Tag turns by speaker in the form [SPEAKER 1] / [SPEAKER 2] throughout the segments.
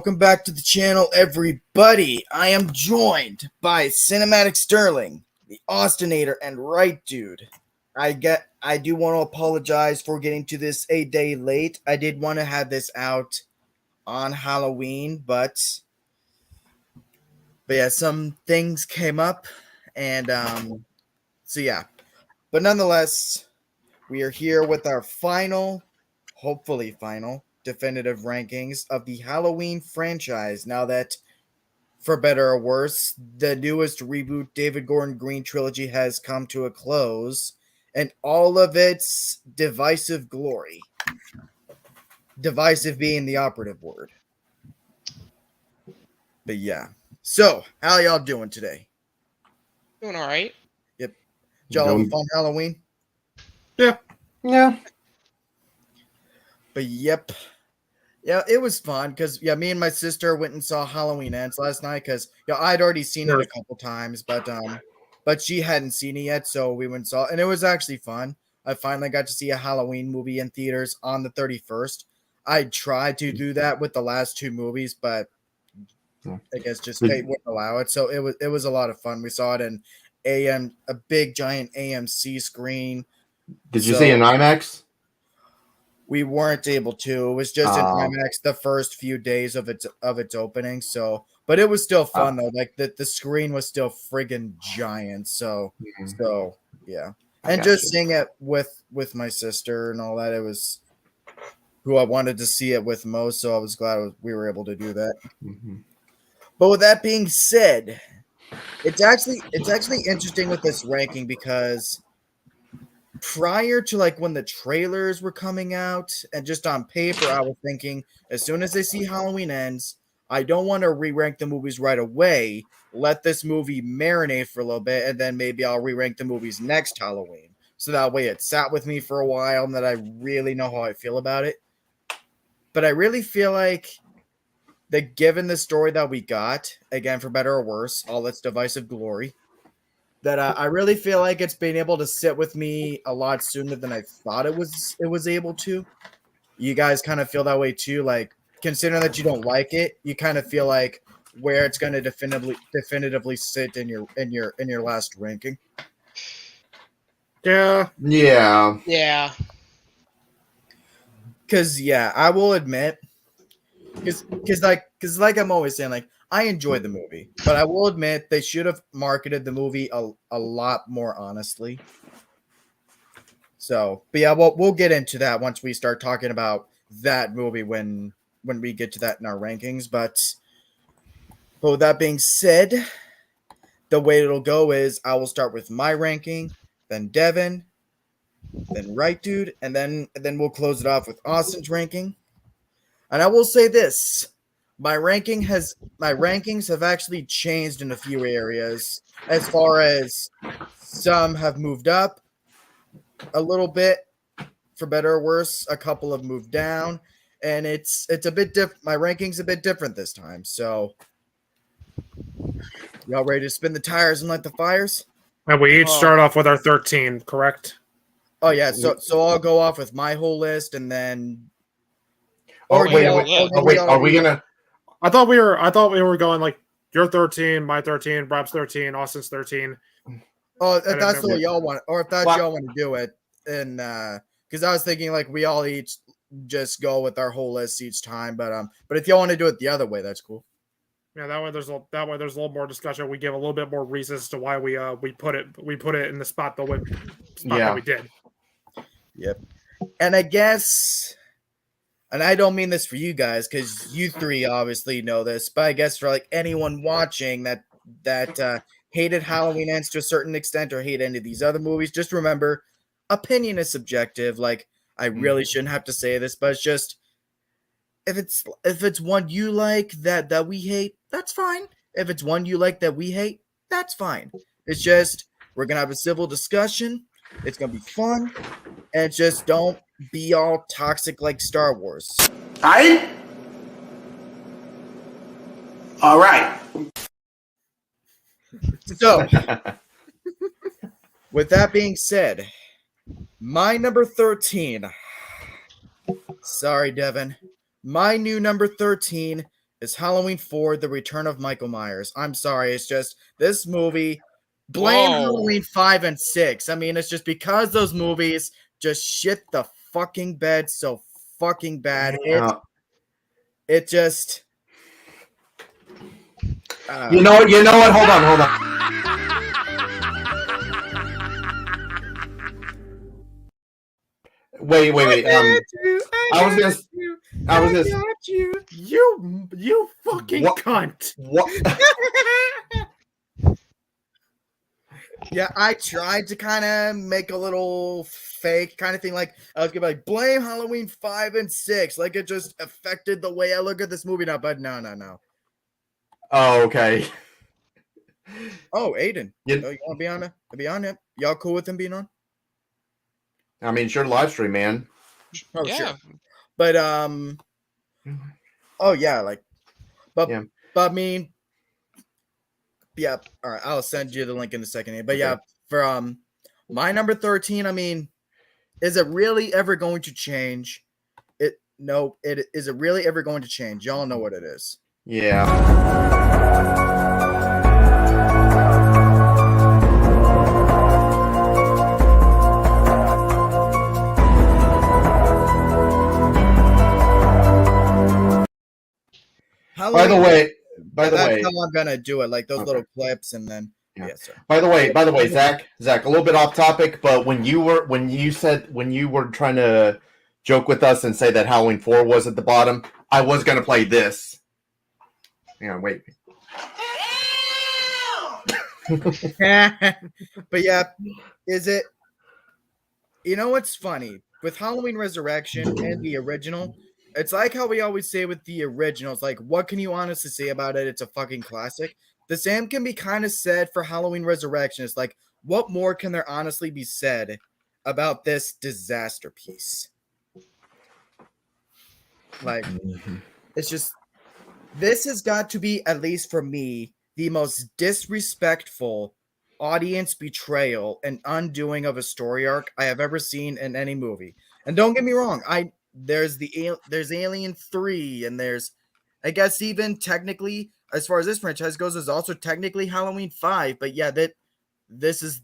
[SPEAKER 1] Welcome back to the channel, everybody. I am joined by Cinematic Sterling, the Austinator, and Right Dude. I do want to apologize for getting to this a day late. I did want to have this out on Halloween, but yeah, some things came up, and so yeah. But nonetheless, we are here with our final, hopefully final, definitive rankings of the Halloween franchise. Now that, for better or worse, the newest reboot David Gordon Green trilogy has come to a close, and all of its divisive glory. Divisive being the operative word. But yeah. So, how y'all doing today?
[SPEAKER 2] Doing all right.
[SPEAKER 1] Yep. Did y'all have a fun Halloween?
[SPEAKER 3] Yeah.
[SPEAKER 1] But yep. Yeah, it was fun because me and my sister went and saw Halloween Ends last night because I'd already seen it a couple times, but she hadn't seen it yet, so we went and saw it, and it was actually fun. I finally got to see a Halloween movie in theaters on the 31st. I tried to do that with the last two movies, but I guess just fate wouldn't allow it. So it was a lot of fun. We saw it in a big giant AMC screen.
[SPEAKER 3] Did you see an IMAX?
[SPEAKER 1] We weren't able to. It was just in IMAX the first few days of its opening. So, but it was still fun though. Like the screen was still friggin' giant. So yeah. And just seeing it with my sister and all that, it was who I wanted to see it with most. So I was glad we were able to do that.
[SPEAKER 3] Mm-hmm.
[SPEAKER 1] But with that being said, it's actually interesting with this ranking because prior to like when the trailers were coming out and just on paper, I was thinking as soon as I see Halloween Ends, I don't want to re-rank the movies right away. Let this movie marinate for a little bit, and then maybe I'll re-rank the movies next Halloween. So that way it sat with me for a while and that I really know how I feel about it. But I really feel like that given the story that we got, again, for better or worse, all its divisive glory, that I really feel like it's been able to sit with me a lot sooner than I thought it was able to. You guys kind of feel that way too, like considering that you don't like it, you kind of feel like where it's going to definitively sit in your last ranking.
[SPEAKER 3] Yeah.
[SPEAKER 1] Because I will admit, because like I'm always saying, like I enjoyed the movie, but I will admit they should have marketed the movie a lot more honestly. So, but yeah, we'll get into that once we start talking about that movie when we get to that in our rankings. But with that being said, the way it'll go is I will start with my ranking, then Devin, then Right Dude, and then we'll close it off with Austin's ranking. And I will say this. My rankings have actually changed in a few areas as far as some have moved up a little bit for better or worse. A couple have moved down, and it's a bit different. My ranking's a bit different this time. So y'all ready to spin the tires and light the fires?
[SPEAKER 4] And we each start off with our 13, correct?
[SPEAKER 1] Oh yeah, so I'll go off with my whole list and then
[SPEAKER 3] Are we gonna?
[SPEAKER 4] I thought we were going like your 13, my 13, Rob's 13, Austin's 13.
[SPEAKER 1] Oh, if that's what y'all want, or if that's y'all want to do it, and because I was thinking like we all each just go with our whole list each time, but if y'all want to do it the other way, that's cool.
[SPEAKER 4] Yeah, that way there's a little more discussion. We give a little bit more reasons to why we put it in the spot that we did.
[SPEAKER 1] Yep, and I guess. And I don't mean this for you guys because you three obviously know this, but I guess for like anyone watching that hated Halloween Ends to a certain extent or hate any of these other movies, just remember, opinion is subjective. Like I really shouldn't have to say this, but it's just if it's one you like that we hate, that's fine. If it's one you like that we hate, that's fine. It's just we're gonna have a civil discussion. It's gonna be fun, and just don't be all toxic like Star Wars.
[SPEAKER 5] All right.
[SPEAKER 1] So, with that being said, my number 13. Sorry, Devin. My new number 13 is Halloween 4: The Return of Michael Myers. I'm sorry, it's just this movie. Blame
[SPEAKER 2] Whoa.
[SPEAKER 1] Halloween 5 and 6. I mean, it's just because those movies just shit the fucking bed so fucking bad.
[SPEAKER 3] Yeah.
[SPEAKER 1] It just.
[SPEAKER 3] You know what? Hold on. Wait. I was just.
[SPEAKER 4] You fucking
[SPEAKER 3] What?
[SPEAKER 4] cunt.
[SPEAKER 3] What?
[SPEAKER 1] Yeah, I tried to kind of make a little fake kind of thing. Like, I was gonna be like, blame Halloween 5 and 6. Like, it just affected the way I look at this movie now. But no.
[SPEAKER 3] Oh, okay.
[SPEAKER 1] Oh, Aiden.
[SPEAKER 3] You-
[SPEAKER 1] You want to be on it? Y'all cool with him being on?
[SPEAKER 3] I mean, sure, live stream, man.
[SPEAKER 1] Oh,
[SPEAKER 2] Yeah.
[SPEAKER 1] sure. But, oh, yeah, like, but I mean, yeah, all right, I'll send you the link in a second. But yeah, for my number 13, I mean, is it really ever going to change? No, is it really ever going to change? Y'all know what it is.
[SPEAKER 3] Yeah. By the way,
[SPEAKER 1] that's how I'm gonna do it. Like those little clips, and then sir.
[SPEAKER 3] By the way, Zach, a little bit off topic, but when you were trying to joke with us and say that Halloween 4 was at the bottom, I was gonna play this. Hang on, wait.
[SPEAKER 1] But yeah, is it? You know what's funny with Halloween Resurrection and the original? It's like how we always say with the originals, like, what can you honestly say about it? It's a fucking classic. The same can be kind of said for Halloween Resurrection. It's like, what more can there honestly be said about this disaster piece? Like, it's just, this has got to be, at least for me, the most disrespectful audience betrayal and undoing of a story arc I have ever seen in any movie. And don't get me wrong, there's Alien 3, and there's, I guess, even technically, as far as this franchise goes, there's also technically Halloween 5. But yeah, this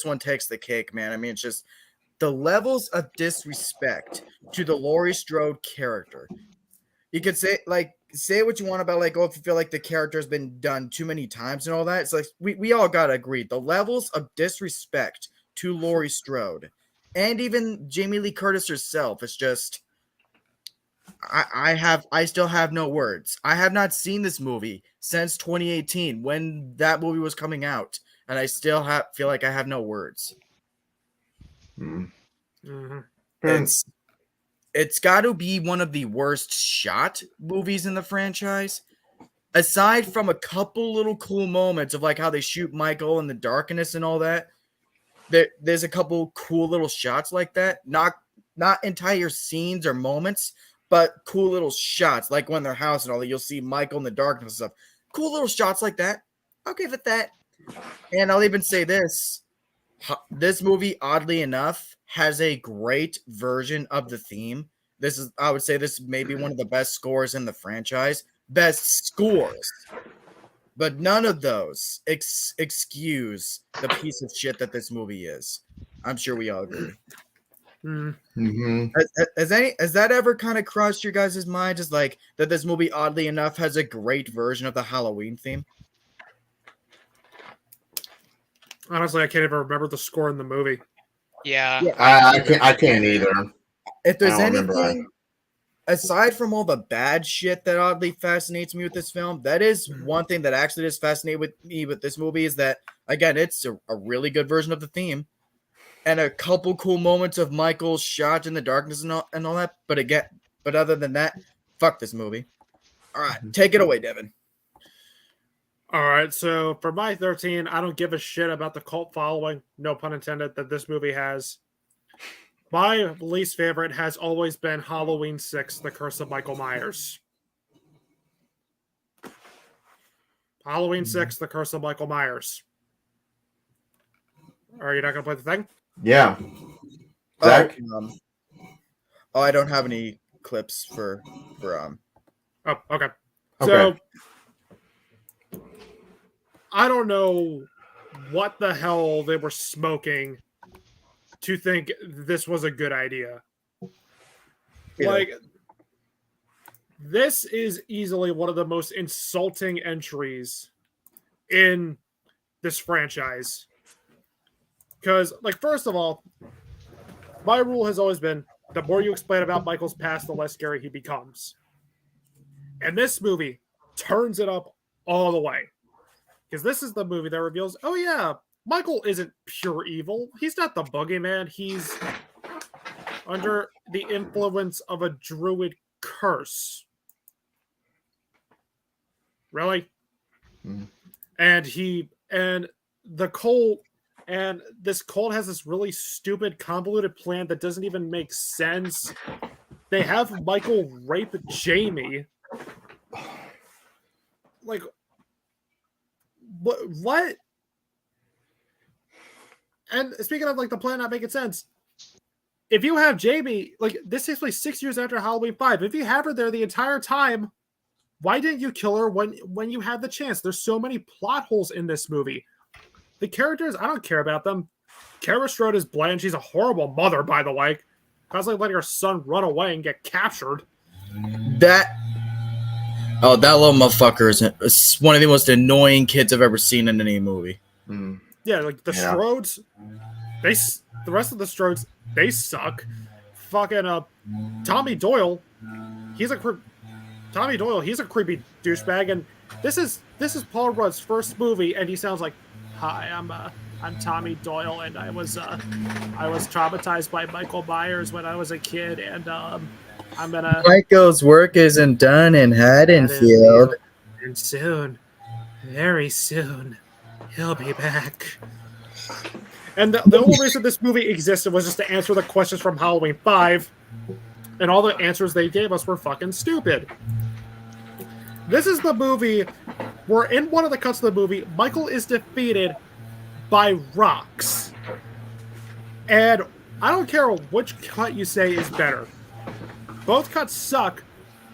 [SPEAKER 1] one takes the cake, man. I mean, it's just the levels of disrespect to the Laurie Strode character. You could say what you want about, like, oh, if you feel like the character has been done too many times and all that. It's like we all gotta agree. The levels of disrespect to Laurie Strode and even Jamie Lee Curtis herself, it's just I still have no words. I have not seen this movie since 2018 when that movie was coming out, and I still feel like I have no words.
[SPEAKER 4] Mm-hmm.
[SPEAKER 1] It's got to be one of the worst shot movies in the franchise. Aside from a couple little cool moments of like how they shoot Michael in the darkness and all that, there's a couple cool little shots like that. Not entire scenes or moments, but cool little shots, like when their house and all that. You'll see Michael in the darkness and stuff. Cool little shots like that. I'll give it that. And I'll even say this. This movie, oddly enough, has a great version of the theme. I would say this may be one of the best scores in the franchise. Best scores. But none of those excuse the piece of shit that this movie is. I'm sure we all agree.
[SPEAKER 3] Mm-hmm.
[SPEAKER 1] Has that ever kind of crossed your guys' mind? Just like that this movie, oddly enough, has a great version of the Halloween theme?
[SPEAKER 4] Honestly, I can't even remember the score in the movie.
[SPEAKER 2] Yeah.
[SPEAKER 3] I can't either.
[SPEAKER 1] If there's
[SPEAKER 3] I don't remember
[SPEAKER 1] anything aside from all the bad shit that oddly fascinates me with this film, that is one thing that actually does fascinate with me with this movie is that, again, it's a really good version of the theme and a couple cool moments of Michael's shot in the darkness and all that. But other than that, fuck this movie. All right, take it away, Devin.
[SPEAKER 4] All right, so for my 13, I don't give a shit about the cult following, no pun intended, that this movie has. My least favorite has always been Halloween 6, The Curse of Michael Myers. Halloween 6, The Curse of Michael Myers. Are you not going to play the thing?
[SPEAKER 3] Yeah. Zach?
[SPEAKER 1] I don't have any clips for
[SPEAKER 4] Oh, okay.
[SPEAKER 3] Okay.
[SPEAKER 4] So I don't know what the hell they were smoking to think this was a good idea.
[SPEAKER 1] Yeah.
[SPEAKER 4] Like, this is easily one of the most insulting entries in this franchise. Because, like, first of all, my rule has always been the more you explain about Michael's past, the less scary he becomes. And this movie turns it up all the way. Because this is the movie that reveals, oh yeah, Michael isn't pure evil. He's not the boogeyman. He's under the influence of a druid curse. Really?
[SPEAKER 3] Mhm.
[SPEAKER 4] And the cult, and this cult has this really stupid, convoluted plan that doesn't even make sense. They have Michael rape Jamie. Like, what? And speaking of like the plan not making sense, if you have Jamie, like this takes place 6 years after Halloween 5. If you have her there the entire time, why didn't you kill her when you had the chance? There's so many plot holes in this movie. The characters, I don't care about them. Kara Strode is bland. She's a horrible mother, by the way. Constantly letting her son run away and get captured.
[SPEAKER 1] That little motherfucker is one of the most annoying kids I've ever seen in any movie.
[SPEAKER 3] Mm.
[SPEAKER 4] Yeah, like the
[SPEAKER 3] Yeah.
[SPEAKER 4] Strodes, the rest of the Strodes, they suck. Fucking Tommy Doyle, he's a creepy douchebag, and this is Paul Rudd's first movie, and he sounds like, "Hi, I'm Tommy Doyle, and I was traumatized by Michael Myers when I was a kid, and I'm gonna
[SPEAKER 1] Michael's work isn't done in Haddonfield.
[SPEAKER 4] and soon, very soon, he'll be back." And the whole reason this movie existed was just to answer the questions from Halloween 5, and all the answers they gave us were fucking stupid. This is the movie where, in one of the cuts of the movie, Michael is defeated by rocks. And I don't care which cut you say is better. Both cuts suck,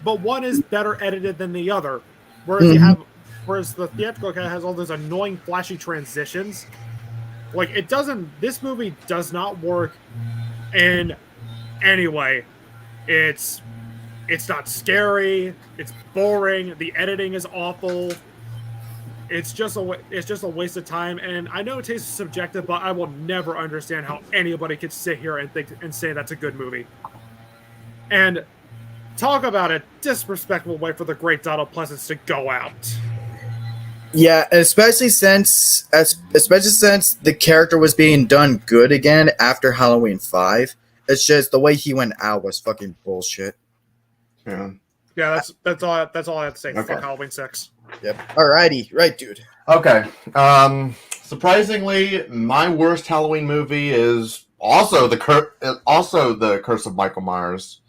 [SPEAKER 4] but one is better edited than the other. Whereas the theatrical cut has all those annoying flashy transitions. Like, this movie does not work in any way. It's not scary. It's boring. The editing is awful. It's just a waste of time. And I know it tastes subjective, but I will never understand how anybody could sit here and say that's a good movie. And talk about a disrespectful way for the great Donald Pleasance to go out.
[SPEAKER 1] Yeah, especially since the character was being done good again after Halloween 5. It's just the way he went out was fucking bullshit.
[SPEAKER 3] Yeah.
[SPEAKER 4] Yeah, that's all I have to say.
[SPEAKER 3] Okay.
[SPEAKER 4] Fuck Halloween 6.
[SPEAKER 1] Yep. Alrighty, right, dude.
[SPEAKER 3] Okay. Surprisingly, my worst Halloween movie is also the Curse of Michael Myers.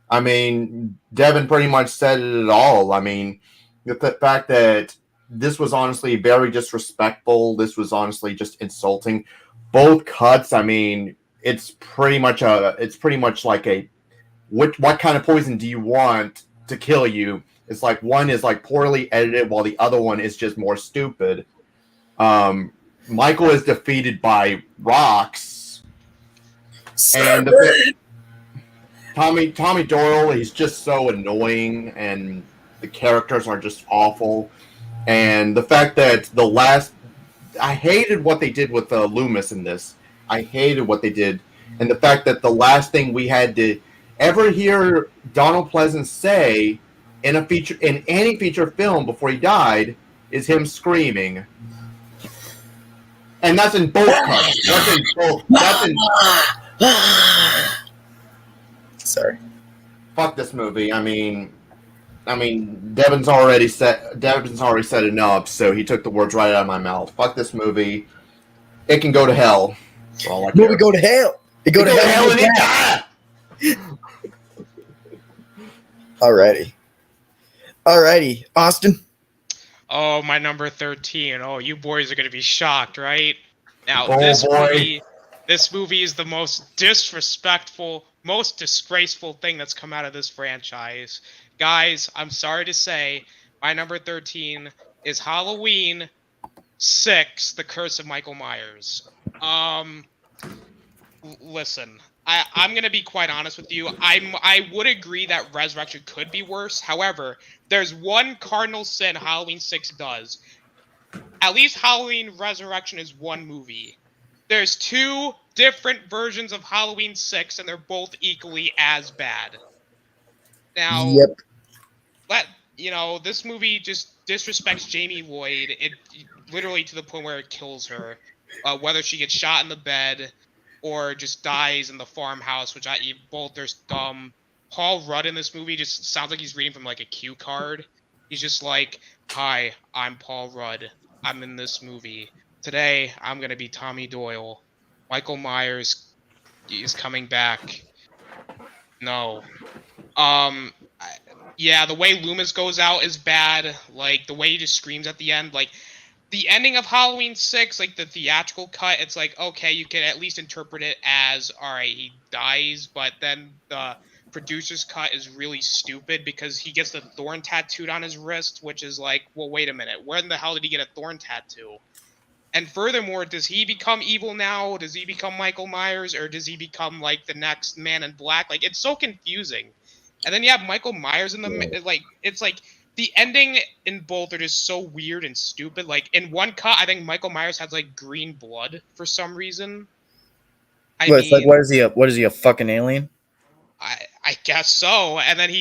[SPEAKER 3] I mean, Devin pretty much said it all. I mean, the fact that this was honestly very disrespectful. This was honestly just insulting. Both cuts, I mean, it's pretty much like a what kind of poison do you want to kill you? It's like one is like poorly edited while the other one is just more stupid. Michael is defeated by rocks. And Tommy Doyle, he's just so annoying, and the characters are just awful. And the fact that I hated what they did with Loomis in this. I hated what they did. And the fact that the last thing we had to ever hear Donald Pleasance say in any feature film before he died is him screaming. And that's in both cuts.
[SPEAKER 1] Sorry.
[SPEAKER 3] Fuck this movie. I mean, Devin's already said enough, so he took the words right out of my mouth. Fuck this movie. It can go to hell. For all I care.
[SPEAKER 1] Movie go to hell. It go to hell and die. Alrighty, Austin.
[SPEAKER 2] Oh, my number 13. Oh, you boys are gonna be shocked, right? Now,
[SPEAKER 3] Oh, boy.
[SPEAKER 2] this movie is the most disrespectful, most disgraceful thing that's come out of this franchise. Guys, I'm sorry to say, my number 13 is Halloween 6: The Curse of Michael Myers. Listen, I'm gonna be quite honest with you. I would agree that Resurrection could be worse. However, there's one cardinal sin Halloween 6 does. At least Halloween Resurrection is one movie. There's two different versions of Halloween 6, and they're both equally as bad. Now,
[SPEAKER 1] Yep.
[SPEAKER 2] this movie just disrespects Jamie Lloyd. It literally to the point where it kills her. Whether she gets shot in the bed or just dies in the farmhouse, which both are dumb. Paul Rudd in this movie just sounds like he's reading from like a cue card. He's just like, "Hi, I'm Paul Rudd. I'm in this movie. Today, I'm gonna be Tommy Doyle. Michael Myers is coming back." No. Yeah, the way Loomis goes out is bad. Like, the way he just screams at the end. Like, the ending of Halloween 6, like, the theatrical cut, it's like, okay, you can at least interpret it as, alright, he dies, but then the producer's cut is really stupid because he gets the thorn tattooed on his wrist, which is like, well, wait a minute, where in the hell did he get a thorn tattoo? And furthermore, does he become evil now? Does he become Michael Myers? Or does he become, like, the next Man in Black? Like, it's so confusing. And then you have Michael Myers in the like. It's like the ending in both are just so weird and stupid. Like in one cut, I think Michael Myers has like green blood for some reason.
[SPEAKER 1] It's like, what is he? What is he? A fucking alien?
[SPEAKER 2] I guess so. And then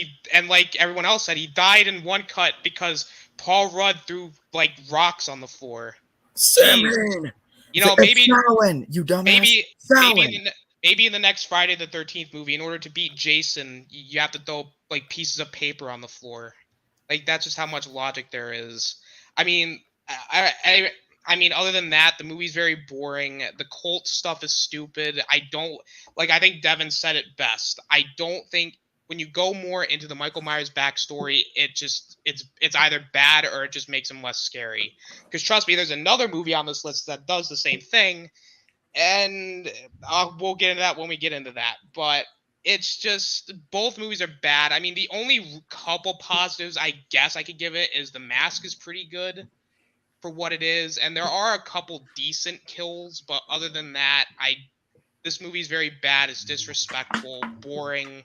[SPEAKER 2] like everyone else said, he died in one cut because Paul Rudd threw like rocks on the floor.
[SPEAKER 1] Samhain.
[SPEAKER 2] Maybe
[SPEAKER 1] Samhain, you dumbass.
[SPEAKER 2] Maybe in the next Friday the 13th movie, in order to beat Jason, you have to throw like pieces of paper on the floor. Like that's just how much logic there is. I mean, I mean, other than that, the movie's very boring. The cult stuff is stupid. I think Devin said it best. I don't think when you go more into the Michael Myers backstory, it's either bad or it just makes him less scary. Because trust me, there's another movie on this list that does the same thing. And we'll get into that when we get into that. But it's just, both movies are bad. I mean, the only couple positives I guess I could give it is The Mask is pretty good for what it is. And there are a couple decent kills. But other than that, this movie is very bad. It's disrespectful, boring,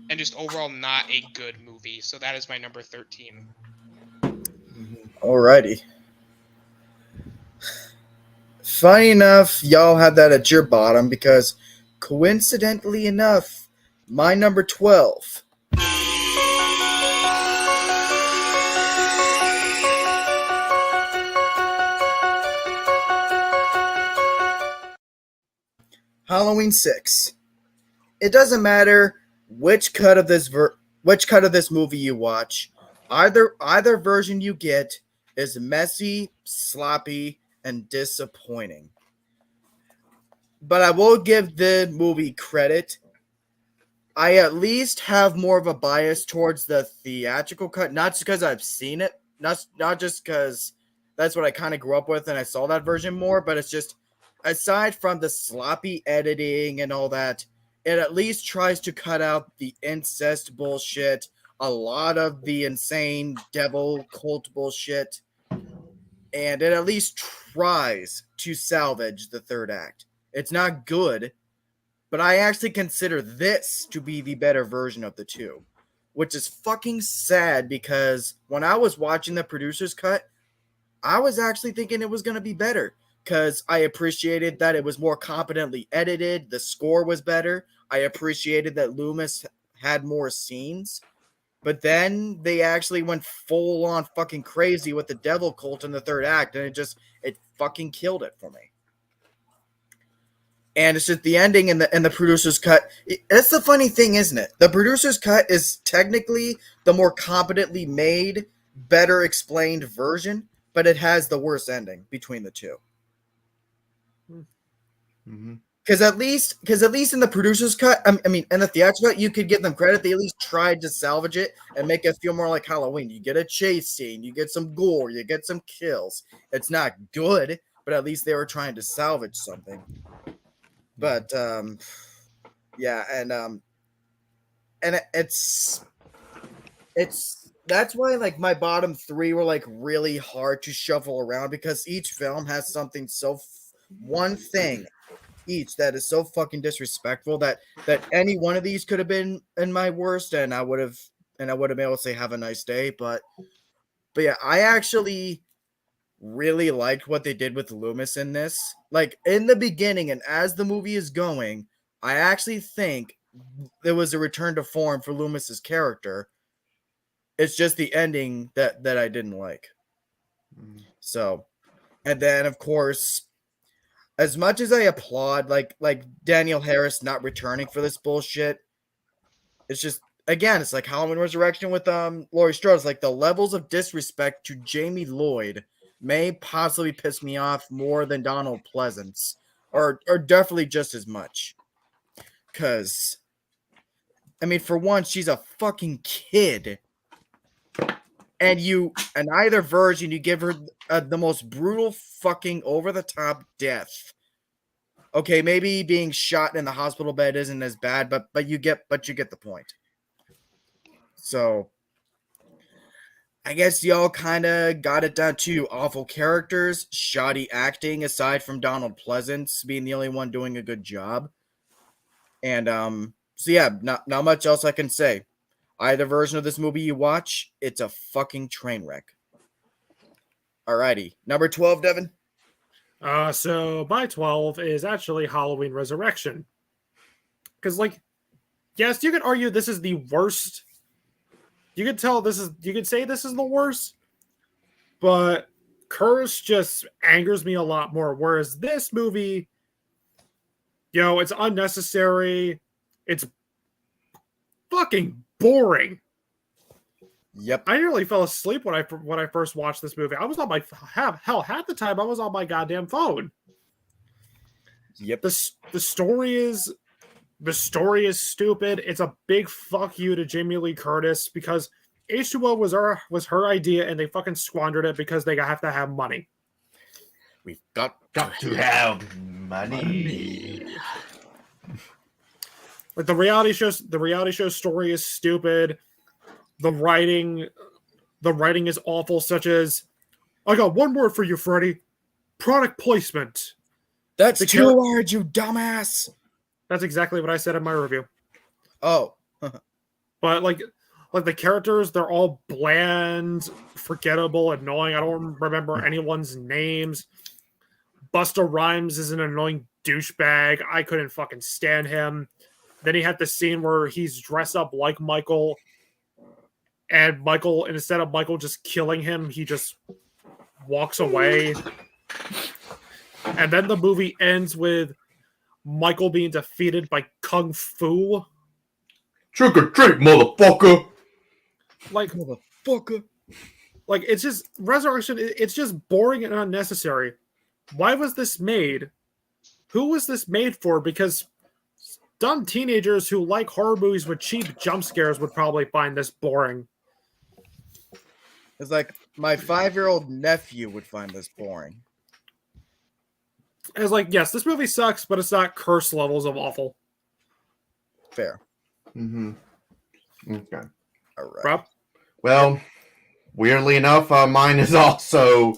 [SPEAKER 2] and just overall not a good movie. So that is my number 13.
[SPEAKER 1] Alrighty. Funny enough, y'all had that at your bottom because, coincidentally enough, my number 12. Halloween 6. It doesn't matter which cut of this movie you watch. Either version you get is messy, sloppy, and disappointing. But I will give the movie credit. I at least have more of a bias towards the theatrical cut, not just because I've seen it, not just because that's what I kind of grew up with and I saw that version more, but it's just, aside from the sloppy editing and all that, it at least tries to cut out the incest bullshit, a lot of the insane devil cult bullshit, and it at least tries to salvage the third act. It's not good, but I actually consider this to be the better version of the two, which is fucking sad because when I was watching the producer's cut, I was actually thinking it was going to be better because I appreciated that it was more competently edited, the score was better, I appreciated that Loomis had more scenes. But then they actually went full on fucking crazy with the devil cult in the third act, and it fucking killed it for me. And it's just the ending and the producer's cut. That's the funny thing, isn't it? The producer's cut is technically the more competently made, better explained version, but it has the worst ending between the two.
[SPEAKER 3] Mm-hmm.
[SPEAKER 1] Because at least in the producer's cut, I mean, in the theatrical cut, you could give them credit. They at least tried to salvage it and make it feel more like Halloween. You get a chase scene, you get some gore, you get some kills. It's not good, but at least they were trying to salvage something. But yeah, and it's that's why like my bottom three were like really hard to shuffle around because each film has something one thing each that is so fucking disrespectful that any one of these could have been in my worst and I would have been able to say have a nice day, but yeah, I actually really liked what they did with Loomis in this. Like in the beginning and as the movie is going, I actually think there was a return to form for Loomis's character. It's just the ending that I didn't like. So, and then of course, as much as I applaud like Danielle Harris not returning for this bullshit, it's just again, it's like Halloween Resurrection with Laurie Strode. It's like the levels of disrespect to Jamie Lloyd may possibly piss me off more than Donald Pleasance, or definitely just as much. Cause I mean, for one, she's a fucking kid. And in either version, you give her the most brutal fucking over-the-top death. Okay, maybe being shot in the hospital bed isn't as bad, but you get the point. So, I guess y'all kind of got it down to awful characters, shoddy acting, aside from Donald Pleasance being the only one doing a good job. And so yeah, not much else I can say. Either version of this movie you watch, it's a fucking train wreck. Alrighty. Number 12, Devin?
[SPEAKER 4] So my 12 is actually Halloween Resurrection. Because, like, yes, you could argue this is the worst. You could say this is the worst, but Curse just angers me a lot more. Whereas this movie, it's unnecessary. It's fucking boring.
[SPEAKER 1] Yep.
[SPEAKER 4] I nearly fell asleep when I first watched this movie. I was on my half the time I was on my goddamn phone.
[SPEAKER 1] Yep.
[SPEAKER 4] The story is stupid. It's a big fuck you to Jamie Lee Curtis because H2O was her idea and they fucking squandered it because they have to have money.
[SPEAKER 1] We've got
[SPEAKER 3] to have money.
[SPEAKER 4] Like the reality show story is stupid. The writing is awful, such as I got one word for you, Freddy. Product placement.
[SPEAKER 1] That's two words, you dumbass.
[SPEAKER 4] That's exactly what I said in my review.
[SPEAKER 1] Oh.
[SPEAKER 4] But like the characters, they're all bland, forgettable, annoying. I don't remember anyone's names. Busta Rhymes is an annoying douchebag. I couldn't fucking stand him. Then he had the scene where he's dressed up like Michael, and instead of Michael just killing him, he just walks away. And then the movie ends with Michael being defeated by Kung Fu.
[SPEAKER 3] Trick or treat, motherfucker!
[SPEAKER 4] Like,
[SPEAKER 1] motherfucker.
[SPEAKER 4] Like, it's just Resurrection. It's just boring and unnecessary. Why was this made? Who was this made for? Because dumb teenagers who like horror movies with cheap jump scares would probably find this boring.
[SPEAKER 1] It's like my 5-year-old nephew would find this boring.
[SPEAKER 4] It's like, yes, this movie sucks, but it's not Curse levels of awful.
[SPEAKER 1] Fair.
[SPEAKER 3] Mm-hmm. Okay.
[SPEAKER 1] All right.
[SPEAKER 4] Rob?
[SPEAKER 3] Well, weirdly enough, mine is also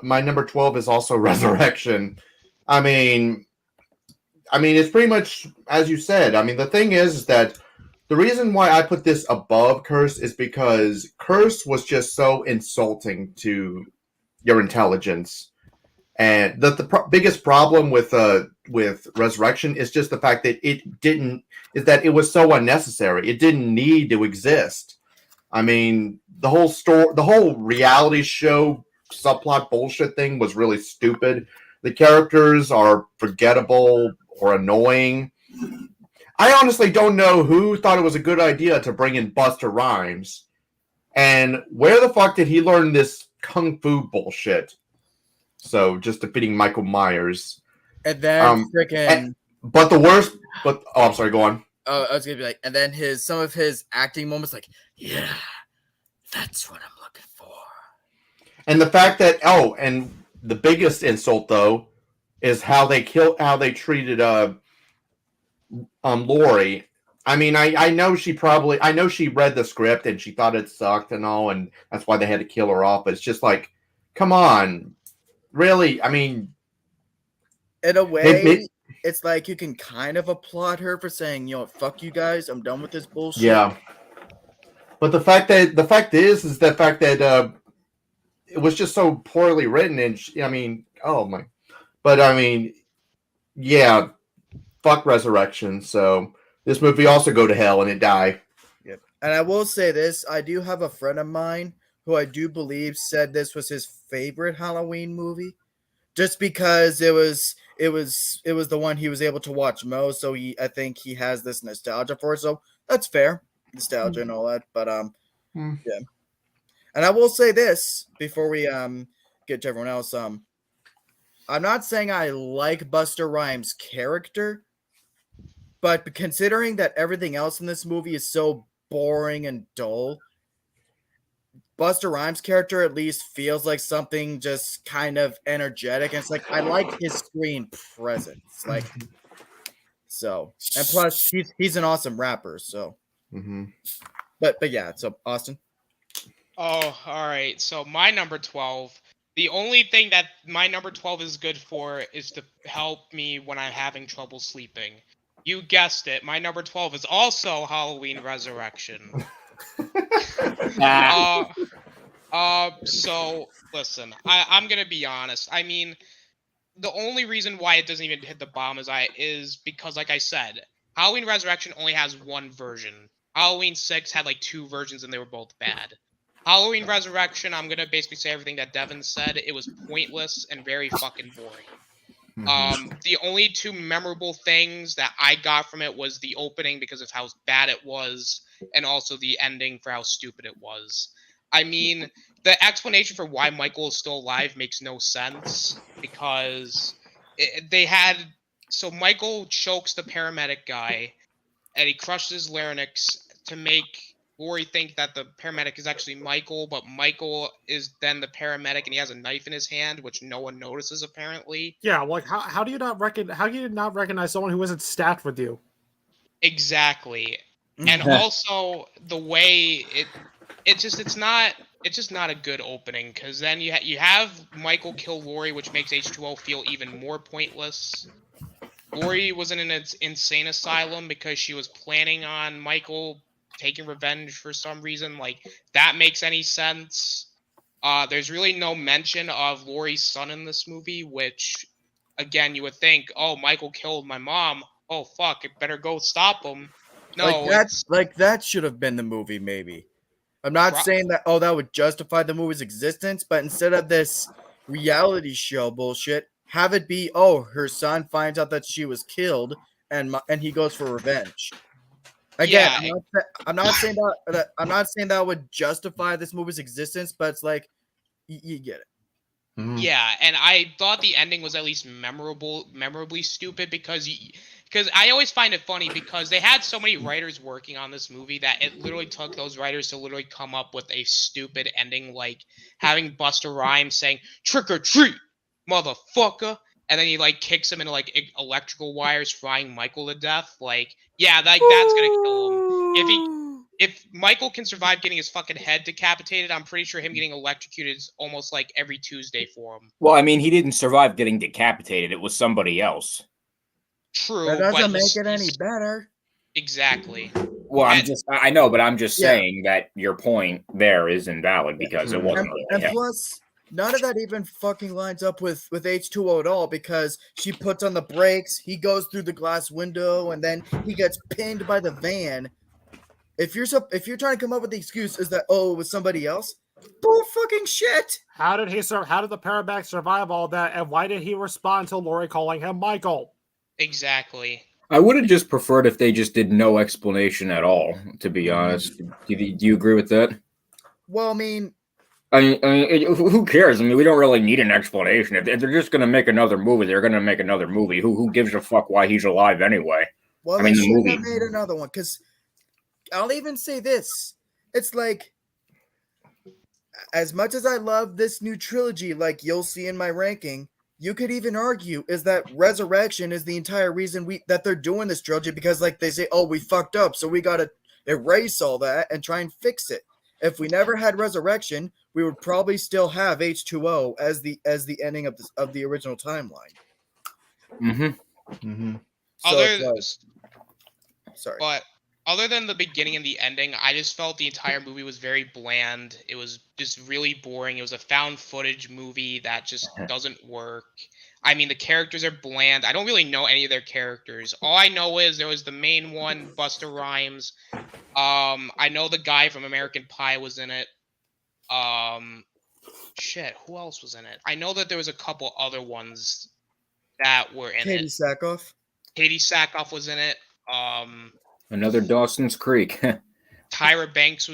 [SPEAKER 3] my number 12 is also Resurrection. I mean, it's pretty much as you said. I mean, the thing is that the reason why I put this above Curse is because Curse was just so insulting to your intelligence. And the biggest problem with Resurrection is just the fact that it was so unnecessary. It didn't need to exist. I mean, the whole reality show subplot bullshit thing was really stupid. The characters are forgettable or annoying. I honestly don't know who thought it was a good idea to bring in Busta Rhymes. And where the fuck did he learn this kung fu bullshit? So just defeating Michael Myers.
[SPEAKER 1] And then
[SPEAKER 3] I'm sorry, go on.
[SPEAKER 1] I was gonna be like, and then some of his acting moments, like, yeah, that's what I'm looking for.
[SPEAKER 3] And the fact that and the biggest insult though is how they treated Laurie I mean, I know she read the script and she thought it sucked and all, and that's why they had to kill her off. But it's just like, come on, really? I mean,
[SPEAKER 1] In a
[SPEAKER 3] it,
[SPEAKER 1] way, it's like you can kind of applaud her for saying, you know, fuck you guys, I'm done with this bullshit.
[SPEAKER 3] yeah. But the fact is the fact that it was just so poorly written, and I mean, oh my, but I mean, yeah, fuck Resurrection. So this movie also go to hell and it die.
[SPEAKER 1] Yep. And I will say this, I do have a friend of mine who I do believe said this was his favorite Halloween movie. Just because it was the one he was able to watch most, so I think he has this nostalgia for it. So that's fair. Nostalgia and all that. But yeah. And I will say this before we get to everyone else. I'm not saying I like Buster Rhymes' character, but considering that everything else in this movie is so boring and dull, Buster Rhymes' character at least feels like something just kind of energetic. And it's like I like his screen presence. Like so. And plus he's an awesome rapper, so but yeah, so Austin.
[SPEAKER 2] Oh, all right. So my number 12. The only thing that my number 12 is good for is to help me when I'm having trouble sleeping. You guessed it. My number 12 is also Halloween Resurrection. So listen, I'm gonna be honest. I mean, the only reason why it doesn't even hit the bottom is because, like I said, Halloween Resurrection only has one version. Halloween 6 had like 2 versions and they were both bad. Halloween Resurrection, I'm gonna basically say everything that Devin said. It was pointless and very fucking boring. The only 2 memorable things that I got from it was the opening because of how bad it was, and also the ending for how stupid it was. I mean, the explanation for why Michael is still alive makes no sense because so Michael chokes the paramedic guy and he crushes his larynx to make Laurie think that the paramedic is actually Michael, but Michael is then the paramedic and he has a knife in his hand, which no one notices apparently.
[SPEAKER 4] Yeah, like how do you not recognize someone who isn't stacked with you?
[SPEAKER 2] Exactly. And also the way it's just not a good opening, because then you have Michael kill Laurie, which makes H2O feel even more pointless. Laurie was in an insane asylum because she was planning on Michael taking revenge for some reason. Like, that makes any sense. There's really no mention of Laurie's son in this movie, which, again, you would think, oh, Michael killed my mom. Oh, fuck, it better go stop him. No,
[SPEAKER 1] that should have been the movie, maybe. I'm not saying that, that would justify the movie's existence, but instead of this reality show bullshit, have it be, her son finds out that she was killed, and he goes for revenge. Again,
[SPEAKER 2] yeah,
[SPEAKER 1] I'm not saying that would justify this movie's existence, but it's like, you get it.
[SPEAKER 2] Yeah, and I thought the ending was at least memorably stupid because I always find it funny because they had so many writers working on this movie that it literally took those writers to literally come up with a stupid ending, like having Buster Rhymes saying "trick or treat, motherfucker," and then he like kicks him into like electrical wires, frying Michael to death. Like, yeah, that's gonna kill him. If Michael can survive getting his fucking head decapitated, I'm pretty sure him getting electrocuted is almost like every Tuesday for him.
[SPEAKER 6] Well, I mean, he didn't survive getting decapitated. It was somebody else.
[SPEAKER 2] True.
[SPEAKER 1] That doesn't make it any better.
[SPEAKER 2] Exactly.
[SPEAKER 6] Well, I know, but I'm just saying that your point there is invalid because it wasn't.
[SPEAKER 1] And plus, none of that even fucking lines up with H2O at all, because she puts on the brakes, he goes through the glass window, and then he gets pinned by the van. If you're trying to come up with the excuse is that it was somebody else, bull fucking shit.
[SPEAKER 4] How did the paramedic survive all that, and why did he respond to Laurie calling him Michael?
[SPEAKER 2] Exactly.
[SPEAKER 6] I would have just preferred if they just did no explanation at all, to be honest. Do you agree with that?
[SPEAKER 1] Well, I mean,
[SPEAKER 6] who cares? I mean, we don't really need an explanation. If they're just going to make another movie, they're going to make another movie. Who gives a fuck why he's alive anyway?
[SPEAKER 1] Well, they should have made another one, because I'll even say this. It's like, as much as I love this new trilogy, like you'll see in my ranking, you could even argue is that Resurrection is the entire reason that they're doing this trilogy, because like they say, oh, we fucked up, so we gotta erase all that and try and fix it. If we never had Resurrection, we would probably still have H2O as the ending of the original timeline.
[SPEAKER 6] Mm-hmm.
[SPEAKER 1] So sorry.
[SPEAKER 2] But other than the beginning and the ending, I just felt the entire movie was very bland. It was just really boring. It was a found footage movie that just doesn't work. I mean, the characters are bland. I don't really know any of their characters. All I know is there was the main one, Busta Rhymes. I know the guy from American Pie was in it. Shit, who else was in it? I know that there was a couple other ones that were in
[SPEAKER 1] Katie
[SPEAKER 2] it.
[SPEAKER 1] Sackhoff.
[SPEAKER 2] Katie Sackhoff was in it.
[SPEAKER 6] Another Dawson's Creek.
[SPEAKER 2] Tyra Banks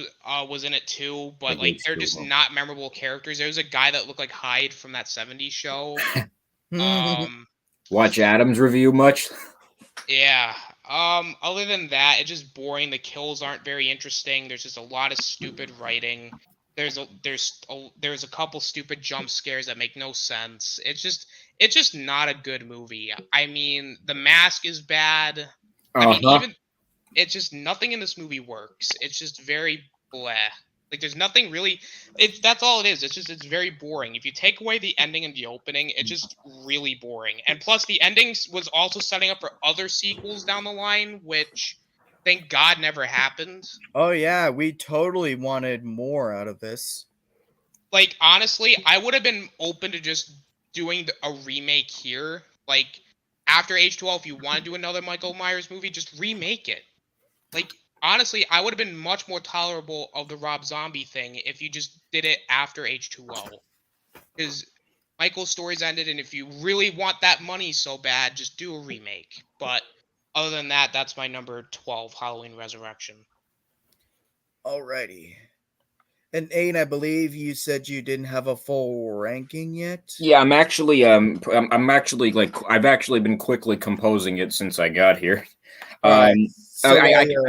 [SPEAKER 2] was in it too, but like they're just not memorable characters. There was a guy that looked like Hyde from that 70s show.
[SPEAKER 6] Watch Adam's review much?
[SPEAKER 2] Yeah. Other than that, it's just boring. The kills aren't very interesting. There's just a lot of stupid writing. There's a couple stupid jump scares that make no sense. It's just not a good movie. I mean, The Mask is bad. I mean, even it's just nothing in this movie works. It's just very bleh. Like there's nothing really. That's all it is. It's very boring. If you take away the ending and the opening, it's just really boring. And plus, the ending was also setting up for other sequels down the line, which thank God never happened.
[SPEAKER 1] Oh yeah, we totally wanted more out of this.
[SPEAKER 2] Like honestly, I would have been open to just doing a remake here. Like after H2O, if you want to do another Michael Myers movie, just remake it. Like honestly, I would have been much more tolerable of the Rob Zombie thing if you just did it after H2O. Because Michael's story's ended, and if you really want that money so bad, just do a remake. But other than that, that's my number 12, Halloween Resurrection.
[SPEAKER 1] Alrighty. And Aiden, I believe you said you didn't have a full ranking yet.
[SPEAKER 6] Yeah, I'm actually like I've actually been quickly composing it since I got here. I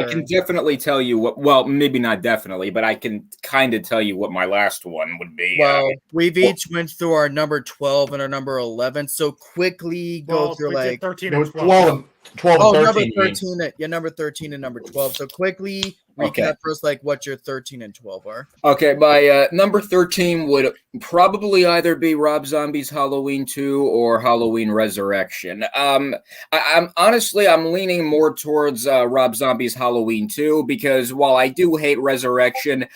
[SPEAKER 6] can definitely tell you what. Well, maybe not definitely, but I can kind of tell you what my last one would be.
[SPEAKER 1] Well, we've each went through our number 12 and our number 11, so quickly go through like
[SPEAKER 4] 13
[SPEAKER 3] It
[SPEAKER 4] and
[SPEAKER 3] was
[SPEAKER 4] 12.
[SPEAKER 3] 12
[SPEAKER 1] oh,
[SPEAKER 3] and
[SPEAKER 1] number
[SPEAKER 3] 13.
[SPEAKER 1] 13. Yeah, number 13 and number 12. So quickly recap
[SPEAKER 6] Okay.
[SPEAKER 1] for us like what your 13 and 12 are.
[SPEAKER 6] Okay, my number 13 would probably either be Rob Zombie's Halloween 2 or Halloween Resurrection. I'm honestly leaning more towards Rob Zombie's Halloween 2 because while I do hate Resurrection,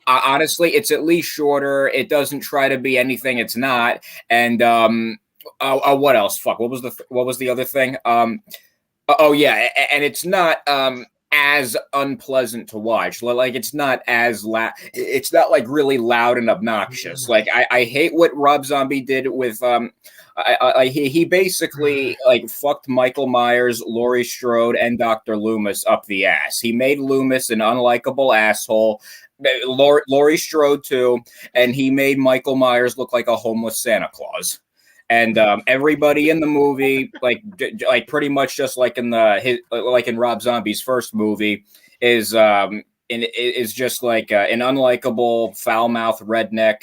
[SPEAKER 6] honestly, it's at least shorter. It doesn't try to be anything it's not. And what else? Fuck. What was the other thing? Oh yeah, and it's not as unpleasant to watch. Like it's not as it's not like really loud and obnoxious. Like I hate what Rob Zombie did with he basically like fucked Michael Myers, Laurie Strode, and Dr. Loomis up the ass. He made Loomis an unlikable asshole. Laurie Strode too, and he made Michael Myers look like a homeless Santa Claus. And everybody in the movie, like pretty much just like in Rob Zombie's first movie, is just like an unlikable, foul-mouthed redneck.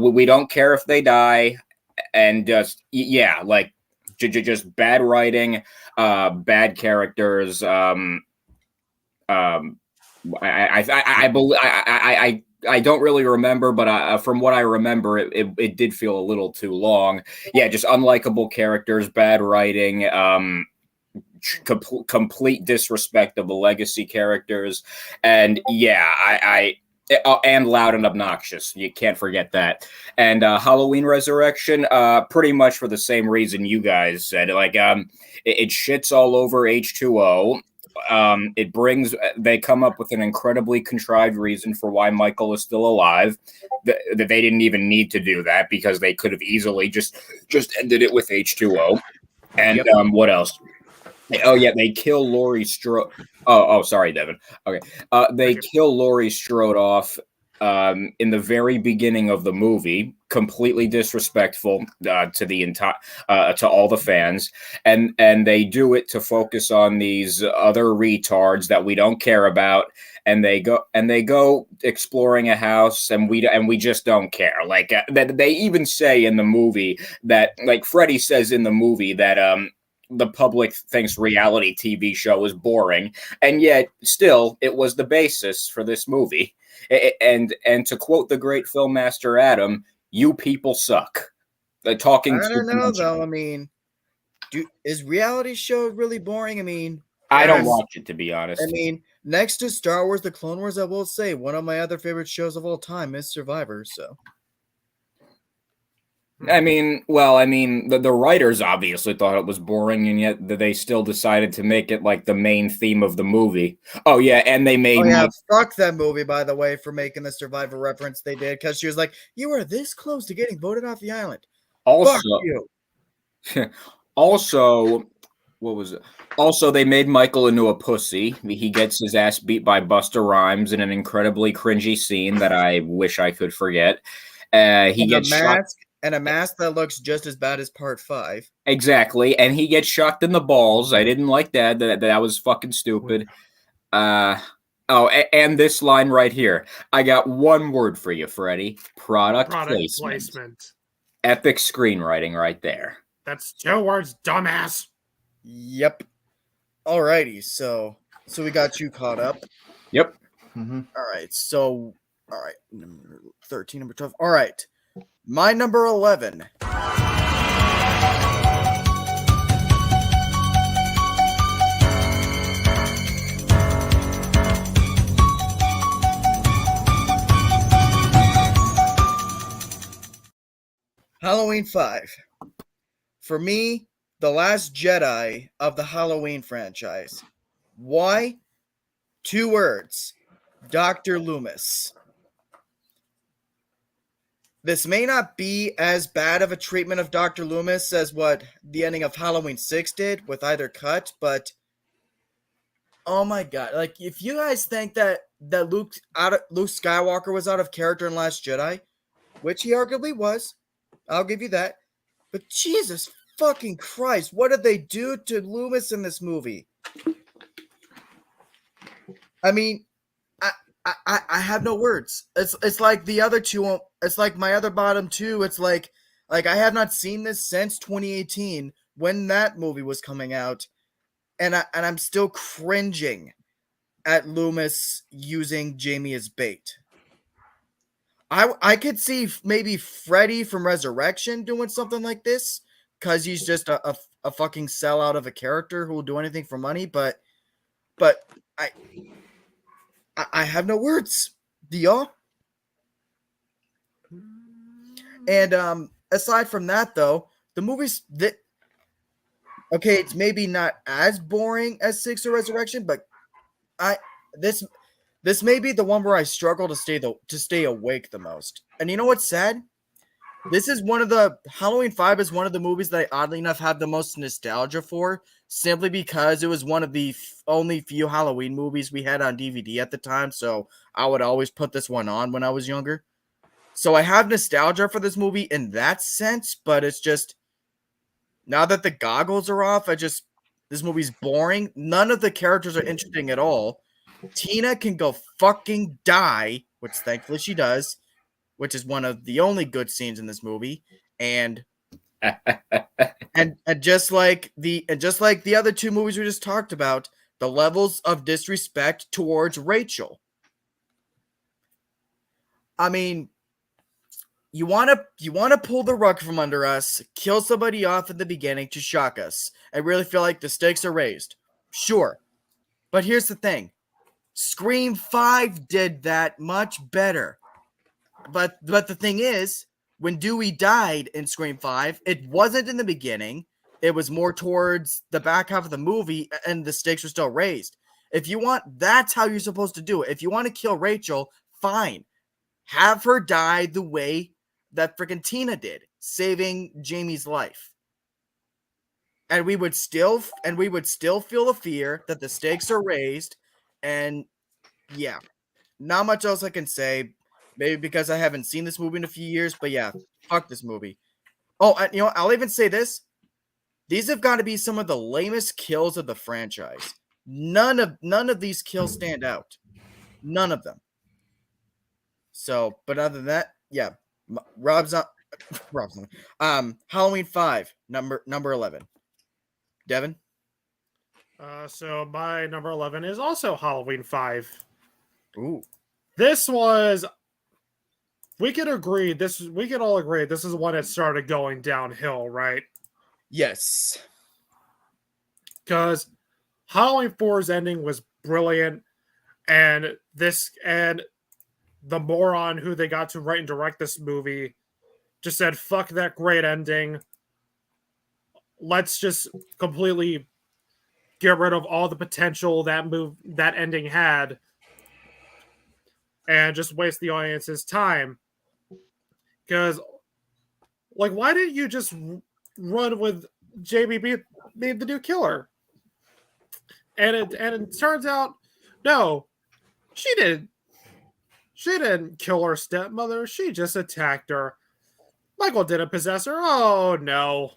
[SPEAKER 6] We don't care if they die, and just like just bad writing, bad characters. I don't really remember, but from what I remember, it did feel a little too long. Yeah, just unlikable characters, bad writing, complete disrespect of the legacy characters, and and loud and obnoxious. You can't forget that. And Halloween Resurrection, pretty much for the same reason you guys said. Like, it shits all over H2O. They come up with an incredibly contrived reason for why Michael is still alive. That they didn't even need to do that because they could have easily just ended it with H2O. And what else? Oh yeah, they kill Laurie Strode. Oh, sorry, Devin. Okay, they kill Laurie Strode off in the very beginning of the movie, completely disrespectful to the entire to all the fans, and they do it to focus on these other retards that we don't care about, and they go exploring a house, and we just don't care. Like that, they even say in the movie that, like Freddy says in the movie that the public thinks reality TV show is boring, and yet still it was the basis for this movie. And to quote the great film master Adam, "You people suck." Talking
[SPEAKER 1] I don't
[SPEAKER 6] to
[SPEAKER 1] know though. I mean, is reality show really boring? I mean,
[SPEAKER 6] I don't
[SPEAKER 1] yes.
[SPEAKER 6] watch it, to be honest.
[SPEAKER 1] I mean, next to Star Wars: The Clone Wars, I will say one of my other favorite shows of all time is Survivor. So,
[SPEAKER 6] the writers obviously thought it was boring, and yet they still decided to make it like the main theme of the movie. Oh yeah, and they made
[SPEAKER 1] fuck that movie, by the way, for making the Survivor reference they did, because she was like, "You were this close to getting voted off the island."
[SPEAKER 6] Also,
[SPEAKER 1] fuck you.
[SPEAKER 6] Also, what was it? Also, they made Michael into a pussy. He gets his ass beat by Busta Rhymes in an incredibly cringy scene that I wish I could forget. He gets shot.
[SPEAKER 1] And a mask that looks just as bad as Part 5.
[SPEAKER 6] Exactly, and he gets shocked in the balls. I didn't like that. That was fucking stupid. And this line right here. I got one word for you, Freddie. Product placement. Epic screenwriting right there.
[SPEAKER 4] That's 2 words, dumbass.
[SPEAKER 1] Yep. Alrighty, so we got you caught up.
[SPEAKER 6] Yep.
[SPEAKER 3] Mm-hmm.
[SPEAKER 1] All right, number 13, number 12. All right, my number 11. Halloween 5. For me, the last Jedi of the Halloween franchise. Why? 2 words. Dr. Loomis. This may not be as bad of a treatment of Dr. Loomis as what the ending of Halloween 6 did with either cut, but oh my god. Like, if you guys think that Luke Skywalker was out of character in Last Jedi, which he arguably was, I'll give you that. But Jesus fucking Christ, what did they do to Loomis in this movie? I mean, I have no words. It's like the other two. It's like my other bottom two. It's like I have not seen this since 2018 when that movie was coming out, and I'm still cringing at Loomis using Jamie as bait. I could see maybe Freddy from Resurrection doing something like this because he's just a fucking sellout of a character who will do anything for money. But I have no words. Do y'all? And aside from that, though, the movies that okay, it's maybe not as boring as 6 or Resurrection, but this may be the one where I struggle to stay awake the most. And you know what's sad? This is one of the Halloween 5 is one of the movies that I oddly enough have the most nostalgia for, simply because it was one of the only few Halloween movies we had on DVD at the time. So I would always put this one on when I was younger. So I have nostalgia for this movie in that sense, but it's just now that the goggles are off, this movie's boring. None of the characters are interesting at all. Tina can go fucking die, which thankfully she does, which is one of the only good scenes in this movie. And just like the other 2 movies we just talked about, the levels of disrespect towards Rachel. I mean, you want to pull the rug from under us, kill somebody off at the beginning to shock us, and really feel like the stakes are raised. Sure. But here's the thing. Scream 5 did that much better. But the thing is, when Dewey died in Scream 5, it wasn't in the beginning. It was more towards the back half of the movie, and the stakes were still raised. If you want, that's how you're supposed to do it. If you want to kill Rachel, fine. Have her die the way that freaking Tina did, saving Jamie's life. And we would still feel the fear that the stakes are raised. And yeah, not much else I can say. Maybe because I haven't seen this movie in a few years, but yeah, fuck this movie. Oh, you know, I'll even say this. These have got to be some of the lamest kills of the franchise. None of these kills stand out. None of them. So, but other than that, yeah, Rob's on. Halloween 5, number 11. Devin?
[SPEAKER 4] So my number 11 is also Halloween 5.
[SPEAKER 1] Ooh.
[SPEAKER 4] This was, we could all agree, this is the one that started going downhill, right?
[SPEAKER 1] Yes.
[SPEAKER 4] Because Halloween 4's ending was brilliant, and the moron who they got to write and direct this movie just said, fuck that great ending. Let's just completely get rid of all the potential that ending had and just waste the audience's time. Because, like, why didn't you just run with Jamie being the new killer? And it turns out, no, she didn't kill her stepmother. She just attacked her. Michael didn't possess her. Oh, no.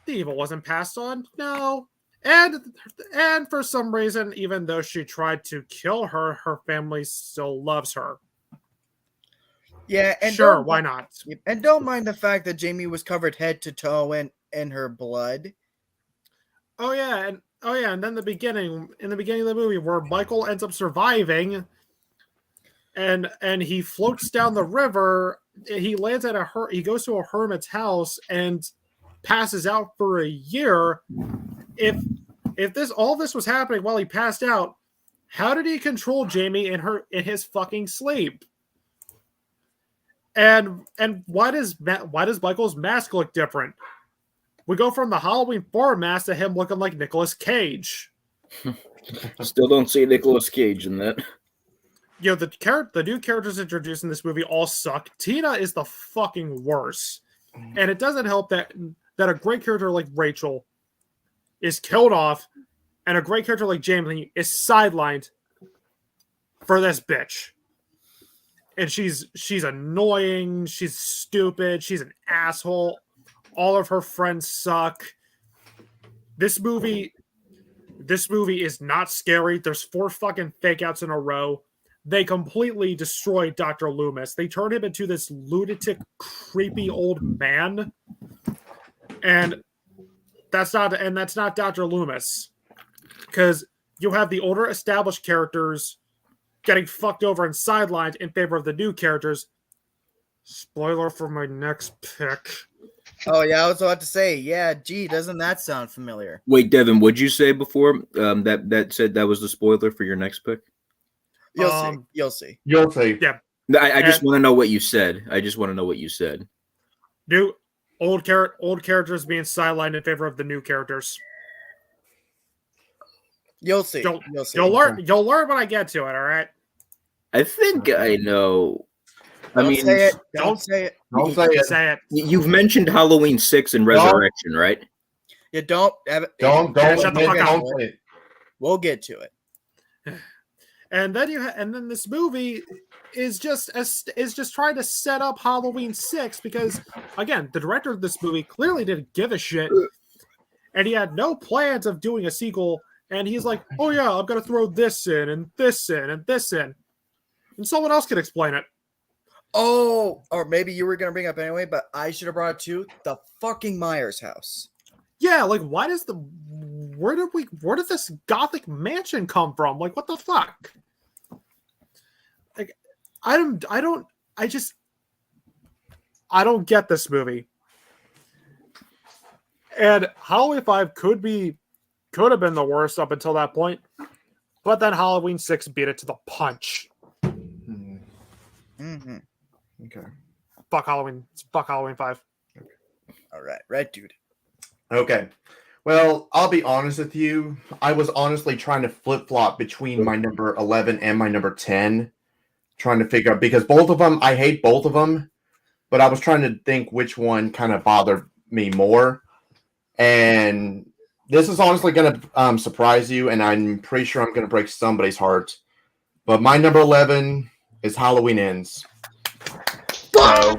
[SPEAKER 4] The evil wasn't passed on. No. And for some reason, even though she tried to kill her, her family still loves her.
[SPEAKER 1] Yeah, and
[SPEAKER 4] sure, why not?
[SPEAKER 1] And don't mind the fact that Jamie was covered head to toe in her blood.
[SPEAKER 4] Oh yeah, and then in the beginning of the movie where Michael ends up surviving and he floats down the river, he lands at he goes to a hermit's house and passes out for a year. If all this was happening while he passed out, how did he control Jamie in his fucking sleep? And why does Michael's mask look different? We go from the Halloween 4 mask to him looking like Nicolas Cage.
[SPEAKER 6] Still don't see Nicolas Cage in that.
[SPEAKER 4] You know, the new characters introduced in this movie all suck. Tina is the fucking worst. And it doesn't help that a great character like Rachel is killed off, and a great character like Jamie is sidelined for this bitch. And she's annoying, she's stupid, she's an asshole. All of her friends suck. This movie is not scary. There's 4 fucking fake outs in a row. They completely destroyed Dr. Loomis. They turned him into this lunatic, creepy old man. And that's not Dr. Loomis. Because you have the older established characters getting fucked over and sidelined in favor of the new characters. Spoiler for my next pick.
[SPEAKER 1] Oh yeah, I was about to say, yeah, gee, doesn't that sound familiar?
[SPEAKER 6] Wait, Devin, what'd you say before? That said that was the spoiler for your next pick?
[SPEAKER 1] You'll see. You'll see.
[SPEAKER 3] You'll see.
[SPEAKER 4] Yeah.
[SPEAKER 6] I just want to know what you said. I just want to know what you said.
[SPEAKER 4] New old characters being sidelined in favor of the new characters.
[SPEAKER 1] You'll see.
[SPEAKER 4] You'll see. You'll learn when I get to it. All right.
[SPEAKER 6] I think I know.
[SPEAKER 1] Don't say it. Don't say it.
[SPEAKER 3] Don't say it.
[SPEAKER 4] Say it.
[SPEAKER 6] You've mentioned Halloween 6 and Resurrection, right?
[SPEAKER 1] You don't have it.
[SPEAKER 3] Don't
[SPEAKER 4] shut the fuck up.
[SPEAKER 3] say it.
[SPEAKER 1] We'll get to it.
[SPEAKER 4] And then this movie is just trying to set up Halloween 6 because, again, the director of this movie clearly didn't give a shit, and he had no plans of doing a sequel. And he's like, "Oh yeah, I'm gonna throw this in and this in and this in," and someone else can explain it.
[SPEAKER 1] Oh, or maybe you were gonna bring up anyway, but I should have brought it too. The fucking Myers house.
[SPEAKER 4] Yeah, like where did this gothic mansion come from? Like, what the fuck? Like, I don't get this movie. And Halloween 5 could have been the worst up until that point, but then Halloween 6 beat it to the punch.
[SPEAKER 1] Mm-hmm.
[SPEAKER 3] Okay.
[SPEAKER 4] Fuck Halloween 5.
[SPEAKER 1] All right, dude.
[SPEAKER 3] Okay. Well, I'll be honest with you. I was honestly trying to flip-flop between my number 11 and my number 10, trying to figure out, because both of them, I hate both of them, but I was trying to think which one kind of bothered me more. And this is honestly going to surprise you, and I'm pretty sure I'm going to break somebody's heart. But my number 11 is Halloween Ends. So,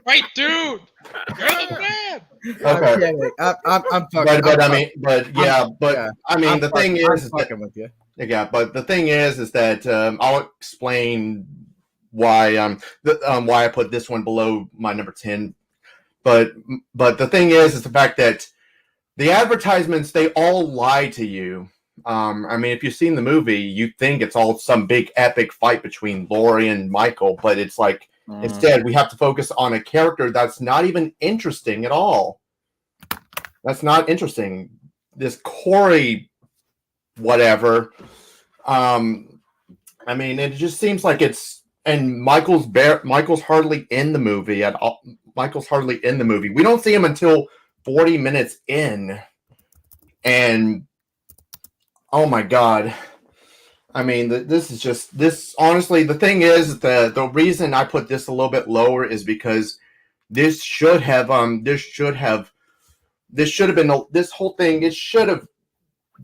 [SPEAKER 2] Right, dude. You're the man.
[SPEAKER 3] Okay.
[SPEAKER 1] I'm kidding. I'm fucking.
[SPEAKER 3] But I
[SPEAKER 1] I'm
[SPEAKER 3] mean, but yeah, but
[SPEAKER 1] yeah.
[SPEAKER 3] I mean,
[SPEAKER 1] I'm
[SPEAKER 3] the thing
[SPEAKER 1] I'm
[SPEAKER 3] is that
[SPEAKER 1] fucking with you.
[SPEAKER 3] yeah, but the thing is that I'll explain why why I put this one below my number 10. But the thing is the fact that the advertisements, they all lie to you. I mean, if you've seen the movie, you think it's all some big epic fight between Laurie and Michael, but it's like instead we have to focus on a character that's not even interesting at all. That's not interesting. This Corey, whatever. I mean, it just seems like it's and Michael's hardly in the movie at all. Michael's hardly in the movie. We don't see him until 40 minutes in, and oh my god. I mean, this is just this. Honestly, the thing is, the reason I put this a little bit lower is because this should have been this whole thing. It should have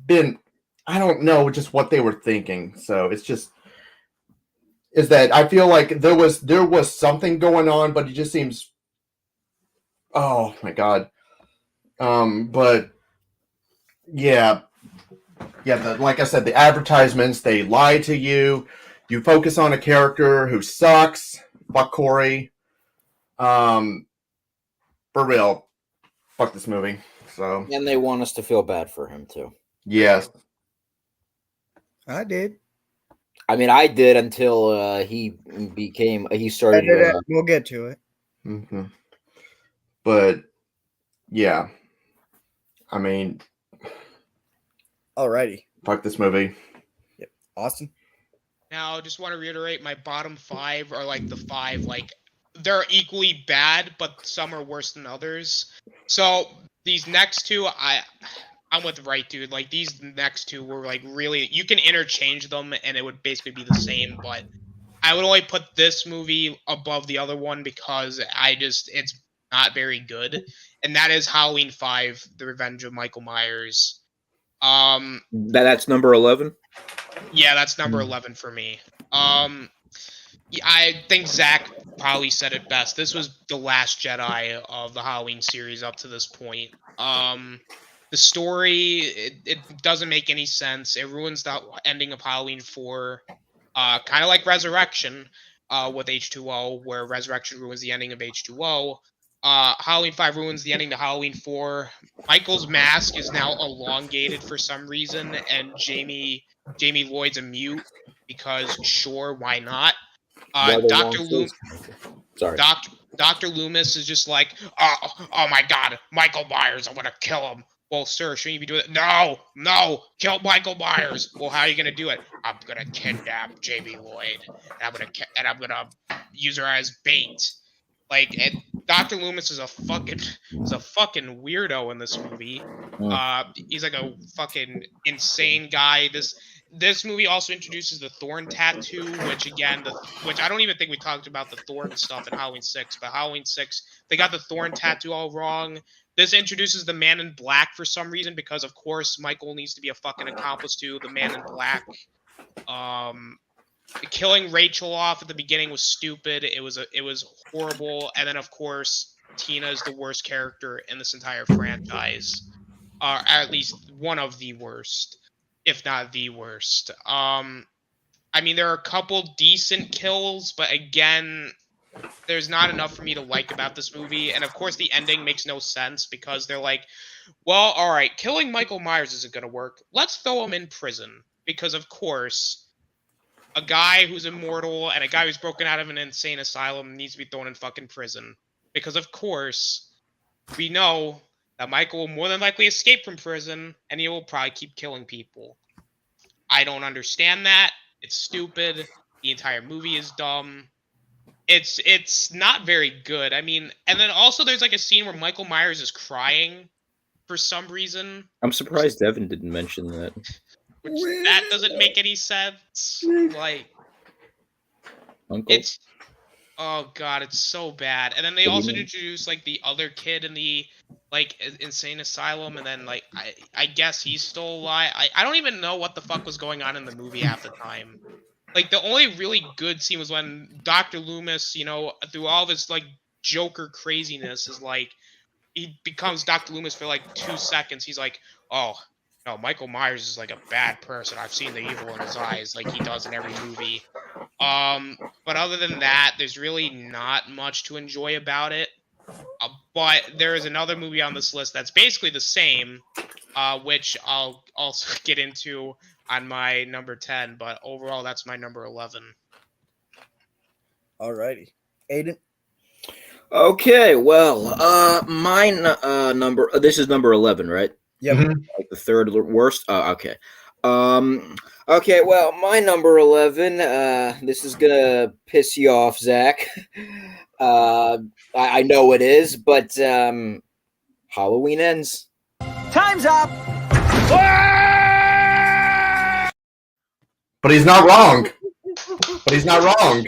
[SPEAKER 3] been. I don't know, just what they were thinking. So it's just is that I feel like there was something going on, but it just seems. Oh my god. But yeah. Yeah, like I said, the advertisements, they lie to you. You focus on a character who sucks. Fuck Corey. For real. Fuck this movie. So
[SPEAKER 6] And they want us to feel bad for him too.
[SPEAKER 3] yes.
[SPEAKER 1] I did.
[SPEAKER 6] I mean, I did until he started.
[SPEAKER 1] We'll get to it.
[SPEAKER 3] Mm-hmm. But yeah. I mean,
[SPEAKER 1] Alrighty.
[SPEAKER 3] fuck this movie.
[SPEAKER 1] Austin.
[SPEAKER 2] Now, I just want to reiterate, my bottom 5 are like the 5, like, they're equally bad, but some are worse than others. So, these next 2, I'm with right, dude. Like, these next 2 were, like, really, you can interchange them, and it would basically be the same, but I would only put this movie above the other one because it's not very good, and that is Halloween 5, The Revenge of Michael Myers.
[SPEAKER 6] That's number 11.
[SPEAKER 2] Yeah, that's number 11 for me. Yeah, I think Zach probably said it best. This was the last Jedi of the Halloween series up to this point. The story, it doesn't make any sense. It ruins the ending of Halloween 4. Kind of like Resurrection with H2O, where Resurrection ruins the ending of H2O. Halloween 5 ruins the ending to Halloween 4. Michael's mask is now elongated for some reason, and Jamie Lloyd's a mute because sure, why not? Dr. Loomis is just like, oh my god, Michael Myers, I'm gonna kill him. Well, sir, shouldn't you be doing that? No, kill Michael Myers. Well, how are you gonna do it? I'm gonna kidnap Jamie Lloyd, and I'm gonna use her as bait. Like, Dr. Loomis is a fucking weirdo in this movie. He's like a fucking insane guy. This movie also introduces the Thorn tattoo, which I don't even think we talked about the Thorn stuff in Halloween 6, but Halloween 6, they got the Thorn tattoo all wrong. This introduces the Man in Black for some reason, because of course Michael needs to be a fucking accomplice to the Man in Black. Killing Rachel off at the beginning was stupid. It was horrible. And then of course Tina is the worst character in this entire franchise, at least one of the worst, if not the worst. I mean, there are a couple decent kills, but again, there's not enough for me to like about this movie. And of course, the ending makes no sense because they're like, well, all right, killing Michael Myers isn't going to work. Let's throw him in prison because, of course, a guy who's immortal and a guy who's broken out of an insane asylum needs to be thrown in fucking prison. Because, of course, we know that Michael will more than likely escape from prison and he will probably keep killing people. I don't understand that. It's stupid. The entire movie is dumb. It's not very good. I mean, and then also there's like a scene where Michael Myers is crying for some reason.
[SPEAKER 7] I'm surprised Evan didn't mention that.
[SPEAKER 2] That doesn't make any sense. Like,
[SPEAKER 7] Uncle?
[SPEAKER 2] oh god, it's so bad. And then they also introduce like the other kid in the like insane asylum, and then like I guess he's still alive. I don't even know what the fuck was going on in the movie half the time. Like the only really good scene was when Dr. Loomis, through all this like Joker craziness, is like he becomes Dr. Loomis for like 2 seconds. He's like, oh no, Michael Myers is like a bad person. I've seen the evil in his eyes, like he does in every movie. But other than that, there's really not much to enjoy about it. But there is another movie on this list that's basically the same, which I'll also get into on my number 10. But overall, that's my number 11.
[SPEAKER 1] Alrighty. Aiden?
[SPEAKER 7] Okay, well, mine number. This is number 11, right?
[SPEAKER 1] Yep.
[SPEAKER 7] Like the third worst. Okay. Okay. Well, my number 11. This is gonna piss you off, Zach. I know it is, but Halloween Ends.
[SPEAKER 5] Time's up.
[SPEAKER 3] But he's not wrong. But he's not wrong.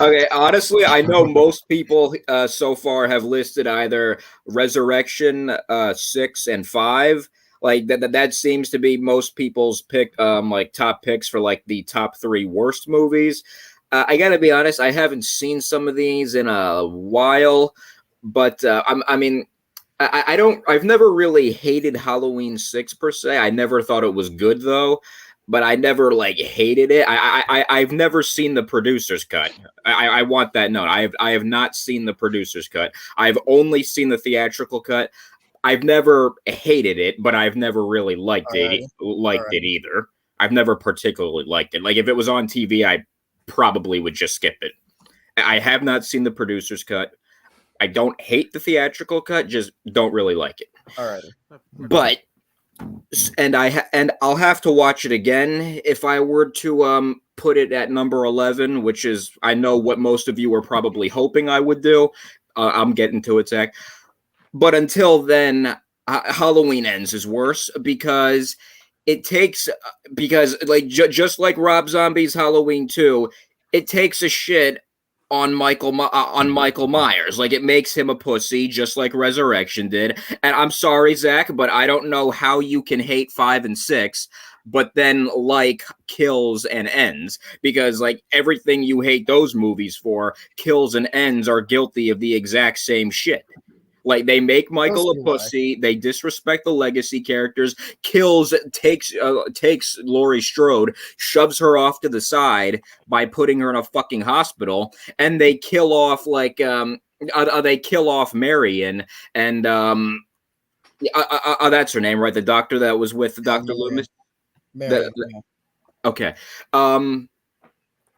[SPEAKER 6] Okay, honestly, I know most people so far have listed either Resurrection 6 and 5. Like that seems to be most people's pick, like top picks for like the top 3 worst movies. I gotta be honest, I haven't seen some of these in a while, but I've never really hated Halloween 6 per se. I never thought it was good though. But I never like hated it. I've never seen the producer's cut. I want that known. I have not seen the producer's cut. I've only seen the theatrical cut. I've never hated it, but I've never really liked it either. I've never particularly liked it. Like if it was on TV, I probably would just skip it. I have not seen the producer's cut. I don't hate the theatrical cut, just don't really like it.
[SPEAKER 1] Alrighty.
[SPEAKER 6] But I'll have to watch it again if I were to put it at number 11, which is I know what most of you are probably hoping I would do. I'm getting to it, Zach. But until then, Halloween Ends is worse because just like Rob Zombie's Halloween 2, it takes a shit on Michael Myers. Like it makes him a pussy, just like Resurrection did. And I'm sorry, Zach, but I don't know how you can hate 5 and 6, but then like Kills and Ends, because like everything you hate those movies for, Kills and Ends are guilty of the exact same shit. Like they make Michael a pussy, they disrespect the legacy characters. Kills takes Laurie Strode, shoves her off to the side by putting her in a fucking hospital, and they kill off Marion and that's her name, right? The doctor that was with Dr. Loomis. Okay.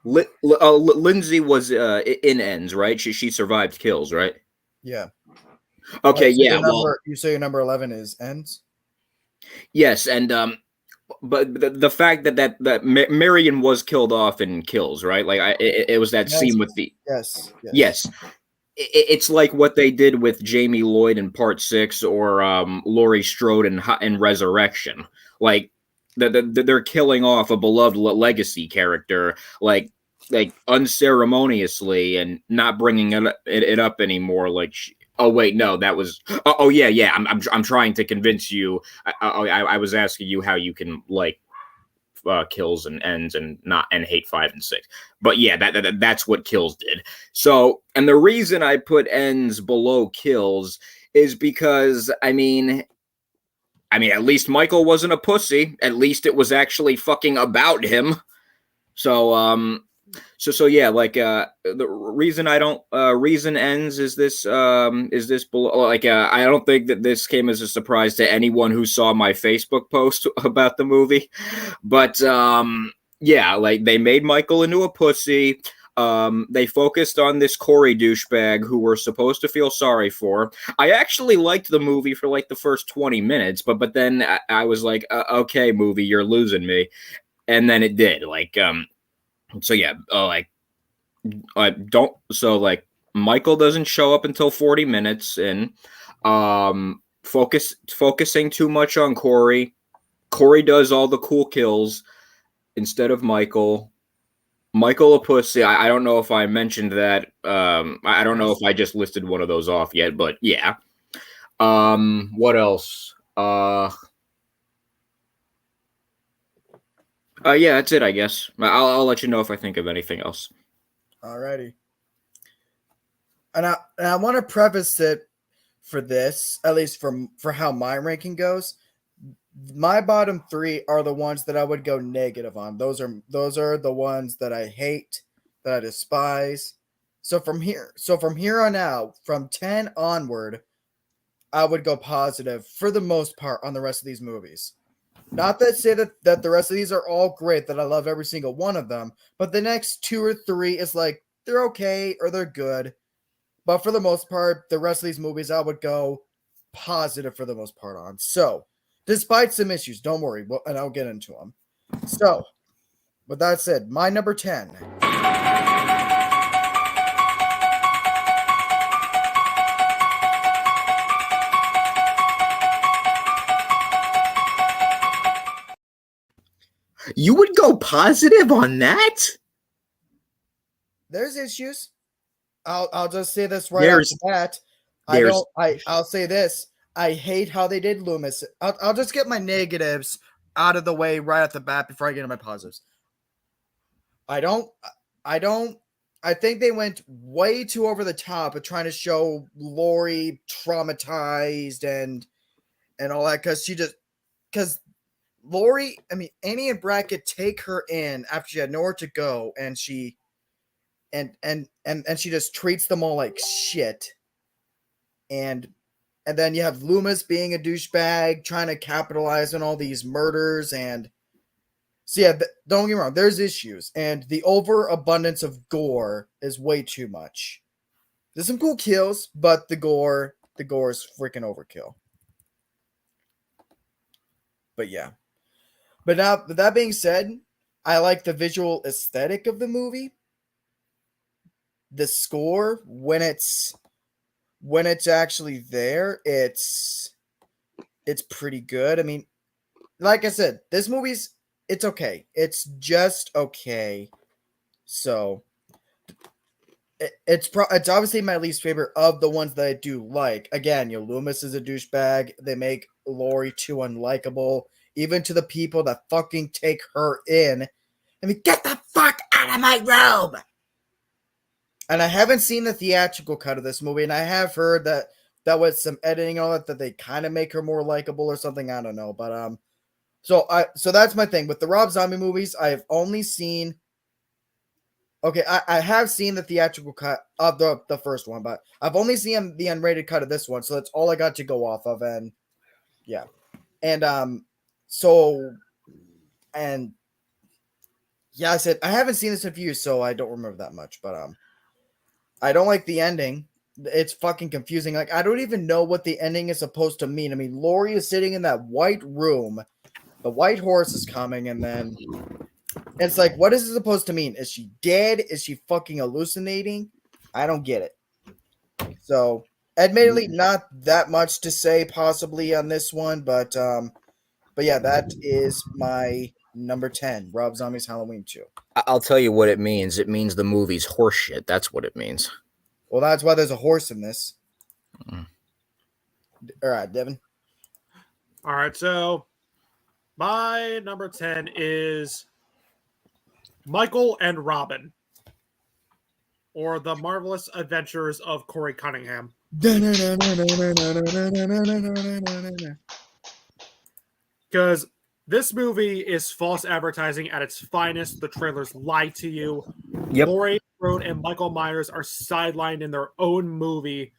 [SPEAKER 6] Lindsay was in Ends, right? She survived Kills, right?
[SPEAKER 1] Yeah.
[SPEAKER 6] Okay, yeah.
[SPEAKER 1] You say your number 11 is Ends?
[SPEAKER 6] Yes, and but the fact that Marion was killed off in Kills, right? Like it was that scene with the yes. It's like what they did with Jamie Lloyd in Part 6 or Laurie Strode in Resurrection. Like they're killing off a beloved legacy character, like unceremoniously and not bringing it up anymore. Like. Oh wait, no, that was. Oh yeah. I'm trying to convince you. I was asking you how you can like Kills and Ends and hate 5 and 6. But yeah, that's what Kills did. So, and the reason I put Ends below Kills is because I mean, at least Michael wasn't a pussy. At least it was actually fucking about him. So So yeah, like the reason I don't reason Ends is this below, like I don't think that this came as a surprise to anyone who saw my Facebook post about the movie, but yeah, like they made Michael into a pussy. They focused on this Corey douchebag who we're supposed to feel sorry for. I actually liked the movie for like the first 20 minutes, but then I was like, okay, movie, you're losing me, and then it did like So yeah, Michael doesn't show up until 40 minutes in. Focusing too much on Corey. Corey does all the cool kills instead of Michael. Michael a pussy. I don't know if I mentioned that. I don't know if I just listed one of those off yet, but yeah. What else? Yeah, that's it, I guess. I'll let you know if I think of anything else.
[SPEAKER 1] Alrighty. And I want to preface it for this, at least for how my ranking goes. My bottom three are the ones that I would go negative on. Those are the ones that I hate, that I despise. So from here on out, from 10 onward, I would go positive for the most part on the rest of these movies. Not that say that the rest of these are all great, that I love every single one of them, but the next two or three is like they're okay or they're good. But for the most part, the rest of these movies I would go positive for the most part on. So, despite some issues, don't worry, and I'll get into them. So, with that said, my number 10.
[SPEAKER 7] You would go positive on that?
[SPEAKER 1] There's issues. I'll just say this right
[SPEAKER 7] There's-
[SPEAKER 1] off the bat.
[SPEAKER 7] there's-
[SPEAKER 1] I'll say this. I hate how they did Loomis. I'll just get my negatives out of the way right off the bat before I get into my positives. I think they went way too over the top of trying to show Lori traumatized and all that because Lori, I mean, Annie and Brackett take her in after she had nowhere to go, and she just treats them all like shit. And then you have Loomis being a douchebag, trying to capitalize on all these murders, and so yeah, don't get me wrong, there's issues, and the overabundance of gore is way too much. There's some cool kills, but the gore is freaking overkill. But yeah. But now, with that being said, I like the visual aesthetic of the movie. The score, when it's actually there, it's pretty good. I mean, like I said, this movie's it's okay. It's just okay. So it's obviously my least favorite of the ones that I do like. Again, Loomis is a douchebag. They make Lori too unlikable, even to the people that fucking take her in. I mean, get the fuck out of my room! And I haven't seen the theatrical cut of this movie, and I have heard that with some editing on it, that they kind of make her more likable or something. I don't know, but so that's my thing with the Rob Zombie movies. I've only seen. Okay, I have seen the theatrical cut of the first one, but I've only seen the unrated cut of this one, so that's all I got to go off of, and yeah, and yeah, I said I haven't seen this in a few years, so I don't remember that much, but I don't like the ending. It's fucking confusing. Like, I don't even know what the ending is supposed to mean. I mean, Lori is sitting in that white room, the white horse is coming, and then it's like, what is it supposed to mean? Is she dead? Is she fucking hallucinating? I don't get it. So, admittedly, not that much to say possibly on this one, but yeah, that is my number 10, Rob Zombie's Halloween 2.
[SPEAKER 7] I'll tell you what it means. It means the movie's horseshit. That's what it means.
[SPEAKER 1] Well, that's why there's a horse in this. All right, Devin.
[SPEAKER 4] All right, so my number 10 is Michael and Robin, or The Marvelous Adventures of Corey Cunningham. Because this movie is false advertising at its finest. The trailers lie to you.
[SPEAKER 7] Yep.
[SPEAKER 4] Laurie Strode and Michael Myers are sidelined in their own movie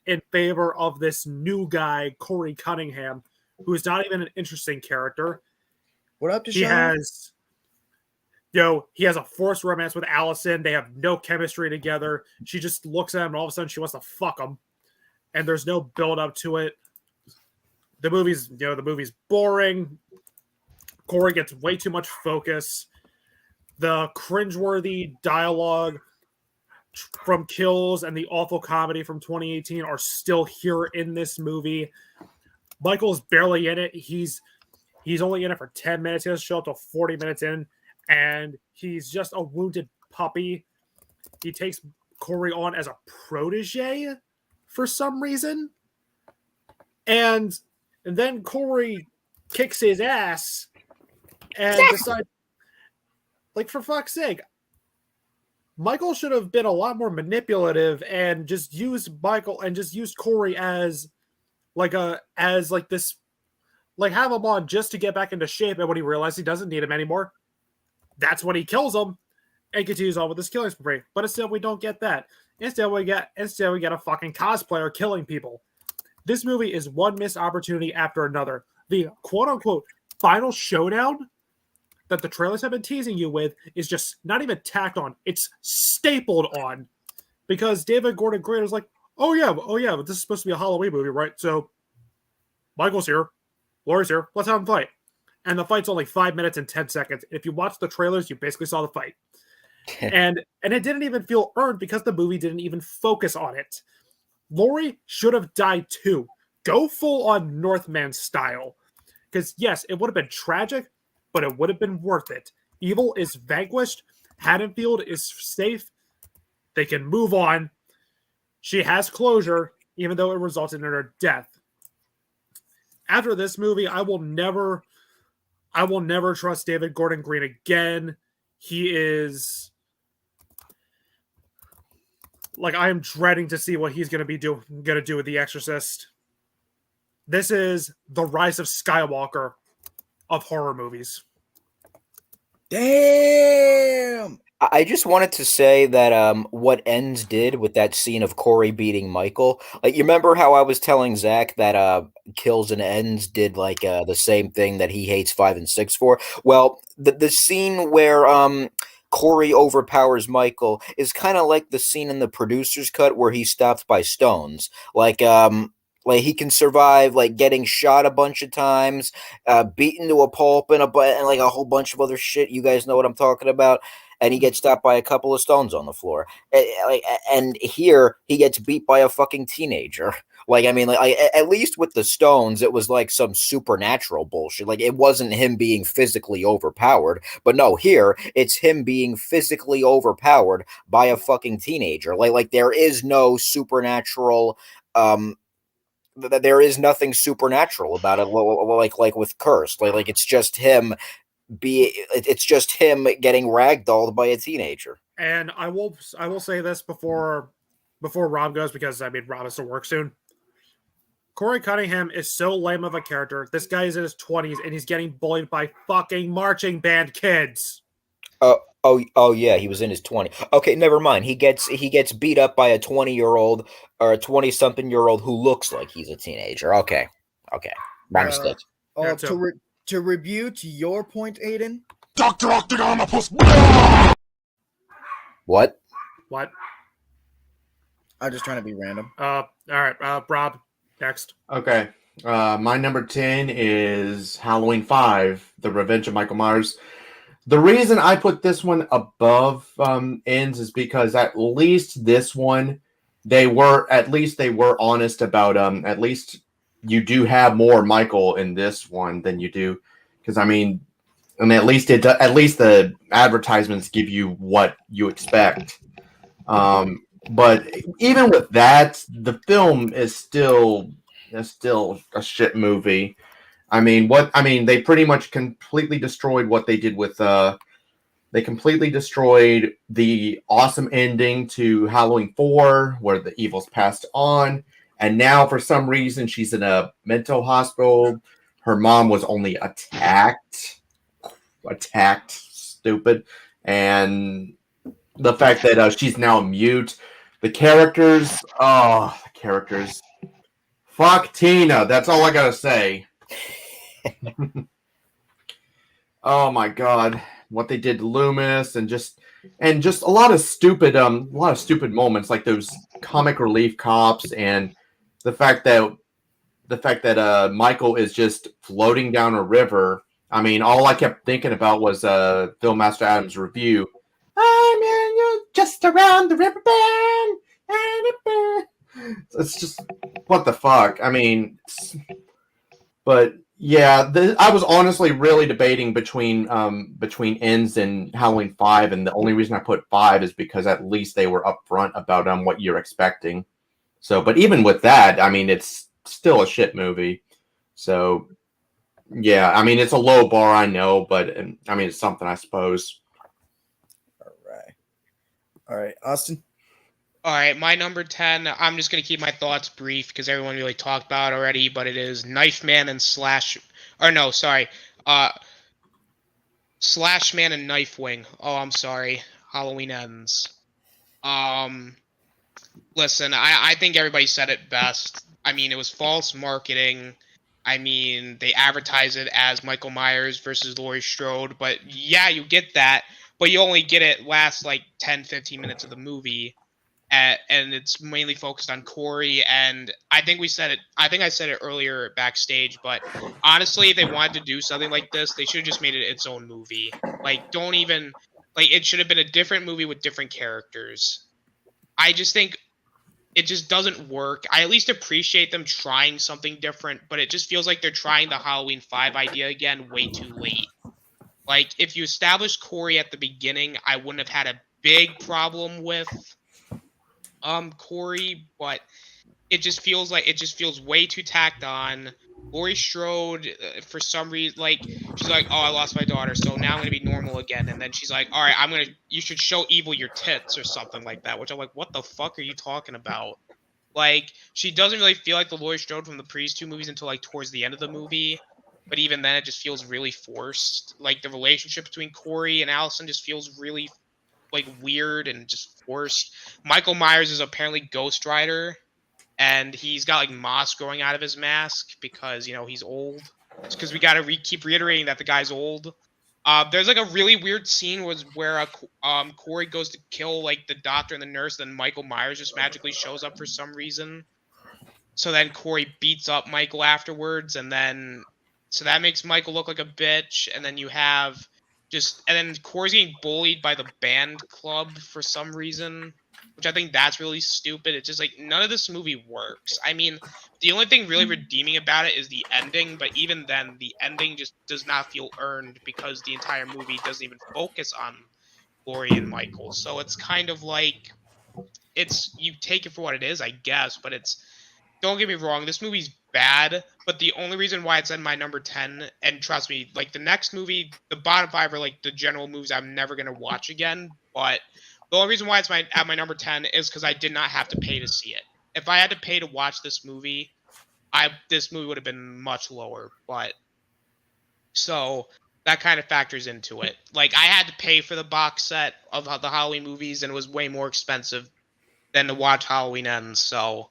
[SPEAKER 4] in favor of this new guy, Corey Cunningham, who's not even an interesting character.
[SPEAKER 1] What up, Deshaun?
[SPEAKER 4] He has a forced romance with Allison. They have no chemistry together. She just looks at him, and all of a sudden she wants to fuck him. And there's no build up to it. The movie's boring. Corey gets way too much focus. The cringeworthy dialogue from Kills and the awful comedy from 2018 are still here in this movie. Michael's barely in it. He's only in it for 10 minutes. He doesn't show up till 40 minutes in, and he's just a wounded puppy. He takes Corey on as a protege for some reason. And then Corey kicks his ass and like for fuck's sake, Michael should have been a lot more manipulative and just used Corey as this, like have him on just to get back into shape. And when he realized he doesn't need him anymore, that's when he kills him and continues on with his killing spree. But instead, we don't get that. Instead, we get a fucking cosplayer killing people. This movie is one missed opportunity after another. The quote unquote final showdown that the trailers have been teasing you with is just not even tacked on. It's stapled on. Because David Gordon Green was like, oh yeah, this is supposed to be a Halloween movie, right? So Michael's here, Laurie's here, let's have them fight. And the fight's only 5 minutes and 10 seconds. If you watch the trailers, you basically saw the fight. and it didn't even feel earned because the movie didn't even focus on it. Laurie should have died too. Go full on Northman style. Because yes, it would have been tragic, but it would have been worth it. Evil is vanquished. Haddonfield is safe. They can move on. She has closure, even though it resulted in her death. After this movie, I will never trust David Gordon Green again. He is like, I am dreading to see what he's going to do with The Exorcist. This is the rise of Skywalker of horror movies.
[SPEAKER 1] Damn.
[SPEAKER 7] I just wanted to say that what Ends did with that scene of Corey beating Michael, like, you remember how I was telling Zach that Kills and Ends did like the same thing that he hates 5 and 6 for? Well, the scene where Corey overpowers Michael is kind of like the scene in the producer's cut where he's stopped by stones. Like he can survive like getting shot a bunch of times, beaten to a pulp and like a whole bunch of other shit. You guys know what I'm talking about. And he gets stopped by a couple of stones on the floor. And here he gets beat by a fucking teenager. Like, I mean, like, at least with the stones, it was like some supernatural bullshit. Like, it wasn't him being physically overpowered. But no, here it's him being physically overpowered by a fucking teenager. Like there is no supernatural. There is nothing supernatural about it. Like with Cursed. Like it's just him. It's just him getting ragdolled by a teenager.
[SPEAKER 4] And I will say this before Rob goes, because I mean Rob has to work soon. Corey Cunningham is so lame of a character. This guy is in his 20s and he's getting bullied by fucking marching band kids.
[SPEAKER 7] Oh yeah, he was in his 20s. Okay, never mind. He gets beat up by a 20-year-old or a 20-something-year-old who looks like he's a teenager. Okay. My mistake.
[SPEAKER 1] To rebut your point, Aiden.
[SPEAKER 8] Dr. Octagonopus.
[SPEAKER 7] What?
[SPEAKER 1] I'm just trying to be random.
[SPEAKER 4] All right, Rob, next.
[SPEAKER 3] Okay. My number 10 is Halloween 5, The Revenge of Michael Myers. The reason I put this one above Ends is because at least this one, they were honest about at least you do have more Michael in this one than you do, because I mean at least the advertisements give you what you expect. But even with that, the film is still a shit movie. They pretty much completely destroyed what they did with they completely destroyed the awesome ending to Halloween 4 where the evil's passed on. And now, for some reason, she's in a mental hospital. Her mom was only attacked, stupid. And the fact that she's now mute. The characters. Fuck Tina. That's all I gotta say. Oh my god. What they did to Loomis and just a lot of stupid moments, like those comic relief cops and the fact that Michael is just floating down a river. I mean, all I kept thinking about was Phil Master Adams' review. I'm just around the river bend. It's just, what the fuck? I mean, but yeah, I was honestly really debating between Ends and Halloween 5, and the only reason I put 5 is because at least they were upfront about what you're expecting. So, but even with that, I mean, it's still a shit movie. So, yeah, I mean, it's a low bar, I know, but I mean, it's something, I suppose.
[SPEAKER 1] All right, Austin.
[SPEAKER 2] All right, my number 10, I'm just going to keep my thoughts brief because everyone really talked about it already, but it is Knife Man and Slash. Or no, sorry. Slash Man and Knife Wing. Oh, I'm sorry. Halloween Ends. Listen, I think everybody said it best. I mean, it was false marketing. I mean, they advertise it as Michael Myers versus Laurie Strode, but yeah, you get that, but you only get it last like 10, 15 minutes of the movie. And it's mainly focused on Corey. And I think we said it. I think I said it earlier backstage. But honestly, if they wanted to do something like this, they should have just made it its own movie. Like, don't even like it should have been a different movie with different characters. I just think it just doesn't work. I at least appreciate them trying something different, but it just feels like they're trying the Halloween 5 idea again way too late. Like, if you established Corey at the beginning, I wouldn't have had a big problem with Corey, but it just feels way too tacked on. Laurie Strode, for some reason, like, she's like, oh, I lost my daughter, so now I'm gonna be normal again. And then she's like, all right, you should show evil your tits or something like that. Which I'm like, what the fuck are you talking about? Like, she doesn't really feel like the Laurie Strode from the previous 2 movies until like towards the end of the movie. But even then, it just feels really forced. Like, the relationship between Corey and Allison just feels really like weird and just forced. Michael Myers is apparently Ghost Rider, and he's got like moss growing out of his mask because, you know, he's old. It's because we gotta keep reiterating that the guy's old. There's like a really weird scene where Corey goes to kill like the doctor and the nurse, then Michael Myers just magically shows up for some reason. So then Corey beats up Michael afterwards, and then so that makes Michael look like a bitch, and then you have and then Corey's getting bullied by the band club for some reason, which I think that's really stupid. It's just like none of this movie works. I mean, the only thing really redeeming about it is the ending, but even then, the ending just does not feel earned because the entire movie doesn't even focus on Laurie and Michael. So it's kind of like you take it for what it is, I guess, but don't get me wrong, this movie's bad, but the only reason why it's in my number 10, and trust me, like the next movie, the bottom 5 are like the general movies I'm never going to watch again, but the only reason why it's at my number 10 is because I did not have to pay to see it. If I had to pay to watch this movie, this movie would have been much lower, but so that kind of factors into it. Like, I had to pay for the box set of the Halloween movies, and it was way more expensive than to watch Halloween Ends, so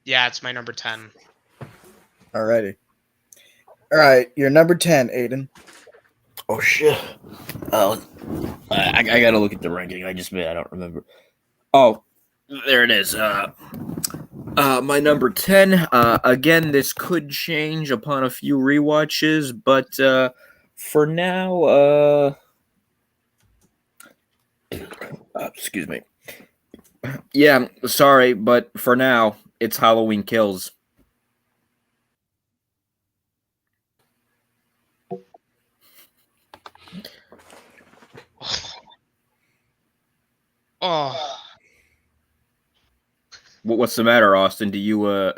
[SPEAKER 2] it's my number 10.
[SPEAKER 1] Alrighty. All right, your number 10, Aiden.
[SPEAKER 6] Oh shit! I gotta look at the ranking. I don't remember. Oh, there it is. My number 10. Again, this could change upon a few rewatches, but for now, excuse me. Yeah, sorry, but for now, it's Halloween Kills.
[SPEAKER 2] Oh.
[SPEAKER 6] What's the matter, Austin? Do you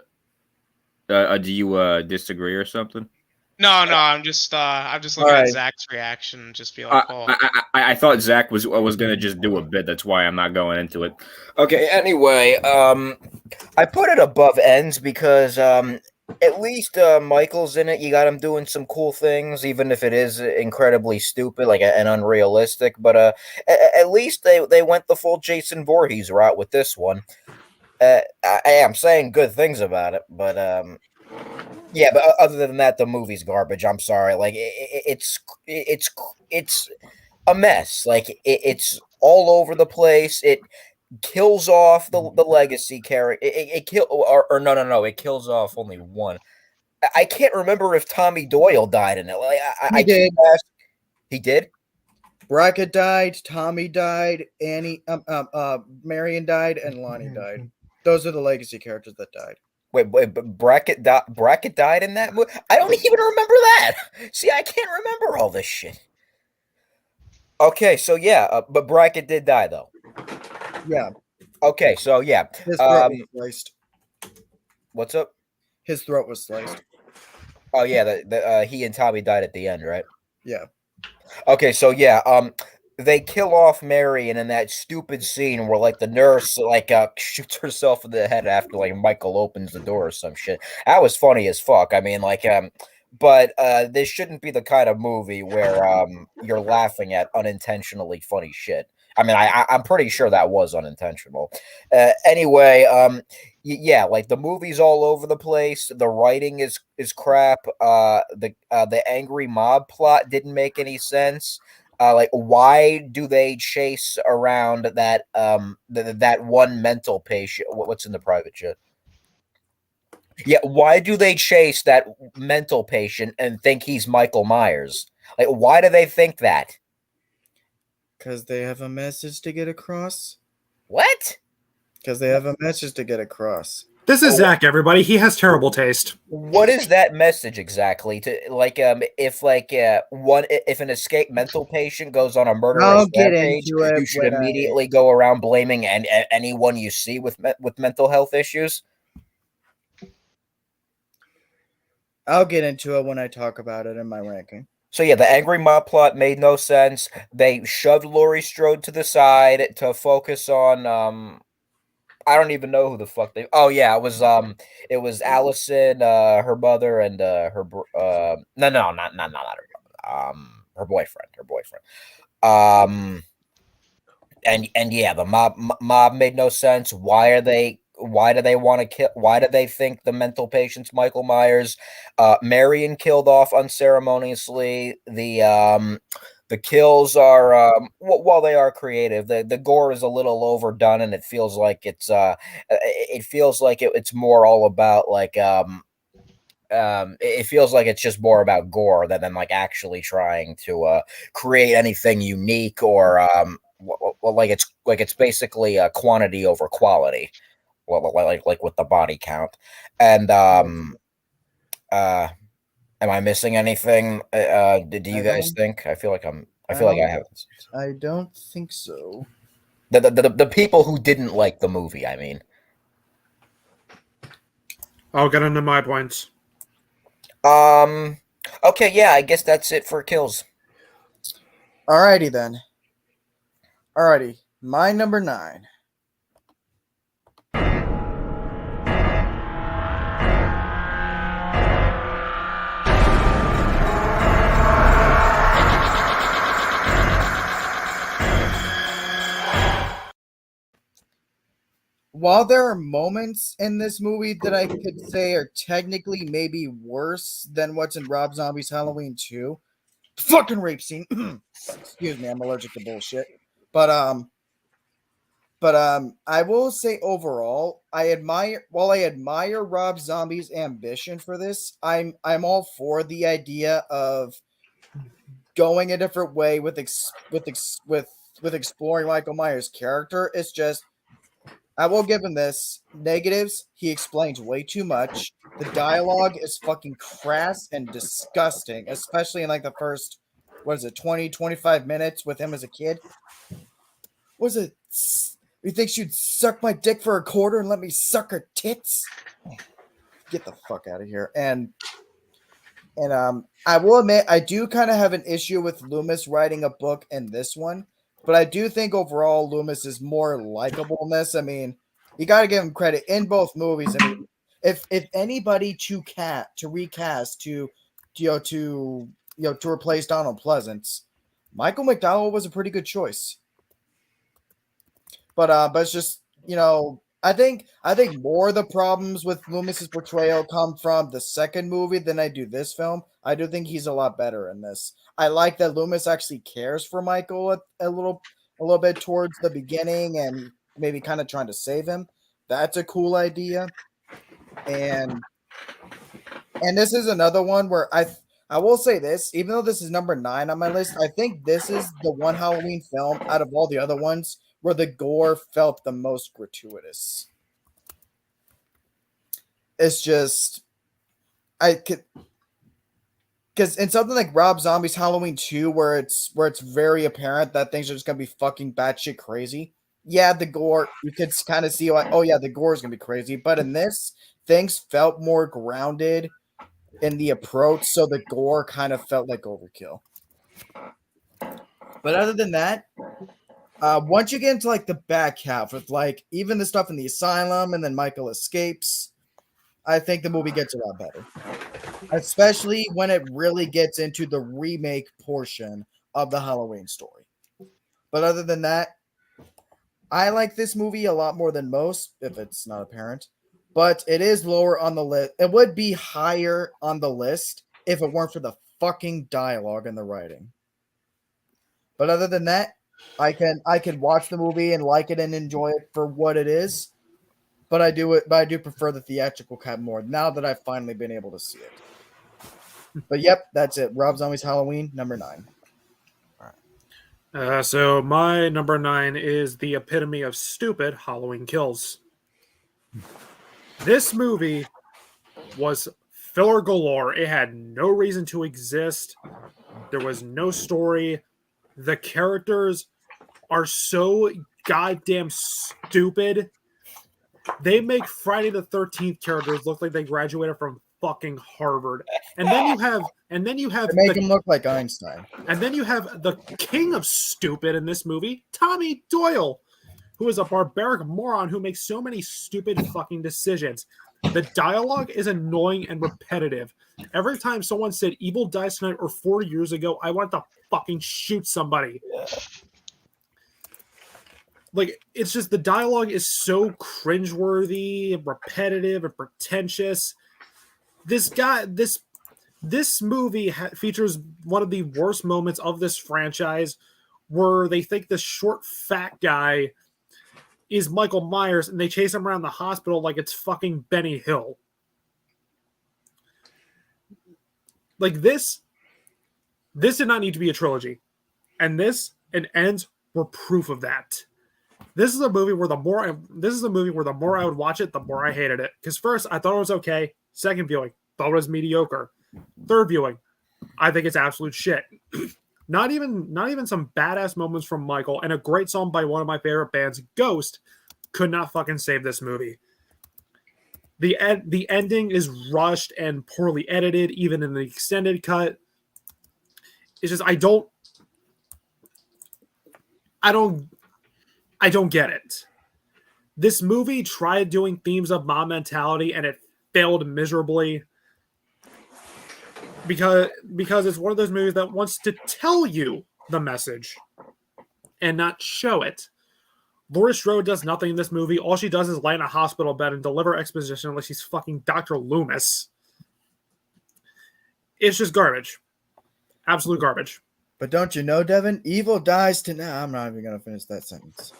[SPEAKER 6] disagree or something?
[SPEAKER 2] No, I'm just looking
[SPEAKER 1] All right.
[SPEAKER 2] at Zach's reaction, just be like, oh.
[SPEAKER 6] I thought Zach was gonna just do a bit. That's why I'm not going into it. Okay. Anyway,
[SPEAKER 7] I put it above Ends because at least Michael's in it. You got him doing some cool things, even if it is incredibly stupid, like and unrealistic. But at least they went the full Jason Voorhees route with this one. I am saying good things about it, but yeah. But other than that, the movie's garbage. I'm sorry. Like it's a mess. Like it's all over the place. It kills off the legacy character. It kills off only one. I can't remember if Tommy Doyle died in it. Like I
[SPEAKER 1] did.
[SPEAKER 7] He did.
[SPEAKER 1] Brackett died. Tommy died. Annie, Marion died, and Lonnie died. Those are the legacy characters that died.
[SPEAKER 7] Wait, but Brackett died in that movie? I don't even remember that. See, I can't remember all this shit. Okay, so yeah, but Brackett did die though.
[SPEAKER 1] Yeah.
[SPEAKER 7] Okay, so yeah.
[SPEAKER 1] His throat was sliced.
[SPEAKER 7] What's up?
[SPEAKER 1] His throat was sliced.
[SPEAKER 7] Oh yeah, he and Tommy died at the end, right?
[SPEAKER 1] Yeah.
[SPEAKER 7] Okay, so yeah, they kill off Marion in that stupid scene where like the nurse like shoots herself in the head after like Michael opens the door or some shit. That was funny as fuck. I mean, like but this shouldn't be the kind of movie where you're laughing at unintentionally funny shit. I mean, I'm pretty sure that was unintentional. Anyway, yeah, like the movie's all over the place. The writing is crap. The angry mob plot didn't make any sense. Like, why do they chase around that that one mental patient? What's in the private jet? Yeah, why do they chase that mental patient and think he's Michael Myers? Like, why do they think that?
[SPEAKER 1] Because they have a message to get across.
[SPEAKER 7] What?
[SPEAKER 1] Because they have a message to get across.
[SPEAKER 4] This is Zach, everybody. He has terrible taste.
[SPEAKER 7] What is that message exactly? To like, if an escaped mental patient goes on a murderous
[SPEAKER 1] I'll get
[SPEAKER 7] rampage,
[SPEAKER 1] into it
[SPEAKER 7] you should
[SPEAKER 1] when
[SPEAKER 7] immediately go around blaming anyone you see with mental health issues.
[SPEAKER 1] I'll get into it when I talk about it in my ranking.
[SPEAKER 7] So yeah, the angry mob plot made no sense. They shoved Laurie Strode to the side to focus on I don't even know who the fuck they. Oh yeah, it was Allison, her mother, and no, not her mother. Her boyfriend. And yeah, the mob made no sense. Why do they want to kill? Why do they think the mental patient's Michael Myers? Marion killed off unceremoniously. The kills are while they are creative, the gore is a little overdone, and it feels like it's more all about like it feels like it's just more about gore than like actually trying to create anything unique or like it's basically quantity over quality, like with the body count. And am I missing anything? Do you guys think? I feel like I haven't.
[SPEAKER 1] I don't think so.
[SPEAKER 7] The people who didn't like the movie, I mean.
[SPEAKER 4] I'll get into my points.
[SPEAKER 7] Okay, yeah, I guess that's it for kills.
[SPEAKER 1] Alrighty then. Alrighty, my number 9. While there are moments in this movie that I could say are technically maybe worse than what's in Rob Zombie's Halloween 2, fucking rape scene. Excuse me, I'm allergic to bullshit. But I will say overall, while I admire Rob Zombie's ambition for this, I'm all for the idea of going a different way with exploring Michael Myers' character. It's just, I will give him this. Negatives, he explains way too much. The dialogue is fucking crass and disgusting, especially in like the first, 20, 25 minutes with him as a kid. Was it, you think she'd suck my dick for a quarter and let me suck her tits? Get the fuck out of here. And I will admit, I do kind of have an issue with Loomis writing a book in this one. But I do think overall Loomis is more likable in this. I mean, you got to give him credit in both movies. I mean, if anybody to recast to replace Donald Pleasance, Michael McDowell was a pretty good choice. But it's just, I think more of the problems with Loomis's portrayal come from the second movie than I do this film. I do think he's a lot better in this. I like that Loomis actually cares for Michael a little bit towards the beginning and maybe kind of trying to save him. That's a cool idea. And this is another one where I will say this, even though this is number 9 on my list, I think this is the one Halloween film out of all the other ones where the gore felt the most gratuitous. It's just, because in something like Rob Zombie's Halloween 2, where it's very apparent that things are just gonna be fucking batshit crazy. Yeah, the gore, you could kind of see like, oh yeah, the gore is gonna be crazy. But in this, things felt more grounded in the approach, so the gore kind of felt like overkill. But other than that, once you get into like the back half with like even the stuff in the asylum and then Michael escapes, I think the movie gets a lot better. Especially when it really gets into the remake portion of the Halloween story. But other than that, I like this movie a lot more than most, if it's not apparent. But it is lower on the list. It would be higher on the list if it weren't for the fucking dialogue and the writing. But other than that, I can watch the movie and like it and enjoy it for what it is. But I do prefer the theatrical cut more now that I've finally been able to see it. But yep, that's it. Rob Zombie's Halloween, number 9.
[SPEAKER 4] So my number 9 is the epitome of stupid Halloween Kills. This movie was filler galore. It had no reason to exist. There was no story. The characters are so goddamn stupid. They make Friday the 13th characters look like they graduated from fucking Harvard. And then you have
[SPEAKER 1] They make him look like Einstein.
[SPEAKER 4] and then you have the king of stupid in this movie, Tommy Doyle, who is a barbaric moron who makes so many stupid fucking decisions. The dialogue is annoying and repetitive. Every time someone said "Evil Dies Tonight" or 4 years ago, I wanted to fucking shoot somebody. Like, it's just the dialogue is so cringeworthy and repetitive and pretentious. This movie features one of the worst moments of this franchise, where they think this short, fat guy is Michael Myers, and they chase him around the hospital like it's fucking Benny Hill. Like, this did not need to be a trilogy. And this and Ends were proof of that. This is a movie where the more I would watch it, the more I hated it. Because first, I thought it was okay. Second viewing, thought it was mediocre. Third viewing, I think it's absolute shit. Not even some badass moments from Michael and a great song by one of my favorite bands, Ghost, could not fucking save this movie. The ending is rushed and poorly edited, even in the extended cut. It's just I don't get it. This movie tried doing themes of mob mentality and it failed miserably. Because it's one of those movies that wants to tell you the message and not show it. Laurie Strode does nothing in this movie. All she does is lay in a hospital bed and deliver exposition like she's fucking Dr. Loomis. It's just garbage. Absolute garbage.
[SPEAKER 1] But don't you know, Devin? Evil dies tonight. I'm not even going to finish that sentence.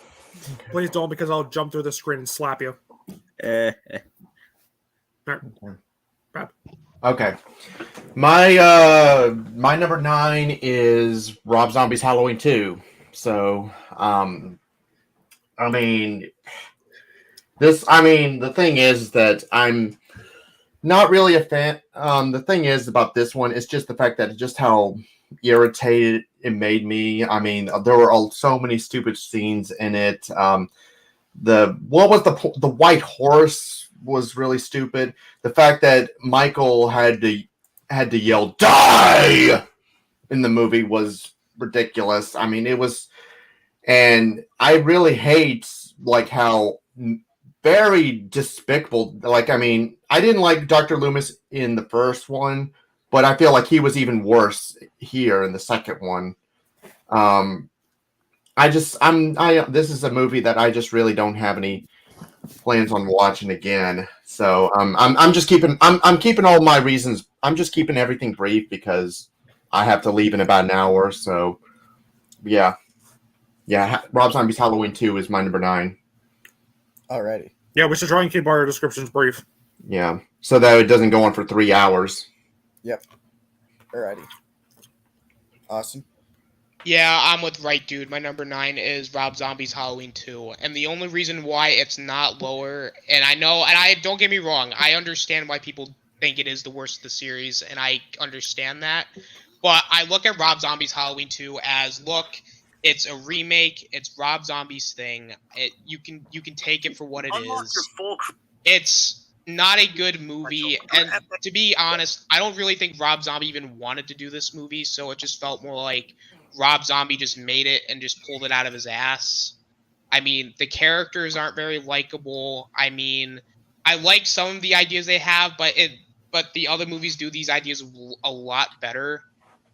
[SPEAKER 4] Please don't, because I'll jump through the screen and slap you.
[SPEAKER 3] Okay. My number 9 is Rob Zombie's Halloween 2. So, the thing is that I'm not really a fan. The thing is about this one is just the fact that just how irritated it made me. I mean, there were so many stupid scenes in it. The white horse was really stupid. The fact that Michael had to yell "die" in the movie was ridiculous. I mean, it was, and I really hate like how very despicable. Like, I mean, I didn't like Dr. Loomis in the first one, but I feel like he was even worse here in the second one. This is a movie that I just really don't have any plans on watching again. So I'm just keeping all my reasons. I'm just keeping everything brief because I have to leave in about an hour. So yeah. Rob Zombie's Halloween 2 is my number 9.
[SPEAKER 1] Alrighty.
[SPEAKER 4] Yeah, we should try and keep our descriptions brief.
[SPEAKER 3] Yeah, so that it doesn't go on for 3 hours.
[SPEAKER 1] Yep. Alrighty. Awesome.
[SPEAKER 2] Yeah, I'm with Right Dude. My number 9 is Rob Zombie's Halloween 2. And the only reason why it's not lower, and I don't get me wrong, I understand why people think it is the worst of the series, and I understand that. But I look at Rob Zombie's Halloween 2 as, look, it's a remake, it's Rob Zombie's thing. You can take it for what it is. It's not a good movie, and to be honest, I don't really think Rob Zombie even wanted to do this movie, so it just felt more like Rob Zombie just made it and just pulled it out of his ass. I mean, the characters aren't very likable. I mean, I like some of the ideas they have, but the other movies do these ideas a lot better.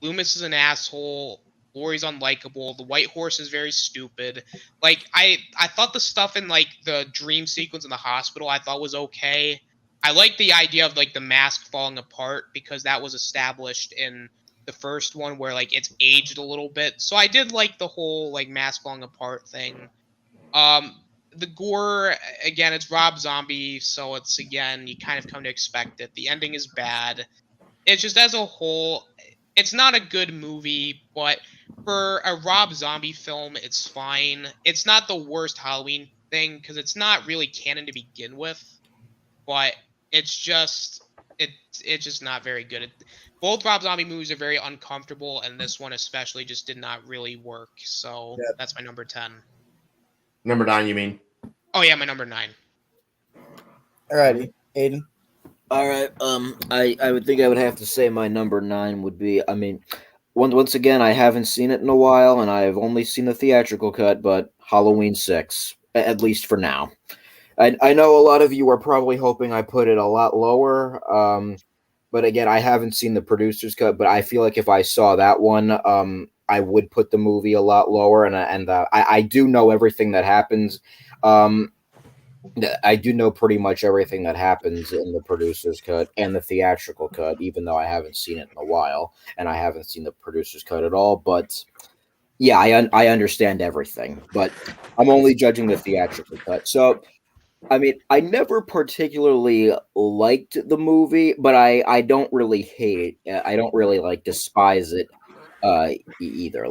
[SPEAKER 2] Loomis is an asshole. Laurie's unlikable. The White Horse is very stupid. Like, I thought the stuff in, like, the dream sequence in the hospital I thought was okay. I like the idea of, like, the mask falling apart because that was established in the first one where, like, it's aged a little bit. So I did like the whole, like, mask falling apart thing. The gore, again, it's Rob Zombie, so it's, again, you kind of come to expect it. The ending is bad. It's just, as a whole, it's not a good movie, but for a Rob Zombie film, it's fine. It's not the worst Halloween thing, because it's not really canon to begin with, but it's just not very good. Both Rob Zombie movies are very uncomfortable, and this one especially just did not really work, so that's my number 10.
[SPEAKER 3] Number 9, you mean?
[SPEAKER 2] Oh yeah, my number 9.
[SPEAKER 1] Alrighty, Aiden.
[SPEAKER 7] All right. I would think I would have to say my number 9 would be. I mean, once again, I haven't seen it in a while, and I've only seen the theatrical cut. But Halloween 6, at least for now. I know a lot of you are probably hoping I put it a lot lower. But again, I haven't seen the producer's cut. But I feel like if I saw that one, I would put the movie a lot lower. And I do know everything that happens. I do know pretty much everything that happens in the producer's cut and the theatrical cut, even though I haven't seen it in a while, and I haven't seen the producer's cut at all. But yeah, I understand everything, but I'm only judging the theatrical cut. So, I mean, I never particularly liked the movie, but I don't really hate it. I don't really despise it either.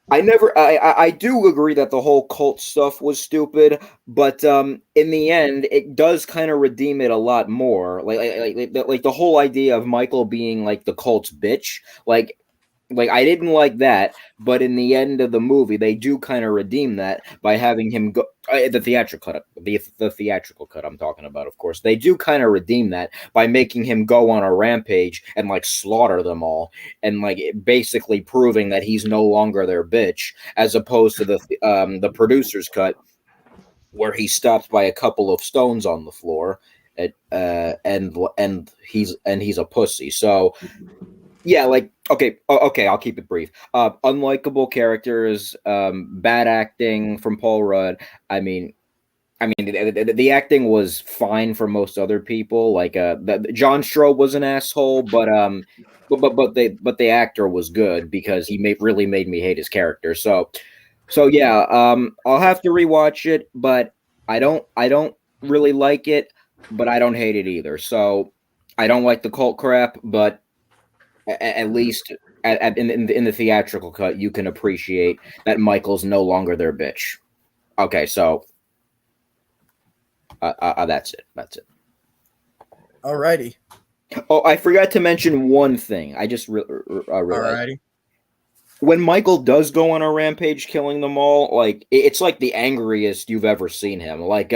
[SPEAKER 7] I do agree that the whole cult stuff was stupid, but in the end, it does kind of redeem it a lot more. Like the whole idea of Michael being like the cult's bitch, like I didn't like that, but in the end of the movie, they do kind of redeem that by having him go. The theatrical cut, the theatrical cut I'm talking about, of course, they do kind of redeem that by making him go on a rampage and slaughter them all, and basically proving that he's no longer their bitch, as opposed to the producer's cut, where he stopped by a couple of stones on the floor, and he's a pussy. So. Yeah, okay, I'll keep it brief. Unlikable characters, bad acting from Paul Rudd. I mean, the acting was fine for most other people. John Stroh was an asshole, but the actor was good because he really made me hate his character. So yeah, I'll have to rewatch it, but I don't really like it, but I don't hate it either. So I don't like the cult crap, but. At least in the theatrical cut, you can appreciate that Michael's no longer their bitch. Okay, so that's it. That's it.
[SPEAKER 1] Alrighty.
[SPEAKER 7] Oh, I forgot to mention one thing. I just realized.
[SPEAKER 1] Alrighty.
[SPEAKER 7] When Michael does go on a rampage, killing them all, it's like the angriest you've ever seen him. Like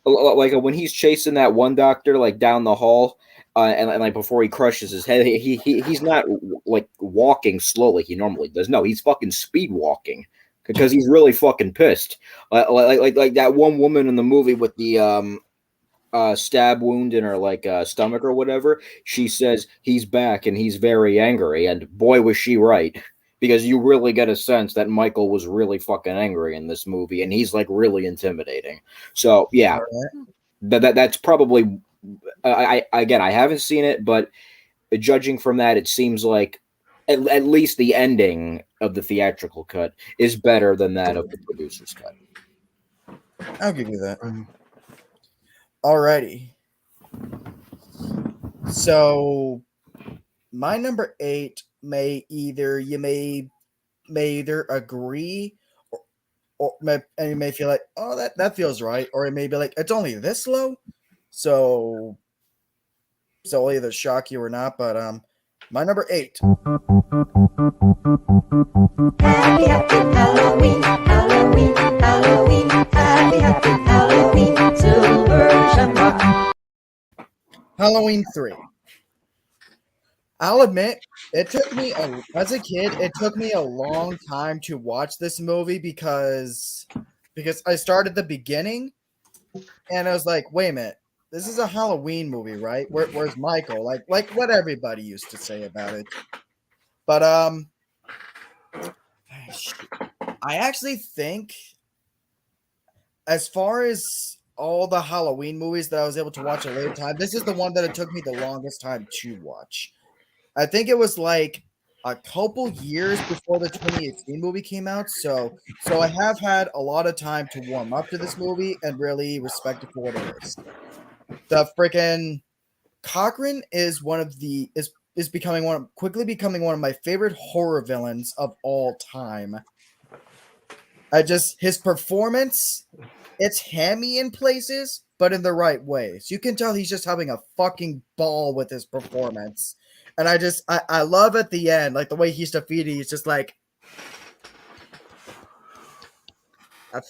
[SPEAKER 7] when he's chasing that one doctor down the hall. And before he crushes his head, he's not walking slowly. He normally does. No, he's fucking speed walking because he's really fucking pissed. Like that one woman in the movie with the stab wound in her stomach or whatever. She says he's back and he's very angry, and boy was she right, because you really get a sense that Michael was really fucking angry in this movie, and he's really intimidating. So yeah, that's probably. I haven't seen it, but judging from that, it seems like at least the ending of the theatrical cut is better than that of the producer's cut.
[SPEAKER 1] I'll give you that. Alrighty. So my number 8 may either agree and you may feel like, oh, that feels right, or it may be like, it's only this low. So it'll either shock you or not, but my number 8.
[SPEAKER 9] Happy, happy Halloween, Halloween, Halloween, happy, happy Halloween, Silver Shamrock.
[SPEAKER 1] Halloween 3. I'll admit, as a kid, it took me a long time to watch this movie because I started the beginning and I was like, wait a minute, this is a Halloween movie, right? Where's Michael? Like what everybody used to say about it. But I actually think, as far as all the Halloween movies that I was able to watch at a later time, this is the one that it took me the longest time to watch. I think it was like a couple years before the 2018 movie came out, so I have had a lot of time to warm up to this movie and really respect it for what it is. The freaking Cochran is quickly becoming one of my favorite horror villains of all time. His performance, it's hammy in places, but in the right ways. You can tell he's just having a fucking ball with his performance. And I love at the end, like the way he's defeated, he's just like, I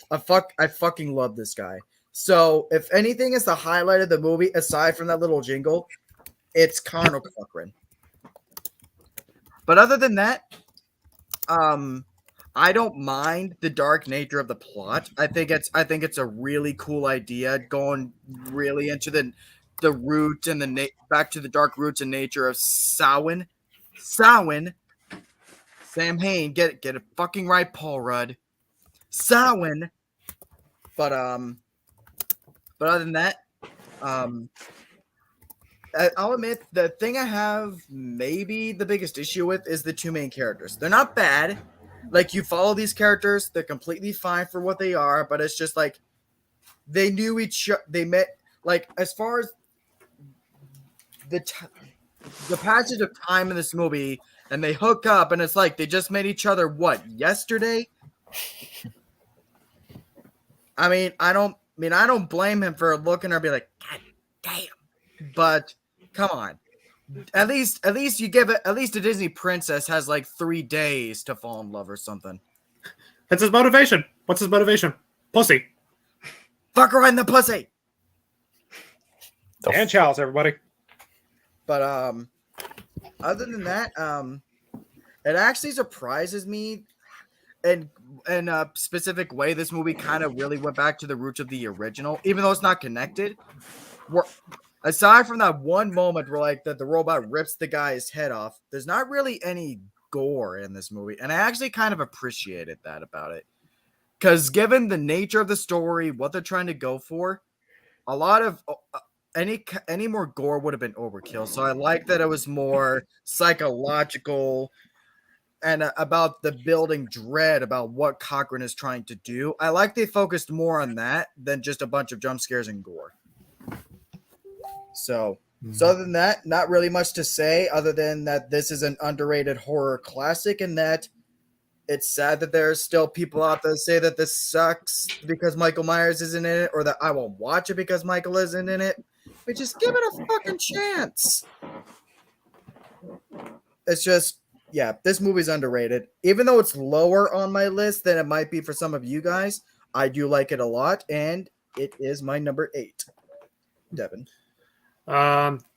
[SPEAKER 1] fucking love this guy. So if anything is the highlight of the movie, aside from that little jingle, it's Colonel Cochran. But other than that, I don't mind the dark nature of the plot. I think it's a really cool idea, going really into the root and back to the dark roots and nature of Samhain. Sam Hain, get it fucking right, Paul Rudd. Samhain. But other than that, I'll admit the thing I have maybe the biggest issue with is the two main characters. They're not bad. Like, you follow these characters, they're completely fine for what they are, but it's just like they knew they met, like, as far as the passage of time in this movie, and they hook up, and it's like they just met each other yesterday? I don't blame him for looking at her and be like, God damn. But come on. At least a Disney princess has like 3 days to fall in love or something.
[SPEAKER 4] That's his motivation. What's his motivation? Pussy.
[SPEAKER 1] Fuck her in the pussy.
[SPEAKER 4] And Charles, everybody.
[SPEAKER 1] But other than that, it actually surprises me, and in a specific way, this movie kind of really went back to the roots of the original, even though it's not connected. Aside from that one moment where like the robot rips the guy's head off, there's not really any gore in this movie, and I actually kind of appreciated that about it. Because given the nature of the story, what they're trying to go for, a lot of any more gore would have been overkill. So I like that it was more psychological and about the building dread about what Cochran is trying to do. I like they focused more on that than just a bunch of jump scares and gore. So other than that, not really much to say other than that this is an underrated horror classic, and that it's sad that there's still people out there that say that this sucks because Michael Myers isn't in it, or that I won't watch it because Michael isn't in it. But just give it a fucking chance. It's just, yeah, this movie's underrated. Even though it's lower on my list than it might be for some of you guys, I do like it a lot, and it is my number 8. Devin.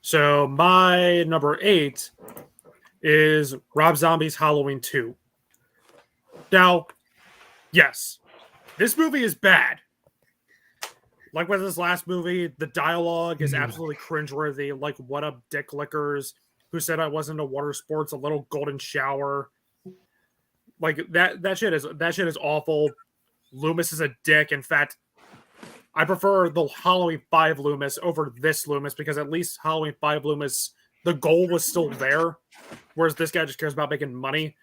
[SPEAKER 4] So my number 8 is Rob Zombie's Halloween 2. Now, yes, this movie is bad. Like with this last movie, the dialogue is absolutely cringeworthy. Like, what up, dick lickers? Who said I wasn't into water sports? A little golden shower. Like that shit is awful. Loomis is a dick. In fact, I prefer the Halloween 5 Loomis over this Loomis, because at least Halloween 5 Loomis, the goal was still there, whereas this guy just cares about making money.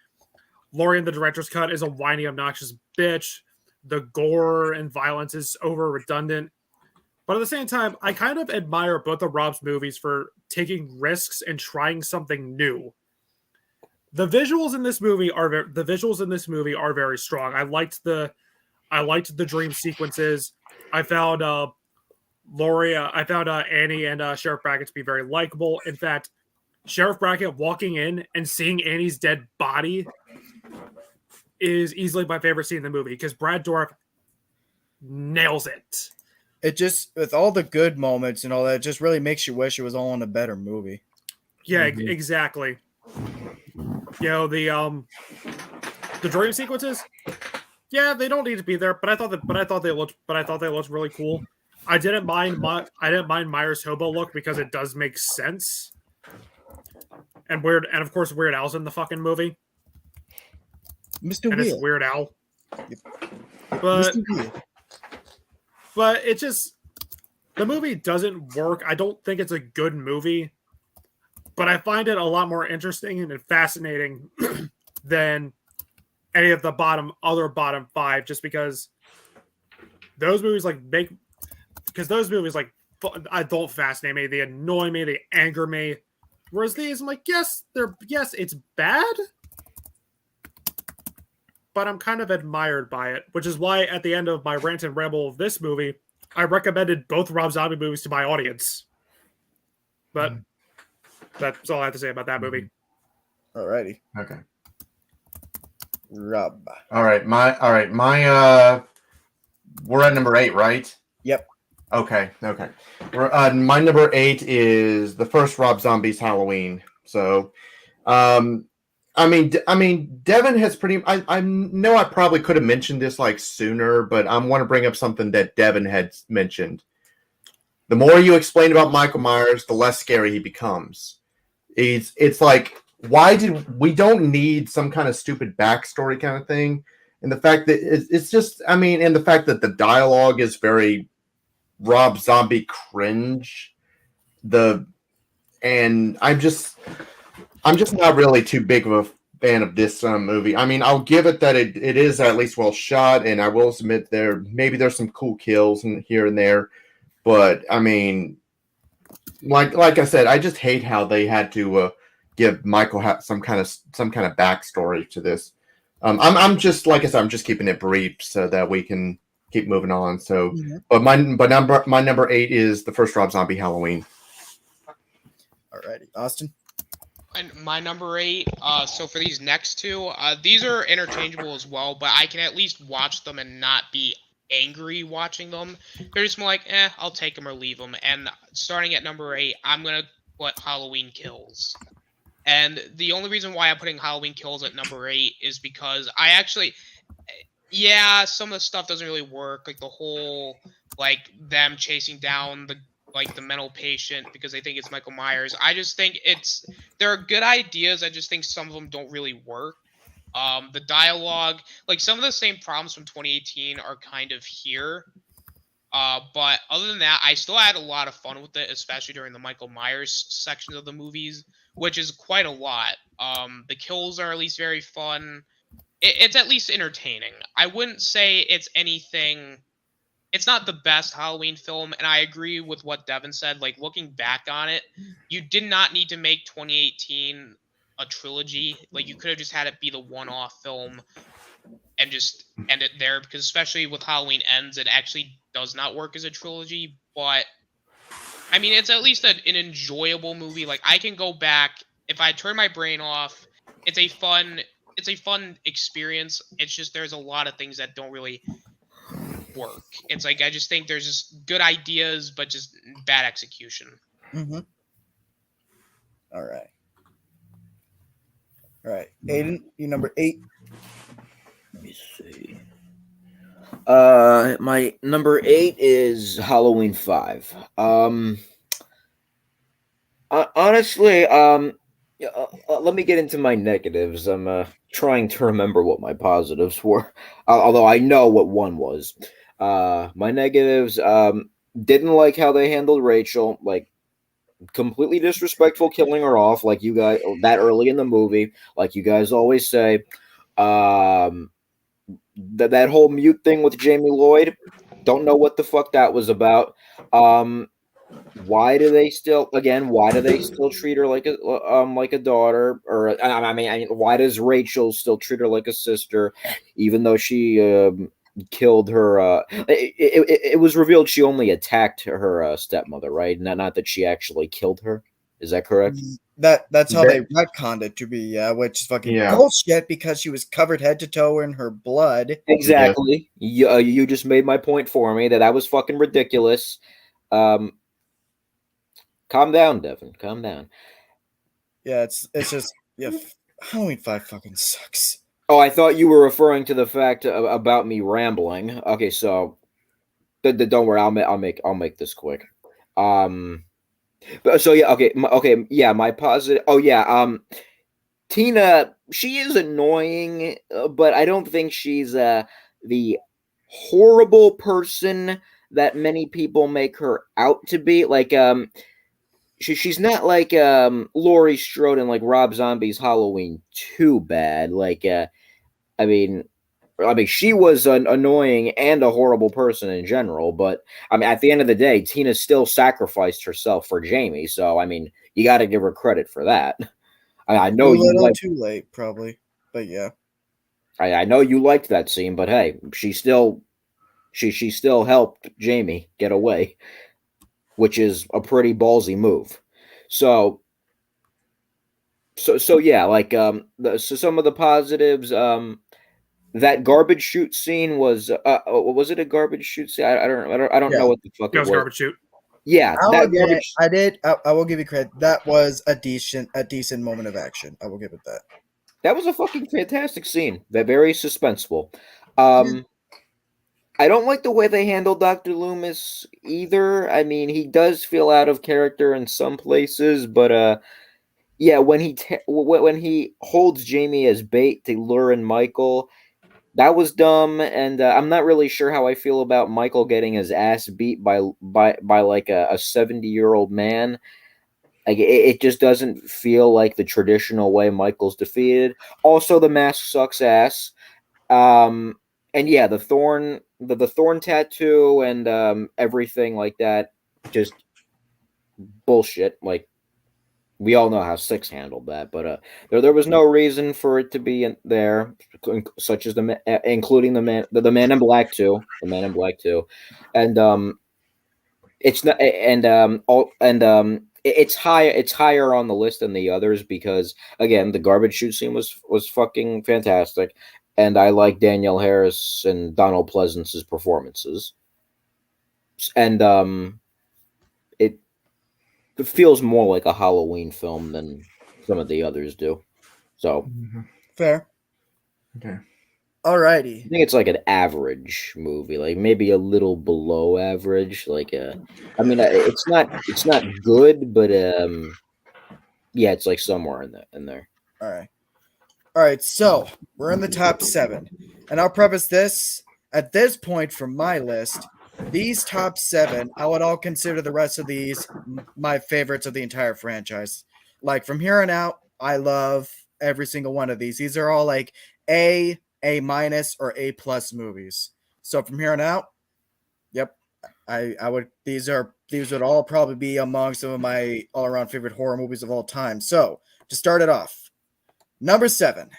[SPEAKER 4] Laurie in the director's cut is a whiny, obnoxious bitch. The gore and violence is over redundant. But at the same time, I kind of admire both of Rob's movies for taking risks and trying something new. The visuals in this movie are very strong. I liked the dream sequences. I found Annie and Sheriff Brackett to be very likable. In fact, Sheriff Brackett walking in and seeing Annie's dead body is easily my favorite scene in the movie, because Brad Dourif nails it.
[SPEAKER 1] It just, with all the good moments and all that, it just really makes you wish it was all in a better movie.
[SPEAKER 4] Yeah,
[SPEAKER 3] Mhm.
[SPEAKER 4] exactly. You know, the dream sequences. Yeah, they don't need to be there, but I thought they looked really cool. I didn't mind Myers' hobo look because it does make sense. And of course Weird Al's in the fucking movie,
[SPEAKER 1] Mr.
[SPEAKER 4] and it's
[SPEAKER 1] Wheel.
[SPEAKER 4] Weird Al. But
[SPEAKER 1] Mr. Wheel.
[SPEAKER 4] it just the movie doesn't work. I don't think it's a good movie, but I find it a lot more interesting and fascinating than any of the bottom 5, just because those movies don't fascinate me. They annoy me. They anger me. Whereas these, I'm like, yes, it's bad, but I'm kind of admired by it, which is why at the end of my rant and ramble of this movie, I recommended both Rob Zombie movies to my audience. But that's all I have to say about that movie.
[SPEAKER 1] Alrighty.
[SPEAKER 3] Okay.
[SPEAKER 1] Rob.
[SPEAKER 3] All right. My we're at number 8, right?
[SPEAKER 1] Yep.
[SPEAKER 3] Okay. My number 8 is the first Rob Zombie's Halloween. So, I mean, Devin has I know I probably could have mentioned this like sooner, but I want to bring up something that Devin had mentioned. The more you explain about Michael Myers, the less scary he becomes. It's like, why did we don't need some kind of stupid backstory kind of thing? And the fact that it's just, I mean, and the fact that the dialogue is very Rob Zombie cringe. And I'm just not really too big of a fan of this movie. I mean, I'll give it that it is at least well shot, and I will admit there's some cool kills here and there, but I mean, like I said, I just hate how they had to give Michael some kind of backstory to this. I'm just, like I said, I'm just keeping it brief so that we can keep moving on. So, but my number 8 is the first Rob Zombie Halloween.
[SPEAKER 1] Alrighty, Austin.
[SPEAKER 2] And my number 8. So for these next two, these are interchangeable as well, but I can at least watch them and not be angry watching them. They're just more like, I'll take them or leave them. And starting at number 8, I'm gonna put Halloween Kills. And the only reason why I'm putting Halloween Kills at number 8 is because I actually, some of the stuff doesn't really work. Like the whole, like them chasing down the mental patient because they think it's Michael Myers. I just think there are good ideas. I just think some of them don't really work. The dialogue, like some of the same problems from 2018 are kind of here. But other than that, I still had a lot of fun with it, especially during the Michael Myers sections of the movies, which is quite a lot. The kills are at least very fun. It's at least entertaining. I wouldn't say it's anything. It's not the best Halloween film, and I agree with what Devin said. Like, looking back on it, you did not need to make 2018 a trilogy. Like, you could have just had it be the one-off film and just end it there, because especially with Halloween Ends, it actually does not work as a trilogy. But I mean, it's at least an enjoyable movie. Like, I can go back if I turn my brain off. It's a fun experience. It's just there's a lot of things that don't really work. It's like I just think there's just good ideas, but just bad execution.
[SPEAKER 1] Mm-hmm. All right, Aiden, you number 8.
[SPEAKER 7] Let me see. My number 8 is Halloween 5. Honestly, let me get into my negatives. I'm trying to remember what my positives were, although I know what one was. My negatives, didn't like how they handled Rachel, like completely disrespectful, killing her off like you guys that early in the movie, like you guys always say. That whole mute thing with Jamie Lloyd, don't know what the fuck that was about. Why do they still treat her like a daughter? Or I mean, why does Rachel still treat her like a sister, even though she killed her? It was revealed she only attacked her stepmother, right? Not that she actually killed her. Is that correct?
[SPEAKER 1] That's how they retconned it to be, which is fucking bullshit because she was covered head to toe in her blood.
[SPEAKER 7] Exactly. You just made my point for me that was fucking ridiculous. Calm down, Devin. Calm down.
[SPEAKER 1] Yeah, it's just yeah. Halloween 5 fucking sucks.
[SPEAKER 7] Oh, I thought you were referring to the fact about me rambling. Okay, so don't worry, I'll make this quick. Um, but so yeah, okay, yeah, my positive. Oh yeah, Tina, she is annoying, but I don't think she's the horrible person that many people make her out to be. Like she's not like Laurie Strode and like Rob Zombie's Halloween too bad. Like I mean she was an annoying and a horrible person in general, but I mean at the end of the day, Tina still sacrificed herself for Jamie, so I mean you got to give her credit for that. I know
[SPEAKER 1] Too
[SPEAKER 7] you
[SPEAKER 1] little,
[SPEAKER 7] like
[SPEAKER 1] too late, probably. But yeah.
[SPEAKER 7] I know you liked that scene, but hey, she still helped Jamie get away, which is a pretty ballsy move. So yeah, like so some of the positives, that garbage chute scene was it a garbage chute scene? I don't know
[SPEAKER 1] Yeah.
[SPEAKER 7] what the fuck
[SPEAKER 4] That
[SPEAKER 7] it
[SPEAKER 4] was
[SPEAKER 7] was.
[SPEAKER 4] garbage shoot.
[SPEAKER 7] Yeah,
[SPEAKER 1] I'll
[SPEAKER 7] that
[SPEAKER 1] admit,
[SPEAKER 7] garbage.
[SPEAKER 1] I will give you credit. That was a decent moment of action. I will give it that.
[SPEAKER 7] That was a fucking fantastic scene. Very suspenseful. Um, I don't like the way they handle Dr. Loomis either. I mean, he does feel out of character in some places, but yeah, when he holds Jamie as bait to lure in Michael, that was dumb, and I'm not really sure how I feel about Michael getting his ass beat by like a 70-year-old man. Like it just doesn't feel like the traditional way Michael's defeated. Also, the mask sucks ass. And yeah, the thorn tattoo and everything like that, just bullshit. Like we all know how Six handled that, but there was no reason for it to be in there, such as including the Man in Black too, and it's not and all and it's higher on the list than the others because again the garbage chute scene was fucking fantastic, and I like Danielle Harris and Donald Pleasance's performances, and it feels more like a Halloween film than some of the others do. So
[SPEAKER 1] Fair.
[SPEAKER 3] Okay.
[SPEAKER 1] Alrighty.
[SPEAKER 7] I think it's like an average movie, like maybe a little below average. Like I mean, it's not good, but yeah, it's like somewhere in there.
[SPEAKER 1] Alright. Alright, so we're in the top 7. And I'll preface this at this point from my list. These top 7, I would all consider the rest of these my favorites of the entire franchise. Like from here on out, I love every single one of these. These are all like A minus, or A plus movies. So from here on out, yep, I would these would all probably be among some of my all around favorite horror movies of all time. So to start it off, number 7.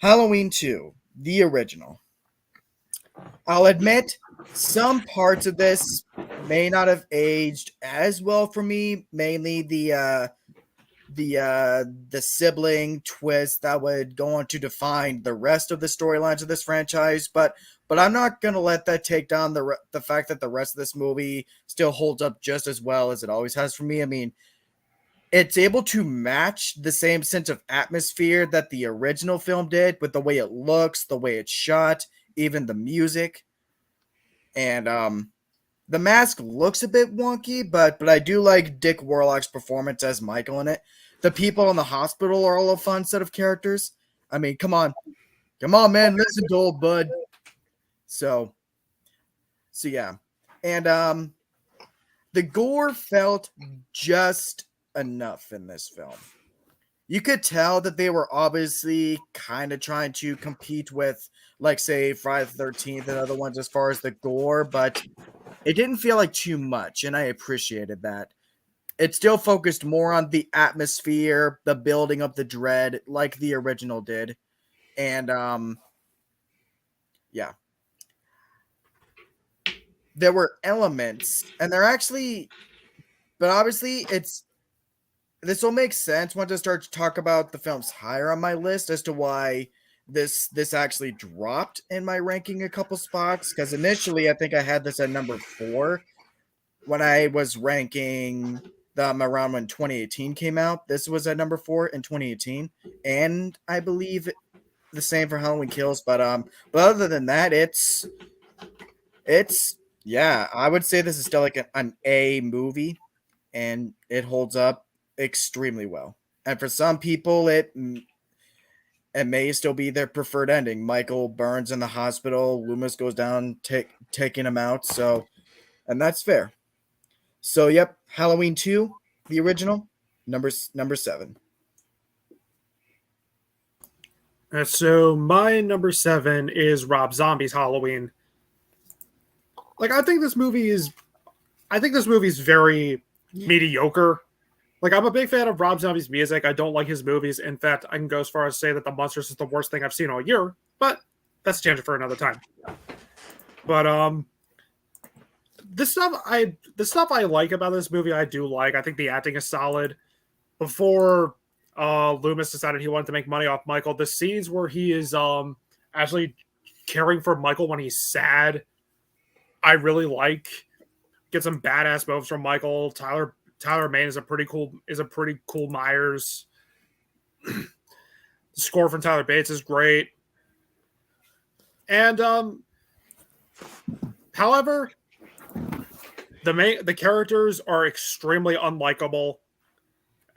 [SPEAKER 1] Halloween 2, the original. I'll admit some parts of this may not have aged as well for me, mainly the sibling twist that would go on to define the rest of the storylines of this franchise, but I'm not going to let that take down the fact that the rest of this movie still holds up just as well as it always has for me. I mean, it's able to match the same sense of atmosphere that the original film did with the way it looks, the way it's shot, even the music. And the mask looks a bit wonky, but I do like Dick Warlock's performance as Michael in it. The people in the hospital are all a fun set of characters. I mean, come on, man, listen to old bud. So yeah, and the gore felt just enough in this film. You could tell that they were obviously kind of trying to compete with, like, say, Friday the 13th and other ones as far as the gore, but it didn't feel like too much, and I appreciated that. It still focused more on the atmosphere, the building of the dread, like the original did. And, yeah. There were elements, and they're actually, but obviously it's this will make sense once I start to talk about the films higher on my list as to why this actually dropped in my ranking a couple spots. Because initially, I think I had this at number 4 when I was ranking them around when 2018 came out. This was at number 4 in 2018, and I believe the same for Halloween Kills. But other than that, it's yeah, I would say this is still like an A movie, and it holds up extremely well. And for some people, it may still be their preferred ending. Michael burns in the hospital. Loomis goes down, taking him out. So, and that's fair. So, yep, Halloween 2, the original, number 7.
[SPEAKER 4] So my number 7 is Rob Zombie's Halloween. Like, I think this movie is very mediocre. Like, I'm a big fan of Rob Zombie's music. I don't like his movies. In fact, I can go as far as say that The Monsters is the worst thing I've seen all year. But that's a tangent for another time. But the stuff I like about this movie, I do like. I think the acting is solid. Before Loomis decided he wanted to make money off Michael, the scenes where he is actually caring for Michael when he's sad, I really like. Get some badass moves from Michael. Tyler Mane is a pretty cool Myers. The score from Tyler Bates is great. And however, the characters are extremely unlikable.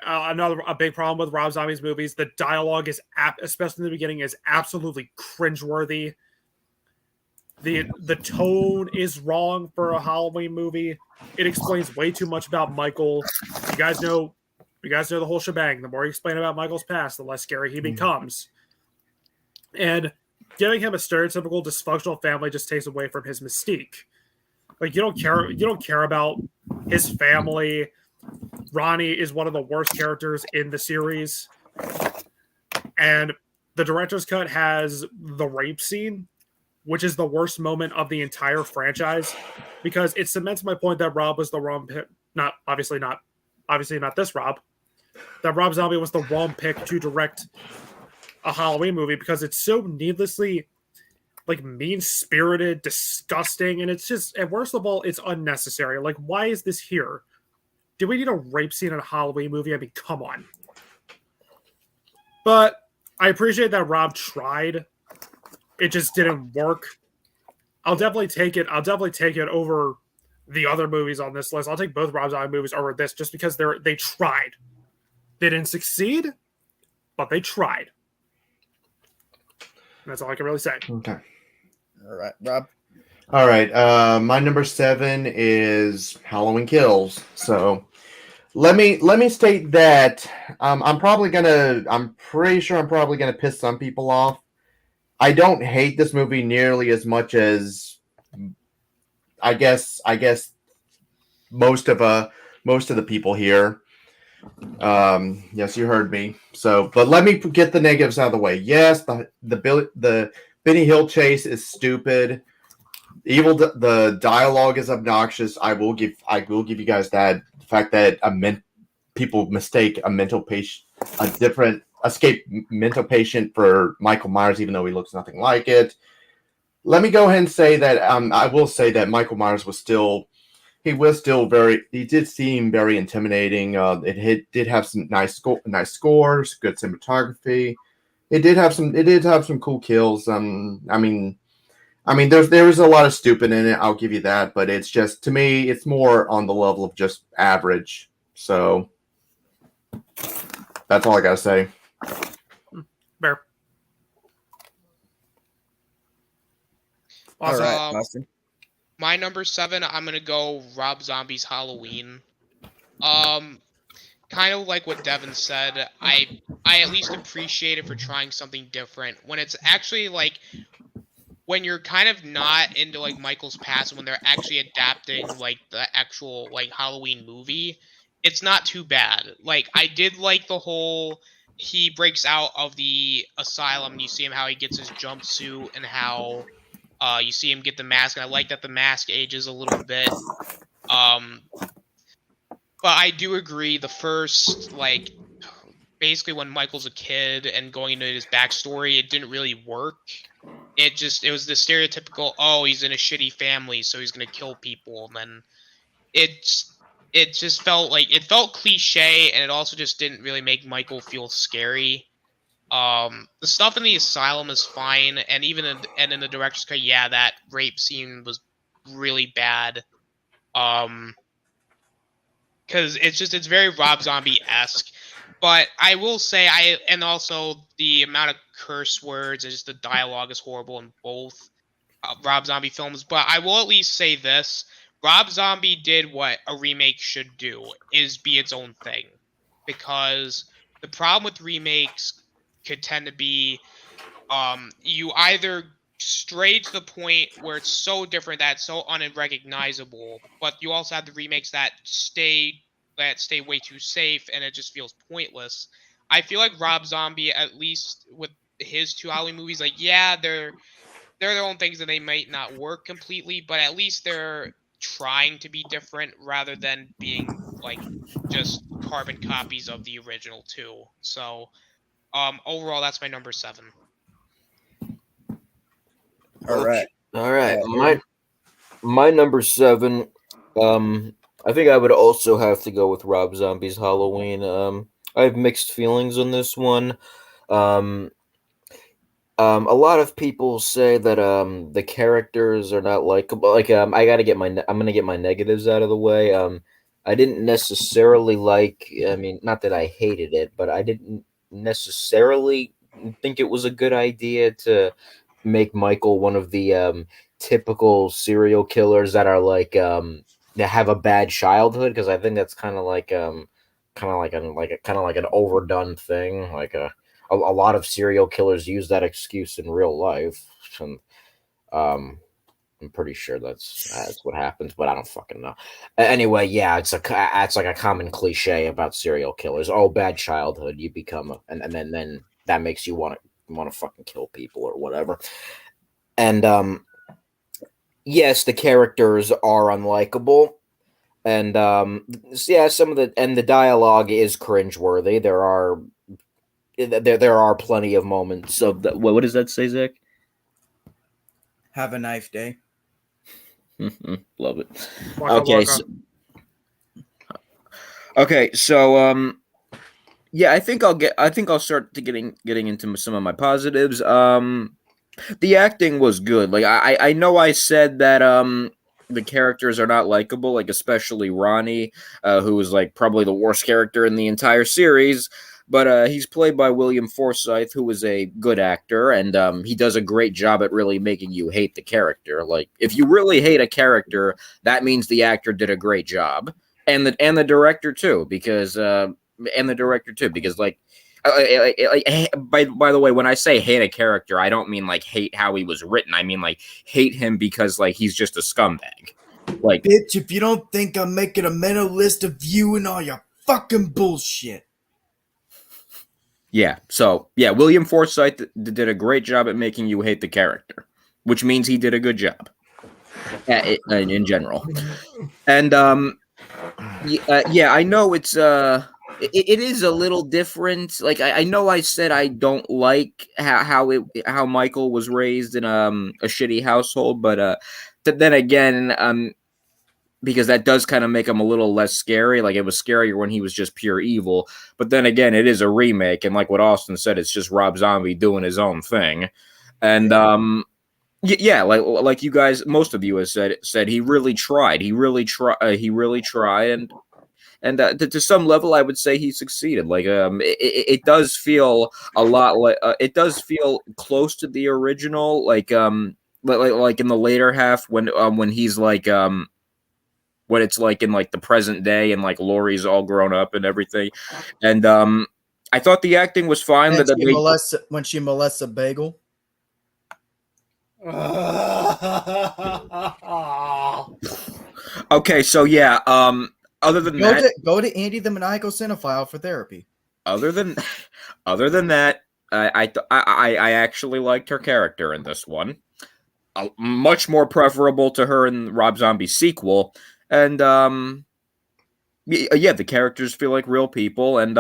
[SPEAKER 4] A big problem with Rob Zombie's movies, the dialogue is especially in the beginning, is absolutely cringeworthy. The tone is wrong for a Halloween movie. It explains way too much about Michael. You guys know the whole shebang. The more you explain about Michael's past, the less scary he becomes. And giving him a stereotypical dysfunctional family just takes away from his mystique. Like, you don't care about his family. Ronnie is one of the worst characters in the series. And the director's cut has the rape scene, which is the worst moment of the entire franchise, because it cements my point that Rob was the wrong pick. Obviously not this Rob. That Rob Zombie was the wrong pick to direct a Halloween movie, because it's so needlessly like mean-spirited, disgusting, and it's just, and worst of all, it's unnecessary. Like, why is this here? Do we need a rape scene in a Halloween movie? I mean, come on. But I appreciate that Rob tried. It just didn't work. I'll definitely take it over the other movies on this list. I'll take both Rob Zombie movies over this just because they tried. They didn't succeed, but they tried. And that's all I can really say.
[SPEAKER 3] Okay.
[SPEAKER 1] All right, Rob.
[SPEAKER 3] All right. My number 7 is Halloween Kills. So let me state that I'm pretty sure I'm probably gonna piss some people off. I don't hate this movie nearly as much as I guess most of the people here. Yes, you heard me. So, but let me get the negatives out of the way. Yes, the Benny Hill chase is stupid. The dialogue is obnoxious. I will give you guys that. The fact that people mistake a different escape mental patient for Michael Myers, even though he looks nothing like it. Let me go ahead and say that I will say that Michael Myers he did seem very intimidating. Did have some nice scores, good cinematography. It did have some cool kills. I mean, there is a lot of stupid in it. I'll give you that, but it's just, to me, it's more on the level of just average. So that's all I gotta say.
[SPEAKER 4] Bear.
[SPEAKER 1] All right, Austin.
[SPEAKER 2] My number 7, I'm gonna go Rob Zombie's Halloween. Kind of like what Devin said, I at least appreciate it for trying something different. When it's actually like, when you're kind of not into like Michael's past, when they're actually adapting like the actual like Halloween movie, it's not too bad. Like, I did like the whole, he breaks out of the asylum and you see him how he gets his jumpsuit and how you see him get the mask, and I like that the mask ages a little bit. But I do agree. The first, like, basically when Michael's a kid and going into his backstory, it didn't really work. It was the stereotypical, oh, he's in a shitty family, so he's gonna kill people, and then it just felt cliche, and it also just didn't really make Michael feel scary. The stuff in the asylum is fine, and even in the director's cut, yeah, that rape scene was really bad. Because it's very Rob Zombie-esque. But I will say, and also the amount of curse words and just the dialogue is horrible in both Rob Zombie films. But I will at least say this: Rob Zombie did what a remake should do, is be its own thing. Because the problem with remakes could tend to be, you either stray to the point where it's so different that it's so unrecognizable, but you also have the remakes that stay way too safe, and it just feels pointless. I feel like Rob Zombie, at least with his 2 Halloween movies, like, yeah, they're their own things and they might not work completely, but at least they're trying to be different rather than being like just carbon copies of the original 2. So overall, that's my number 7.
[SPEAKER 1] All right.
[SPEAKER 7] All right. My number 7. I think I would also have to go with Rob Zombie's Halloween. I have mixed feelings on this one. A lot of people say that the characters are not likable. Like I'm gonna get my negatives out of the way. I didn't necessarily like. I mean, not that I hated it, but I didn't necessarily think it was a good idea to make Michael one of the typical serial killers that are like that have a bad childhood, because I think that's kind of like an overdone thing. Like a lot of serial killers use that excuse in real life, and I'm pretty sure that's what happens, but I don't fucking know. Anyway, yeah, it's like a common cliche about serial killers. Oh, bad childhood, you become and then that makes you want to fucking kill people or whatever. And yes, the characters are unlikable, and yeah, the dialogue is cringeworthy. There are plenty of moments of the, what does that say, Zach?
[SPEAKER 1] Have a nice day.
[SPEAKER 7] Love it.
[SPEAKER 4] Waka
[SPEAKER 7] Okay, so yeah, I think I'll start to getting into some of my positives. The acting was good. Like I know I said that the characters are not likable, like especially Ronnie, who is like probably the worst character in the entire series. But he's played by William Forsythe, who is a good actor, and he does a great job at really making you hate the character. Like if you really hate a character, that means the actor did a great job, and the director too, because like. By the way, when I say hate a character, I don't mean like hate how he was written. I mean like hate him because like he's just a scumbag. Like,
[SPEAKER 1] bitch, if you don't think I'm making a mental list of you and all your fucking bullshit.
[SPEAKER 7] Yeah. So yeah, William Forsythe did a great job at making you hate the character, which means he did a good job in general. And yeah, I know it's it is a little different. Like I know I said I don't like how Michael was raised in a shitty household, but then again, because that does kind of make him a little less scary. Like it was scarier when he was just pure evil. But then again, it is a remake, and like what Austin said, it's just Rob Zombie doing his own thing. And yeah, like you guys, most of you have said he really tried. He really tried, and to some level, I would say he succeeded. Like, it does feel a lot like it does feel close to the original. Like in the later half when he's like when it's like in like the present day and like Laurie's all grown up and everything. And I thought the acting was fine.
[SPEAKER 1] When she molests a bagel.
[SPEAKER 7] Okay, so yeah. Other than that,
[SPEAKER 1] go to Andy the Maniacal Cinephile for therapy.
[SPEAKER 7] Other than that, I actually liked her character in this one. Much more preferable to her in Rob Zombie's sequel. And
[SPEAKER 6] Yeah, the characters feel like real people, and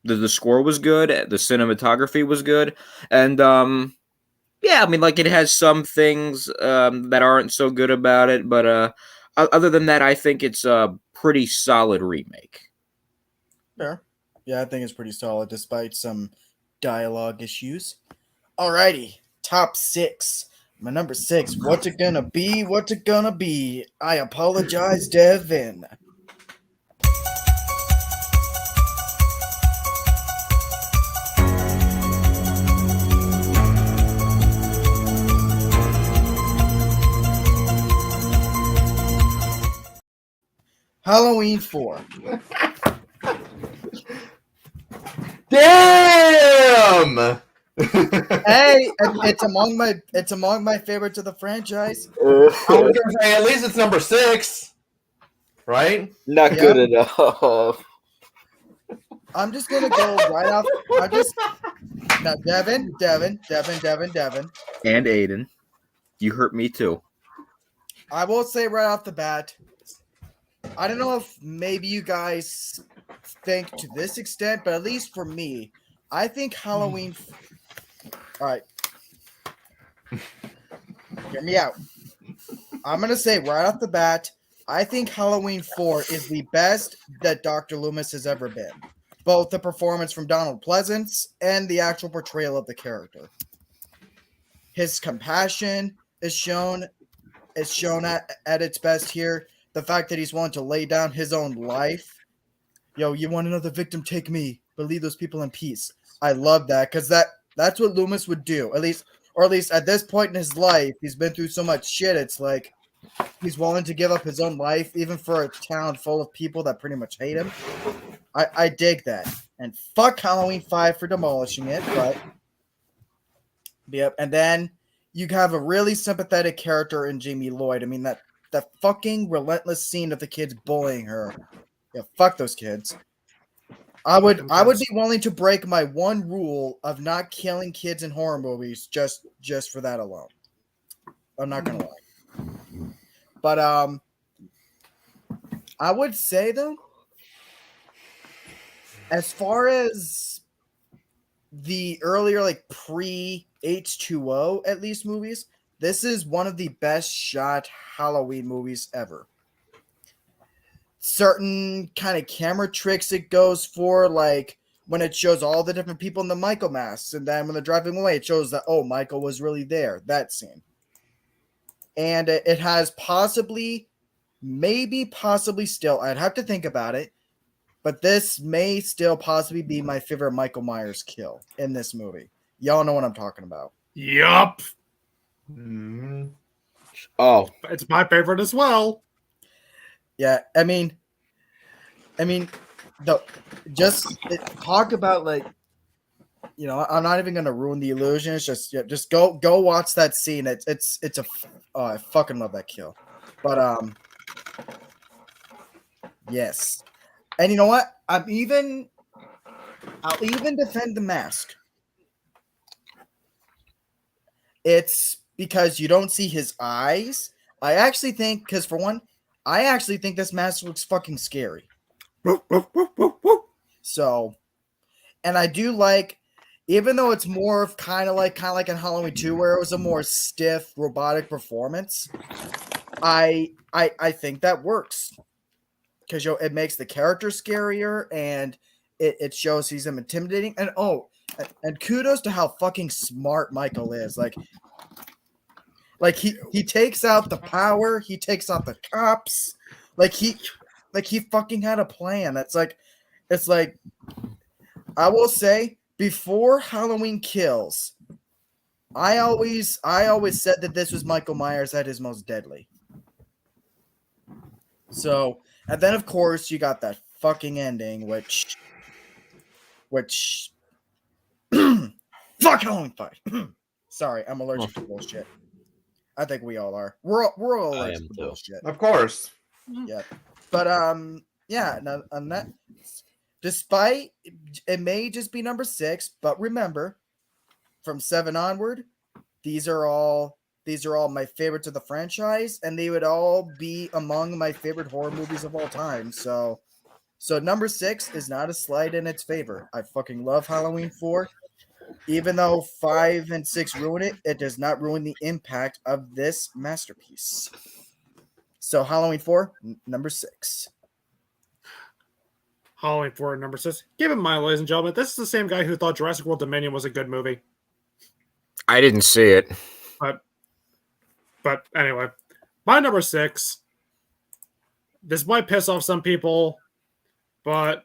[SPEAKER 6] the score was good, the cinematography was good, and yeah, I mean, like it has some things that aren't so good about it, but other than that, I think it's a pretty solid remake.
[SPEAKER 1] Fair. Yeah, I think it's pretty solid despite some dialogue issues. Alrighty, top 6. My number 6. What's it gonna be? What's it gonna be? I apologize, Devin. Halloween 4.
[SPEAKER 3] Damn!
[SPEAKER 1] Hey, it's among my favorites of the franchise.
[SPEAKER 3] I was gonna say at least it's number 6, right?
[SPEAKER 7] Not
[SPEAKER 1] Yeah.
[SPEAKER 7] good enough.
[SPEAKER 1] I'm just gonna go right off. Now, Devin.
[SPEAKER 6] And Aiden, you hurt me too.
[SPEAKER 1] I will say right off the bat, I don't know if maybe you guys think to this extent, but at least for me, I think Halloween. All right, hear me out. I'm gonna say right off the bat, I think Halloween 4 is the best that Dr. Loomis has ever been. Both the performance from Donald Pleasance and the actual portrayal of the character. His compassion is shown at its best here. The fact that he's willing to lay down his own life. Yo, you want another victim? Take me. But leave those people in peace. I love that because that's what Loomis would do. At least at this point in his life, he's been through so much shit. It's like he's willing to give up his own life, even for a town full of people that pretty much hate him. I dig that. And fuck Halloween 5 for demolishing it, but yep. And then you have a really sympathetic character in Jamie Lloyd. I mean, that fucking relentless scene of the kids bullying her. Yeah, fuck those kids. I would be willing to break my one rule of not killing kids in horror movies just for that alone. I'm not gonna lie. But I would say though, as far as the earlier like pre H2O at least movies, this is one of the best shot Halloween movies ever. Certain kind of camera tricks it goes for, like when it shows all the different people in the Michael masks, and then when they're driving away, it shows that, oh, Michael was really there. That scene. And it has possibly still, I'd have to think about it, but this may still possibly be my favorite Michael Myers kill in this movie. Y'all know what I'm talking about.
[SPEAKER 4] Yup.
[SPEAKER 7] Oh,
[SPEAKER 4] It's my favorite as well.
[SPEAKER 1] Yeah, I mean, talk about like, you know, I'm not even gonna ruin the illusion. It's just go watch that scene. I fucking love that kill. But yes, and you know what? I'll even defend the mask. It's because you don't see his eyes. I actually think, because for one, I actually think this mask looks fucking scary. So, and I do like, even though it's more of kind of like in Halloween 2, where it was a more stiff robotic performance, I think that works because it makes the character scarier and it shows he's intimidating. And kudos to how fucking smart Michael is. Like he takes out the power, he takes out the cops. Like he fucking had a plan. It's like I will say, before Halloween Kills, I always said that this was Michael Myers at his most deadly. So, and then of course you got that fucking ending, which fuck Halloween 5. Sorry, I'm allergic to bullshit. I think we all are. We're all allergic to bullshit.
[SPEAKER 3] Of course.
[SPEAKER 1] Yeah. But yeah, on that, despite it may just be number 6, but remember, from 7 onward, these are all these are all my favorites of the franchise, and they would all be among my favorite horror movies of all time. So number 6 is not a slight in its favor. I fucking love Halloween 4. Even though 5 and 6 ruin it, it does not ruin the impact of this masterpiece. So Halloween 4, number 6.
[SPEAKER 4] Halloween 4, number 6. Keep in mind, ladies and gentlemen, this is the same guy who thought Jurassic World Dominion was a good movie.
[SPEAKER 7] I didn't see it.
[SPEAKER 4] But anyway, my number 6. This might piss off some people, but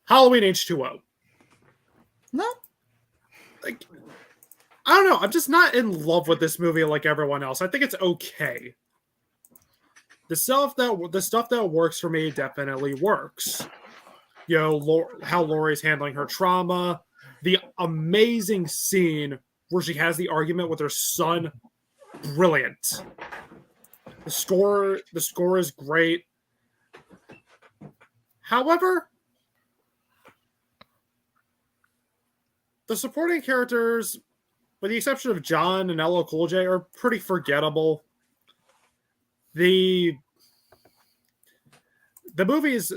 [SPEAKER 4] Halloween H2O.
[SPEAKER 1] No.
[SPEAKER 4] Like, I don't know. I'm just not in love with this movie like everyone else. I think it's okay. The stuff that works for me definitely works. You know, how Laurie's handling her trauma, the amazing scene where she has the argument with her son, brilliant. The score is great. However, the supporting characters, with the exception of John and LL Cool J, are pretty forgettable. The movie's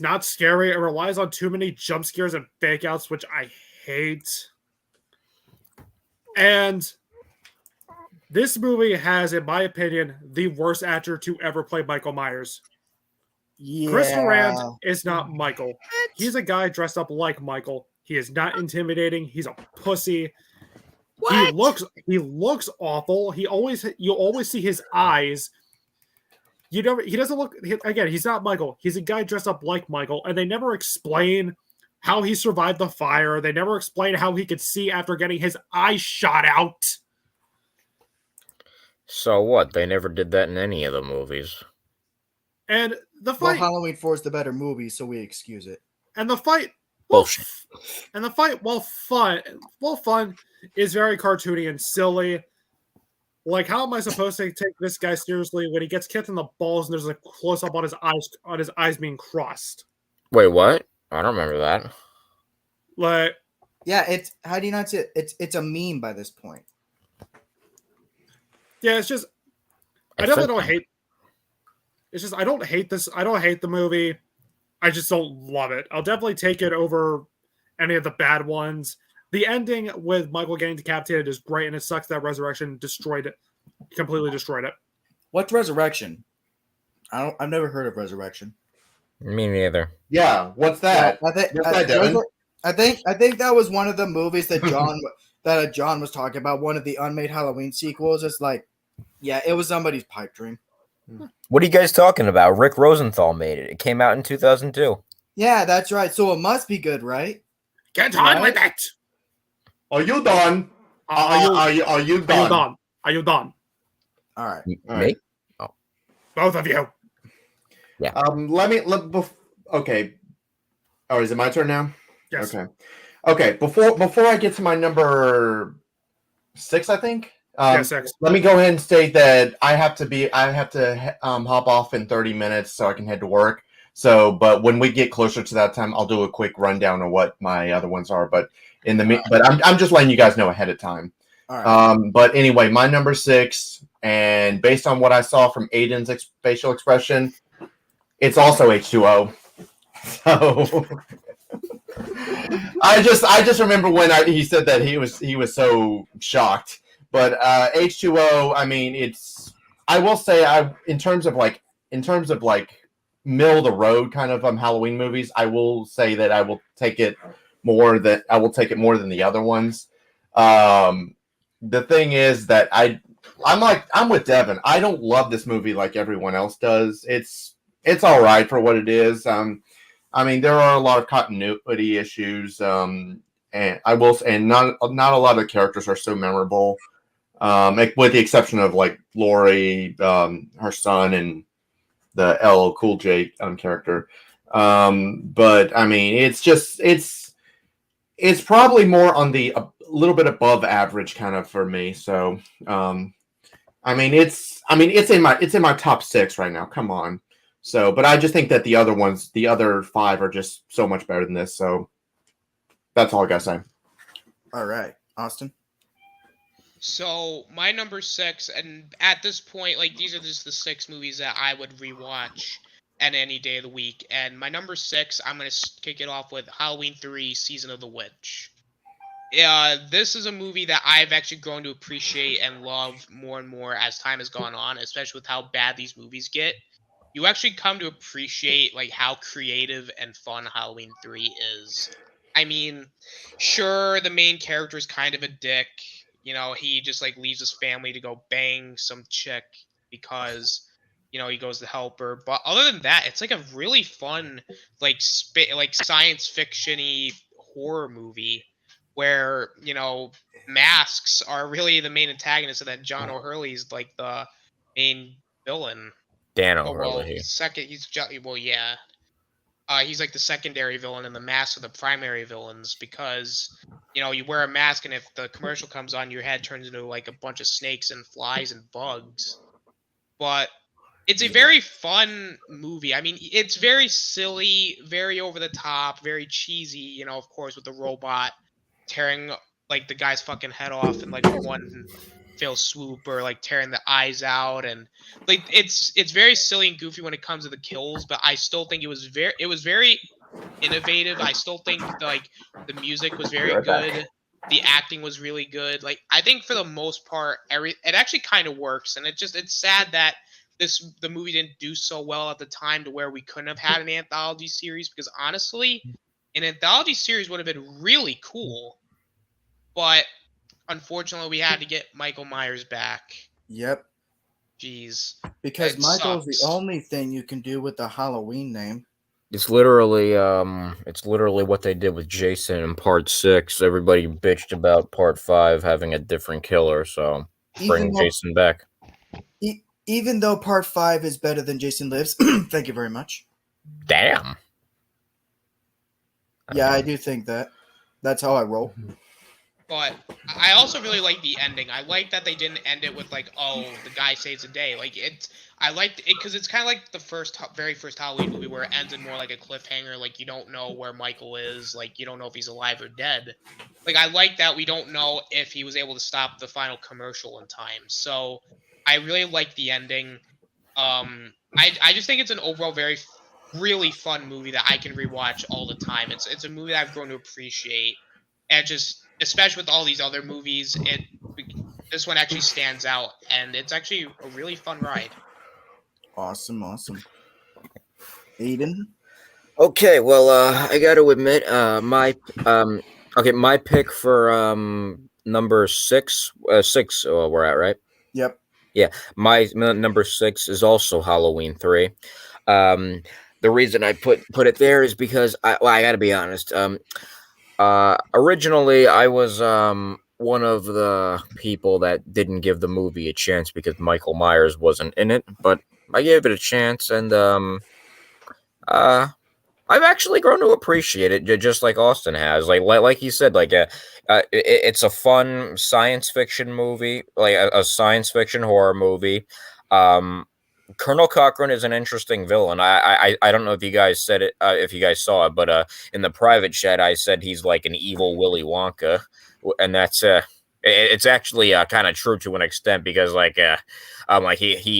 [SPEAKER 4] not scary. It relies on too many jump scares and fake outs, which I hate. And this movie has, in my opinion, the worst actor to ever play Michael Myers.
[SPEAKER 1] Yeah.
[SPEAKER 4] Chris Durant is not Michael. He's a guy dressed up like Michael. He is not intimidating. He's a pussy.
[SPEAKER 1] What?
[SPEAKER 4] He looks awful. You always see his eyes. He doesn't look, again, he's not Michael. He's a guy dressed up like Michael, and they never explain how he survived the fire. They never explain how he could see after getting his eye shot out.
[SPEAKER 7] So what? They never did that in any of the movies.
[SPEAKER 4] And the
[SPEAKER 1] Well,
[SPEAKER 4] fight,
[SPEAKER 1] Halloween 4 is the better movie, so we excuse it.
[SPEAKER 4] and the fight,
[SPEAKER 7] Bullshit.
[SPEAKER 4] and the fight, while fun, is very cartoony and silly. Like, how am I supposed to take this guy seriously when he gets kicked in the balls and there's a close up on his eyes being crossed?
[SPEAKER 7] Wait, what? I don't remember that.
[SPEAKER 4] Like,
[SPEAKER 1] Yeah, it's how do you not see it? It's a meme by this point.
[SPEAKER 4] yeah, it's just
[SPEAKER 7] I
[SPEAKER 4] I definitely
[SPEAKER 7] think-
[SPEAKER 4] don't hate. It's just I don't hate this. I don't hate the movie. I just don't love it. I'll definitely take it over any of the bad ones. The ending with Michael getting decapitated is great, and it sucks that Resurrection completely destroyed it.
[SPEAKER 1] What's Resurrection? I've never heard of Resurrection.
[SPEAKER 7] Me neither.
[SPEAKER 3] Yeah, what's that?
[SPEAKER 1] I think
[SPEAKER 3] What's that, Devin?
[SPEAKER 1] I think that was one of the movies that John was talking about. One of the unmade Halloween sequels. It's like, yeah, it was somebody's pipe dream.
[SPEAKER 7] What are you guys talking about? Rick Rosenthal made it. It came out in 2002.
[SPEAKER 1] Yeah, that's right. So it must be good, right?
[SPEAKER 4] Get on with it.
[SPEAKER 3] Are you done? Are you done?
[SPEAKER 4] Are you done?
[SPEAKER 1] All right.
[SPEAKER 3] All right.
[SPEAKER 7] Me?
[SPEAKER 4] Both of you.
[SPEAKER 3] Okay. Oh, is it my turn now?
[SPEAKER 4] Yes.
[SPEAKER 3] Okay. Before I get to my number 6, I think.
[SPEAKER 4] Six.
[SPEAKER 3] Let me go ahead and state that I have to hop off in 30 minutes so I can head to work. So, but when we get closer to that time, I'll do a quick rundown of what my other ones are. But I'm just letting you guys know ahead of time.
[SPEAKER 1] All right.
[SPEAKER 3] But anyway, my number 6, and based on what I saw from Aiden's facial expression, it's also H2O. So I just remember when he said that he was so shocked. But H2O, I mean, I will say in terms of middle of the road kind of Halloween movies, I will say that I will take it more than the other ones. The thing is that I'm with Devin. I don't love this movie like everyone else does. It's all right for what it is. I mean, there are a lot of continuity issues, and I will say, not a lot of the characters are so memorable, with the exception of like Laurie, her son, and the LL Cool J character. But I mean, it's probably more on the a little bit above average kind of for me. So, I mean, it's in my top 6 right now. Come on. So, but I just think that the other 5 are just so much better than this. So that's all I gotta say.
[SPEAKER 1] All right, Austin.
[SPEAKER 2] So my number 6, and at this point, like these are just the 6 movies that I would rewatch at any day of the week. And my number 6, I'm gonna kick it off with Halloween 3: Season of the Witch. This is a movie that I've actually grown to appreciate and love more and more as time has gone on, especially with how bad these movies get. You actually come to appreciate like how creative and fun Halloween 3 is. I mean, sure, the main character is kind of a dick. You know, he just like leaves his family to go bang some chick because he goes to help her. But other than that, it's like a really fun like like science fiction-y horror movie where masks are really the main antagonist, and that John O'Hurley's like the main villain.
[SPEAKER 7] Dan
[SPEAKER 2] Oh well,
[SPEAKER 7] O'Hurley.
[SPEAKER 2] he's like the secondary villain, and the masks are the primary villains because you wear a mask, and if the commercial comes on, your head turns into like a bunch of snakes and flies and bugs. But it's a very fun movie. I mean, it's very silly, very over the top, very cheesy. Of course, with the robot tearing like the guy's fucking head off in like one fell swoop, or like tearing the eyes out, and like it's very silly and goofy when it comes to the kills, but I still think it was very innovative. I still think like the music was very good. The acting was really good. Like I think for the most part, it actually kind of works, and it's sad that the movie didn't do so well at the time to where we couldn't have had an anthology series, because honestly, an anthology series would have been really cool, but unfortunately we had to get Michael Myers back.
[SPEAKER 1] Yep.
[SPEAKER 2] Jeez.
[SPEAKER 1] Because
[SPEAKER 2] It
[SPEAKER 1] Michael's
[SPEAKER 2] sucks.
[SPEAKER 1] the only thing you can do with the Halloween name.
[SPEAKER 7] It's literally what they did with Jason in Part 6. Everybody bitched about Part 5 having a different killer, so bring Jason back.
[SPEAKER 1] Even though Part 5 is better than Jason Lives, thank you very much.
[SPEAKER 7] Damn.
[SPEAKER 1] Yeah, I do think that. That's how I roll.
[SPEAKER 2] But I also really like the ending. I like that they didn't end it with like, oh, the guy saves the day. Like I liked it because it's kind of like the very first Halloween movie where it ends in more like a cliffhanger. Like you don't know where Michael is. Like you don't know if he's alive or dead. Like I like that we don't know if he was able to stop the final commercial in time. So I really like the ending. I just think it's an overall really fun movie that I can rewatch all the time. It's a movie that I've grown to appreciate, and just especially with all these other movies, this one actually stands out, and it's actually a really fun ride.
[SPEAKER 1] Awesome. Aiden?
[SPEAKER 7] Okay, well, I got to admit, my pick for number 6, we're at, right?
[SPEAKER 1] Yep.
[SPEAKER 7] Yeah, my number 6 is also Halloween 3. The reason I put it there is because I got to be honest. Originally, I was one of the people that didn't give the movie a chance because Michael Myers wasn't in it, but I gave it a chance, and I've actually grown to appreciate it, just like Austin has. Like he said, it's a fun science fiction movie, like a science fiction horror movie. Colonel Cochran is an interesting villain. I don't know if you guys said it, if you guys saw it, but in the private chat, I said he's like an evil Willy Wonka, and that's it's actually kind of true to an extent because he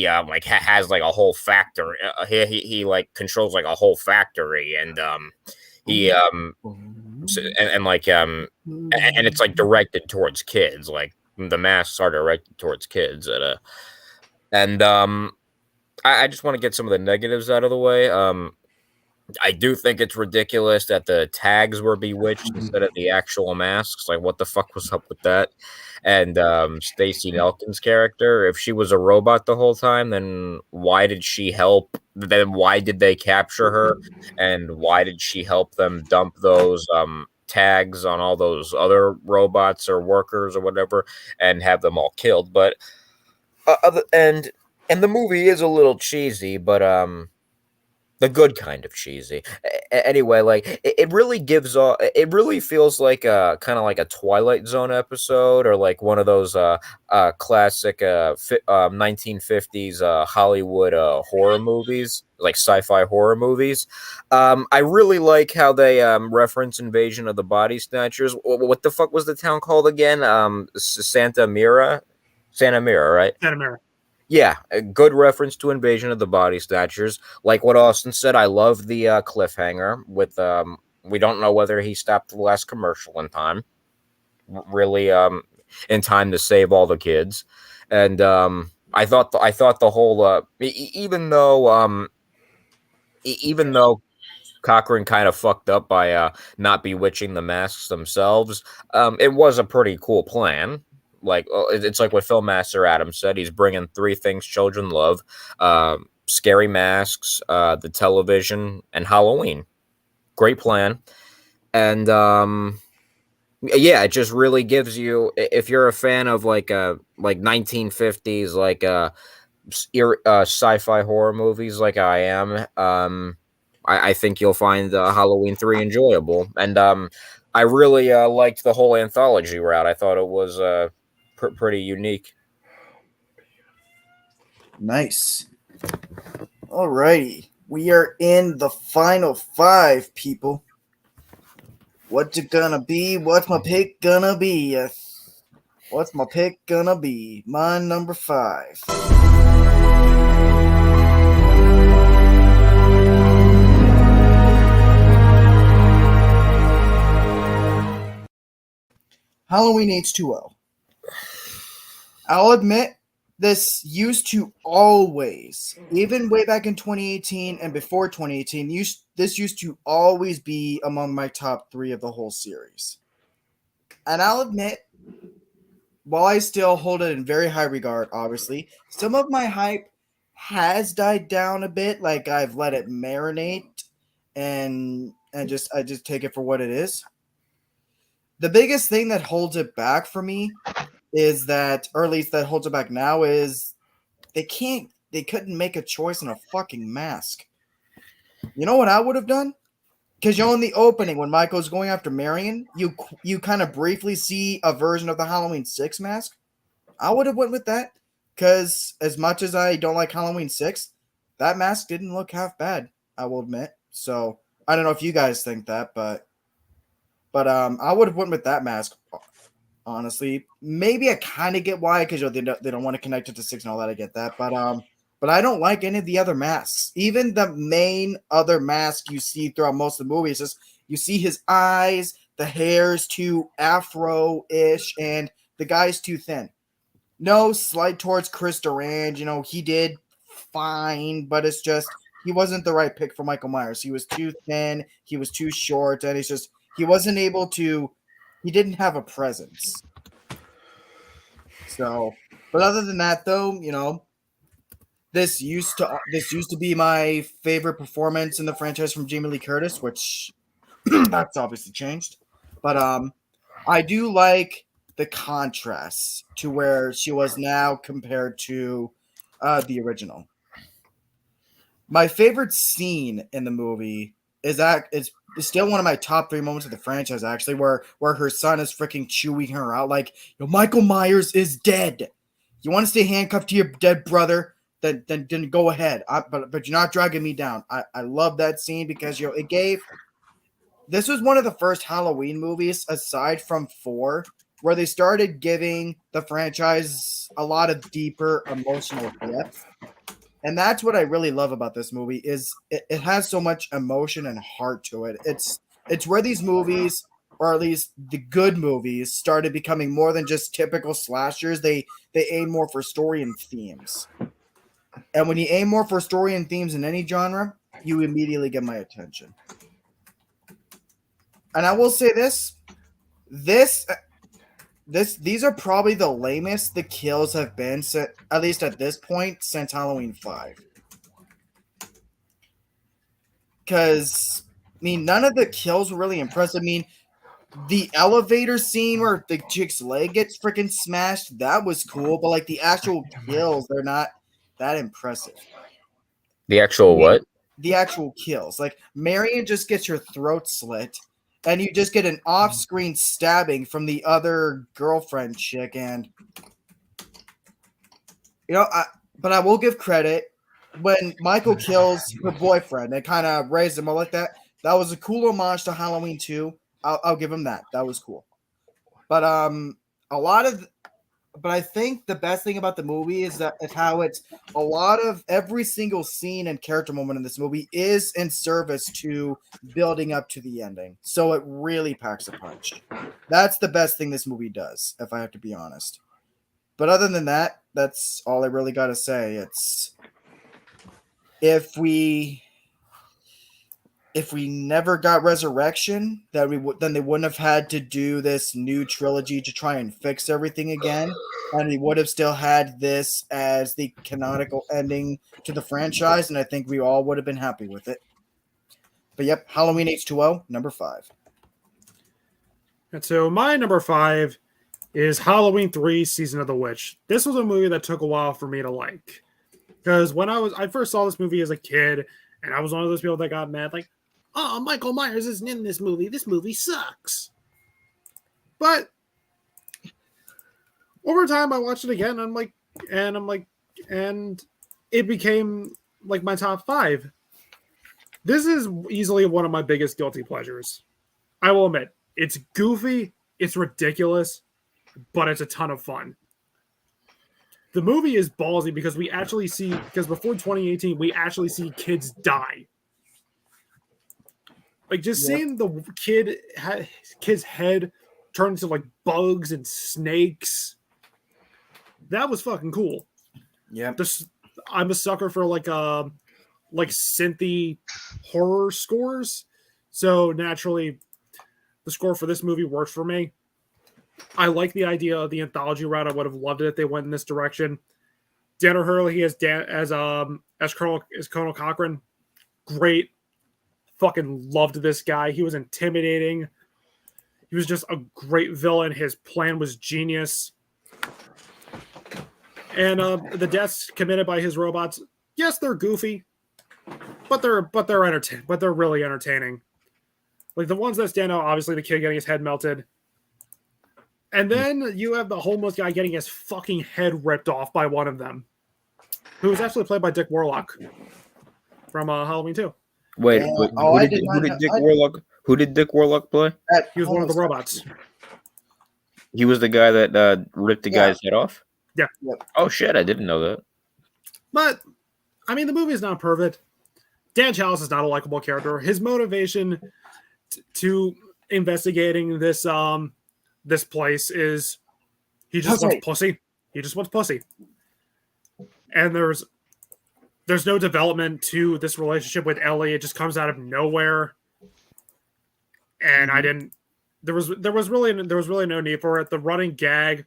[SPEAKER 7] has like a whole factory. He like controls like a whole factory, and and it's like directed towards kids. Like the masks are directed towards kids, I just want to get some of the negatives out of the way. I do think it's ridiculous that the tags were bewitched instead of the actual masks. Like, what the fuck was up with that? And Stacey Nelkin's character, if she was a robot the whole time, then why did she help? Then why did they capture her? And why did she help them dump those tags on all those other robots or workers or whatever and have them all killed? But and the movie is a little cheesy, but the good kind of cheesy. Anyway, like it really gives off. It really feels like a kind of like a Twilight Zone episode, or like one of those classic 1950s Hollywood horror movies, like sci-fi horror movies. I really like how they reference Invasion of the Body Snatchers. What the fuck was the town called again? Santa Mira, right?
[SPEAKER 4] Santa Mira.
[SPEAKER 7] Yeah, a good reference to Invasion of the Body Snatchers. Like what Austin said, I love the cliffhanger with we don't know whether he stopped the last commercial in time. Really in time to save all the kids. And I thought the whole even though Cochran kind of fucked up by not bewitching the masks themselves, it was a pretty cool plan. Like it's like what Film Master Adam said. He's bringing three things children love: scary masks, the television, and Halloween. Great plan, and yeah, it just really gives you. If you're a fan of like 1950s sci-fi horror movies, like I am, I think you'll find Halloween 3 enjoyable, and I really liked the whole anthology route. I thought it was pretty unique.
[SPEAKER 1] Nice. Alrighty. We are in the final 5, people. What's it gonna be? What's my pick gonna be? What's my pick gonna be? My number 5. Halloween H2O. I'll admit, this used to always, even way back in 2018 and before 2018, this used to always be among my top 3 of the whole series. And I'll admit, while I still hold it in very high regard, obviously, some of my hype has died down a bit. Like I've let it marinate and I just take it for what it is. The biggest thing that holds it back for me is that, or at least that holds it back now, is they couldn't make a choice in a fucking mask. You know what I would have done? Because in the opening, when Michael's going after Marion, you kind of briefly see a version of the Halloween 6 mask. I would have went with that, because as much as I don't like Halloween 6, that mask didn't look half bad, I will admit. So I don't know if you guys think that, but I would have went with that mask. Honestly, maybe I kind of get why, because they don't want to connect it to 6 and all that. I get that, but I don't like any of the other masks. Even the main other mask you see throughout most of the movie is just you see his eyes, the hair's too afro-ish, and the guy's too thin. No slight towards Chris Durand, he did fine, but it's just he wasn't the right pick for Michael Myers. He was too thin, he was too short, and he wasn't able to. He didn't have a presence. So, but other than that, though, this used to be my favorite performance in the franchise from Jamie Lee Curtis, which that's obviously changed. But I do like the contrast to where she was now compared to the original. My favorite scene in the movie is still one of my top 3 moments of the franchise, actually, where her son is freaking chewing her out like, Michael Myers is dead. You want to stay handcuffed to your dead brother? Then go ahead. But you're not dragging me down. I love that scene because this was one of the first Halloween movies, aside from 4, where they started giving the franchise a lot of deeper emotional depth. And that's what I really love about this movie is it has so much emotion and heart to it. It's where these movies, or at least the good movies, started becoming more than just typical slashers. They aim more for story and themes. And when you aim more for story and themes in any genre, you immediately get my attention. And I will say these are probably the lamest the kills have been, at least at this point, since Halloween 5. Because, none of the kills were really impressive. The elevator scene where the chick's leg gets freaking smashed, that was cool. But, the actual kills, they're not that impressive.
[SPEAKER 7] The actual what?
[SPEAKER 1] the actual kills. Like Marion just gets her throat slit, and you just get an off-screen stabbing from the other girlfriend chick, and but I will give credit when Michael kills her boyfriend and kind of raised him up like that. That was a cool homage to Halloween 2. I'll give him that. That was cool. But I think the best thing about the movie is how it's a lot of every single scene and character moment in this movie is in service to building up to the ending. So it really packs a punch. That's the best thing this movie does, if I have to be honest. But other than that, that's all I really got to say. It's if we never got Resurrection, then they wouldn't have had to do this new trilogy to try and fix everything again, and we would have still had this as the canonical ending to the franchise, and I think we all would have been happy with it. But yep, Halloween H2O, number 5.
[SPEAKER 4] And so my number 5 is Halloween 3: Season of the Witch. This was a movie that took a while for me to like, because when I first saw this movie as a kid, and I was one of those people that got mad, like, oh, Michael Myers isn't in this movie. This movie sucks. But over time, I watched it again. And it became like my top 5. This is easily one of my biggest guilty pleasures. I will admit, it's goofy, it's ridiculous, but it's a ton of fun. The movie is ballsy because because before 2018, we actually see kids die. Like, just seeing the kid's head turn into like bugs and snakes, that was fucking cool.
[SPEAKER 1] Yeah,
[SPEAKER 4] I'm a sucker for like synthy horror scores, so naturally, the score for this movie works for me. I like the idea of the anthology route. I would have loved it if they went in this direction. Daniel Hurley as Colonel Cochran, great. Fucking loved this guy. He was intimidating. He was just a great villain. His plan was genius. And the deaths committed by his robots, yes, they're goofy, but they're entertaining. But they're really entertaining. Like the ones that stand out, obviously the kid getting his head melted, and then you have the homeless guy getting his fucking head ripped off by one of them, who was actually played by Dick Warlock from Halloween 2.
[SPEAKER 6] Wait, who did Dick Warlock play?
[SPEAKER 4] He was one of the robots.
[SPEAKER 6] He was the guy that ripped the guy's head off?
[SPEAKER 4] Yeah.
[SPEAKER 6] Oh shit, I didn't know that.
[SPEAKER 4] But I mean, the movie is not perfect. Dan Chalice is not a likable character. His motivation to investigating this this place is he just wants pussy. He just wants pussy. And there's no development to this relationship with Ellie. It just comes out of nowhere. And there was really no need for it. The running gag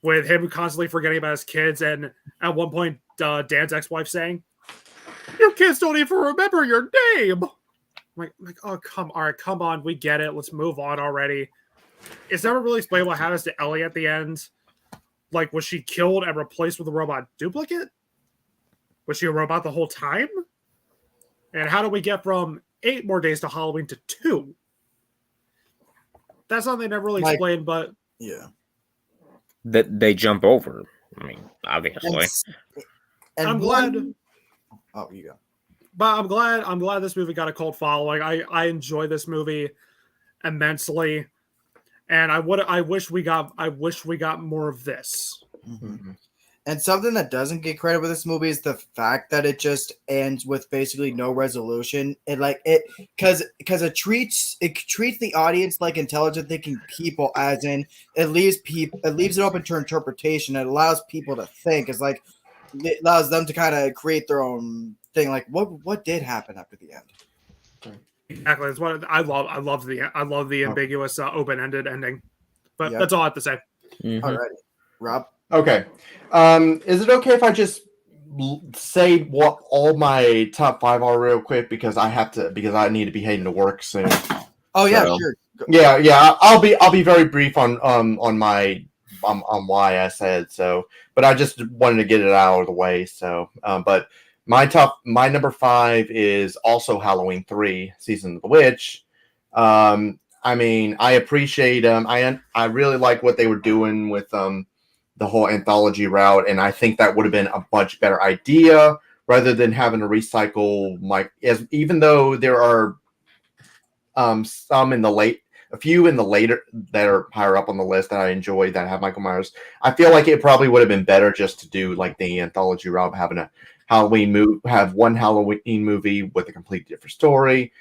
[SPEAKER 4] with him constantly forgetting about his kids, and at one point Dan's ex-wife saying, "Your kids don't even remember your name." I'm like, oh, come on, we get it. Let's move on already. It's never really explained what happens to Ellie at the end. Like, was she killed and replaced with a robot duplicate? Was she a robot the whole time? And how do we get from 8 more days to Halloween to 2? That's something they never really explained, but
[SPEAKER 1] yeah,
[SPEAKER 6] that they jump over. I mean, obviously.
[SPEAKER 1] And
[SPEAKER 4] I'm glad.
[SPEAKER 1] Oh, you go.
[SPEAKER 4] But I'm glad this movie got a cult following. I enjoy this movie immensely, and I wish we got more of this.
[SPEAKER 1] Mm-hmm. And something that doesn't get credit with this movie is the fact that it just ends with basically no resolution. Because it treats the audience like intelligent thinking people, as in it leaves it open to interpretation. It allows people to think. It allows them to kind of create their own thing. Like what did happen after the end?
[SPEAKER 4] Exactly. That's what I love. I love the ambiguous open-ended ending. But that's all I have to say.
[SPEAKER 6] Mm-hmm.
[SPEAKER 1] Alrighty, Rob.
[SPEAKER 3] Okay. Is it okay if I just say what all my top 5 are real quick because I need to be heading to work soon.
[SPEAKER 1] Oh yeah, sure.
[SPEAKER 3] Yeah. I'll be very brief on why I said so, but I just wanted to get it out of the way. So, but my number 5 is also Halloween 3: Season of the Witch. I mean, I appreciate I really like what they were doing with the whole anthology route, and I think that would have been a much better idea rather than having to recycle even though there are some in the late a few in the later that are higher up on the list that I enjoy that have Michael Myers. I feel like it probably would have been better just to do like the anthology route, having a Halloween have one Halloween movie with a completely different story.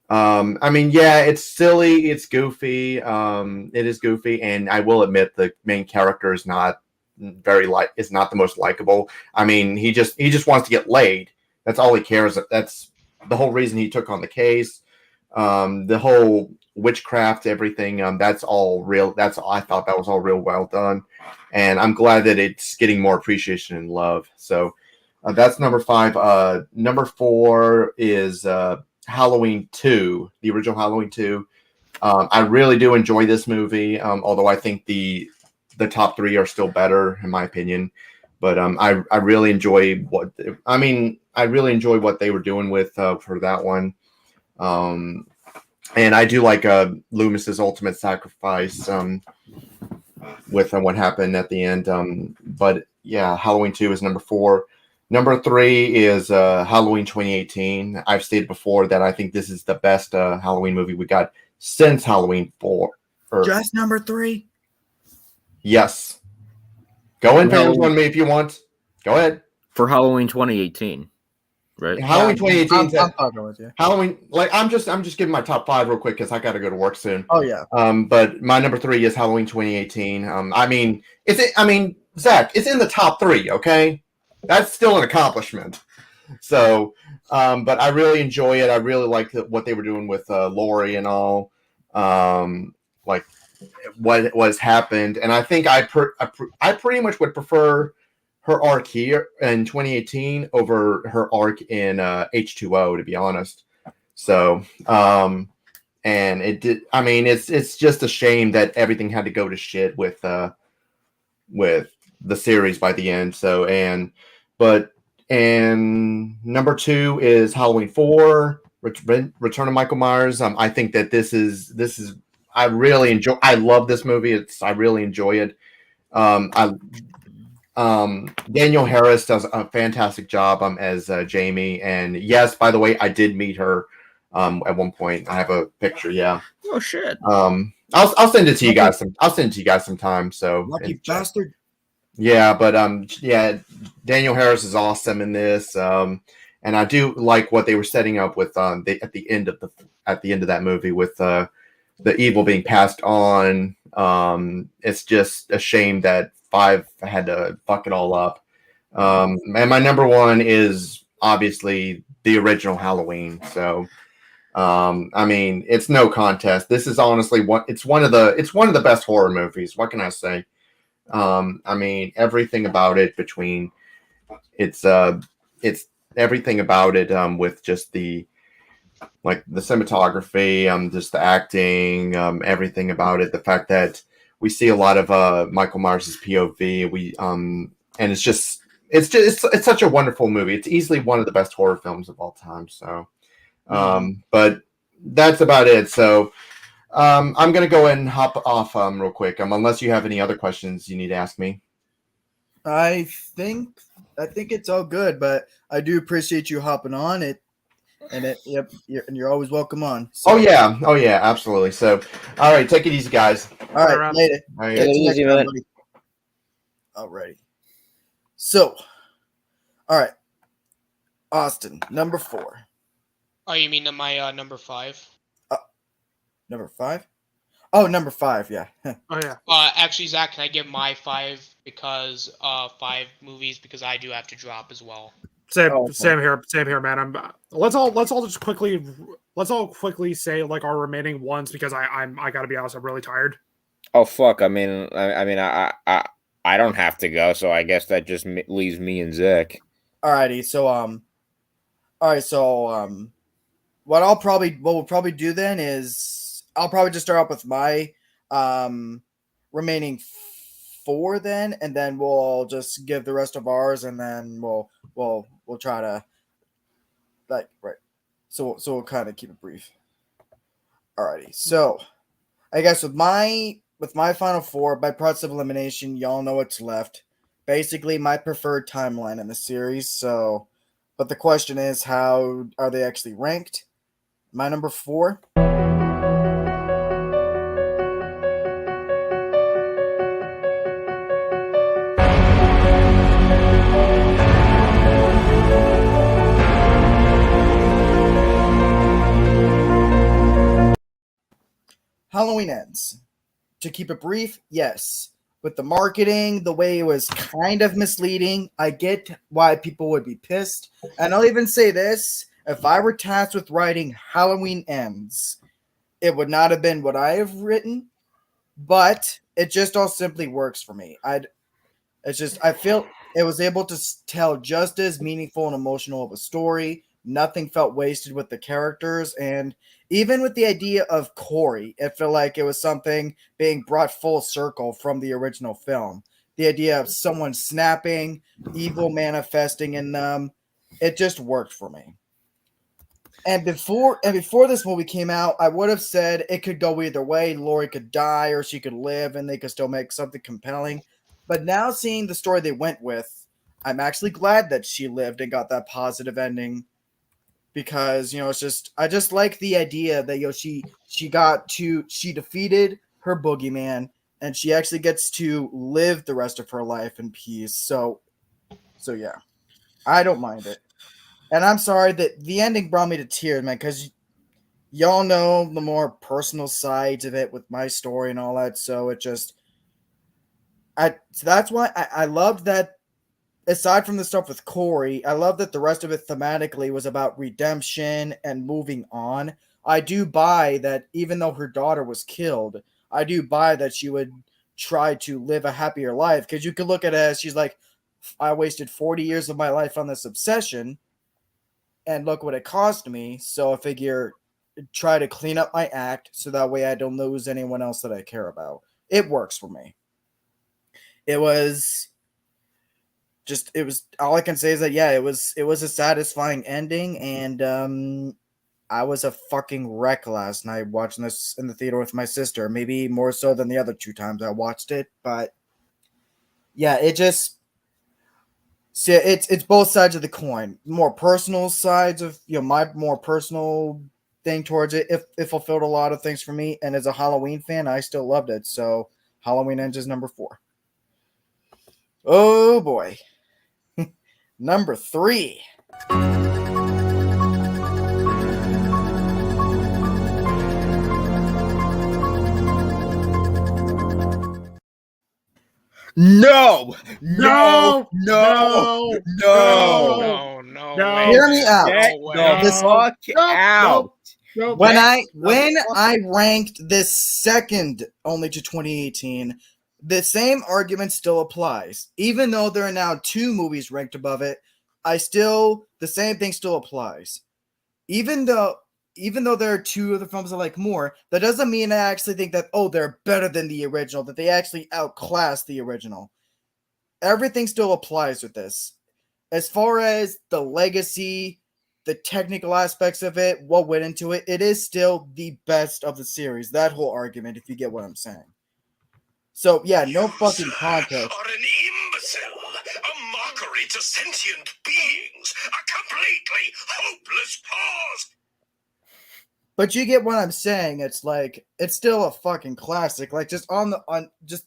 [SPEAKER 3] I mean, yeah, it's silly, it's goofy, it is goofy, and I will admit the main character is not is not the most likable. I mean, he just wants to get laid. That's all he cares. That's the whole reason he took on the case. The whole witchcraft, everything, that's all real. I thought that was all real well done, and I'm glad that it's getting more appreciation and love. So that's number 5. Number 4 is Halloween 2, the original Halloween 2. I really do enjoy this movie, although I think the top 3 are still better in my opinion. But I really enjoy what they were doing with for that one. And I do like Loomis's ultimate sacrifice with what happened at the end. But yeah, Halloween 2 is number 4. Number 3 is Halloween 2018. I've stated before that I think this is the best Halloween movie we got since Halloween 4.
[SPEAKER 1] Just number 3?
[SPEAKER 3] Yes. Go in, fans, on me if you want. Go ahead.
[SPEAKER 7] For Halloween 2018, right?
[SPEAKER 3] Halloween 2018.
[SPEAKER 1] I'm talking with you.
[SPEAKER 3] Halloween, I'm just giving my top 5 real quick because I got to go to work soon.
[SPEAKER 1] Oh yeah.
[SPEAKER 3] But my number 3 is Halloween 2018. I mean, Zach, it's in the top 3. Okay. That's still an accomplishment. So, but I really enjoy it. I really like what they were doing with Laurie and all, like what was happened. And I think I pretty much would prefer her arc here in 2018 over her arc in H2O, to be honest. So, and it did. I mean, it's just a shame that everything had to go to shit with the series by the end. So, and number 2 is Halloween 4, Return of Michael Myers. I think that this is I really enjoy. I love this movie. I really enjoy it. Danielle Harris does a fantastic job as Jamie. And yes, by the way, I did meet her at one point. I have a picture. Yeah.
[SPEAKER 7] Oh shit.
[SPEAKER 3] I'll send it to you guys. I'll send it to you guys sometime. So
[SPEAKER 1] Lucky bastard.
[SPEAKER 3] Yeah, but yeah, Danielle Harris is awesome in this. And I do like what they were setting up with at the end of that movie with the evil being passed on. It's just a shame that 5 had to fuck it all up. And my number 1 is obviously the original Halloween. So I mean, it's no contest. This is honestly one of the best horror movies. What can I say? I mean, everything about it it's everything about it with just the cinematography, just the acting, everything about it, the fact that we see a lot of Michael Myers' POV, and it's such a wonderful movie. It's easily one of the best horror films of all time. So but that's about it. So I'm going to go ahead and hop off real quick, unless you have any other questions you need to ask me.
[SPEAKER 1] I think it's all good, but I do appreciate you hopping on it. And you're always welcome on. So.
[SPEAKER 3] Oh yeah, absolutely. So, all right, take it easy, guys.
[SPEAKER 1] All right, later.
[SPEAKER 3] All right.
[SPEAKER 7] Take it easy, man.
[SPEAKER 1] All right. So, all right, Austin, number 4.
[SPEAKER 2] Oh, you mean my number 5?
[SPEAKER 1] Number 5? Oh, number 5. Yeah.
[SPEAKER 4] Oh yeah.
[SPEAKER 2] Actually, Zach, can I give my 5 because 5 movies because I do have to drop as well.
[SPEAKER 4] Same here, man. Let's all quickly say like our remaining ones because I gotta be honest, I'm really tired.
[SPEAKER 6] Oh fuck! I mean, I don't have to go, so I guess that just leaves me and Zach.
[SPEAKER 1] Alrighty, so what we'll probably do then is I'll probably just start off with my remaining 4 then, and then we'll just give the rest of ours, and then we'll try to like right. So we'll kind of keep it brief. Alrighty. So I guess with my final four by process of elimination, y'all know what's left. Basically, my preferred timeline in the series. So, but the question is, how are they actually ranked? My number 4. Halloween Ends. To keep it brief, yes. With the marketing, the way it was kind of misleading, I get why people would be pissed. And I'll even say this, if I were tasked with writing Halloween Ends, it would not have been what I have written, but it just all simply works for me. I feel it was able to tell just as meaningful and emotional of a story. Nothing felt wasted with the characters, and even with the idea of Corey, it felt like it was something being brought full circle from the original film. The idea of someone snapping, evil manifesting in them, it just worked for me. And before this movie came out, I would have said it could go either way. Laurie could die or she could live, and they could still make something compelling. But now seeing the story they went with, I'm actually glad that she lived and got that positive ending. Because, I just like the idea that, she defeated her boogeyman and she actually gets to live the rest of her life in peace. So yeah, I don't mind it. And I'm sorry that the ending brought me to tears, man, because y'all know the more personal sides of it with my story and all that. So that's why I loved that. Aside from the stuff with Corey, I love that the rest of it thematically was about redemption and moving on. I do buy that even though her daughter was killed, I do buy that she would try to live a happier life. Because you could look at it as she's like, I wasted 40 years of my life on this obsession, and look what it cost me. So I figure try to clean up my act so that way I don't lose anyone else that I care about. It works for me. It was all I can say is that it was a satisfying ending, and I was a fucking wreck last night watching this in the theater with my sister, maybe more so than the other 2 times I watched it. But yeah, it's both sides of the coin. More personal sides of my more personal thing towards it. It fulfilled a lot of things for me, and as a Halloween fan, I still loved it. So Halloween Ends is number 4. Oh boy. Number 3. No! Hear me out. When I ranked this second only to 2018, the same argument still applies. Even though there are now 2 movies ranked above it, the same thing still applies. Even though there are 2 other films I like more, that doesn't mean I actually think that, they're better than the original, that they actually outclass the original. Everything still applies with this. As far as the legacy, the technical aspects of it, what went into it, it is still the best of the series. That whole argument, if you get what I'm saying. So, yeah, no fucking contest.
[SPEAKER 8] Are an imbecile, a mockery to sentient beings, a completely hopeless pause.
[SPEAKER 1] But you get what I'm saying. It's like, it's still a fucking classic. Like, just on just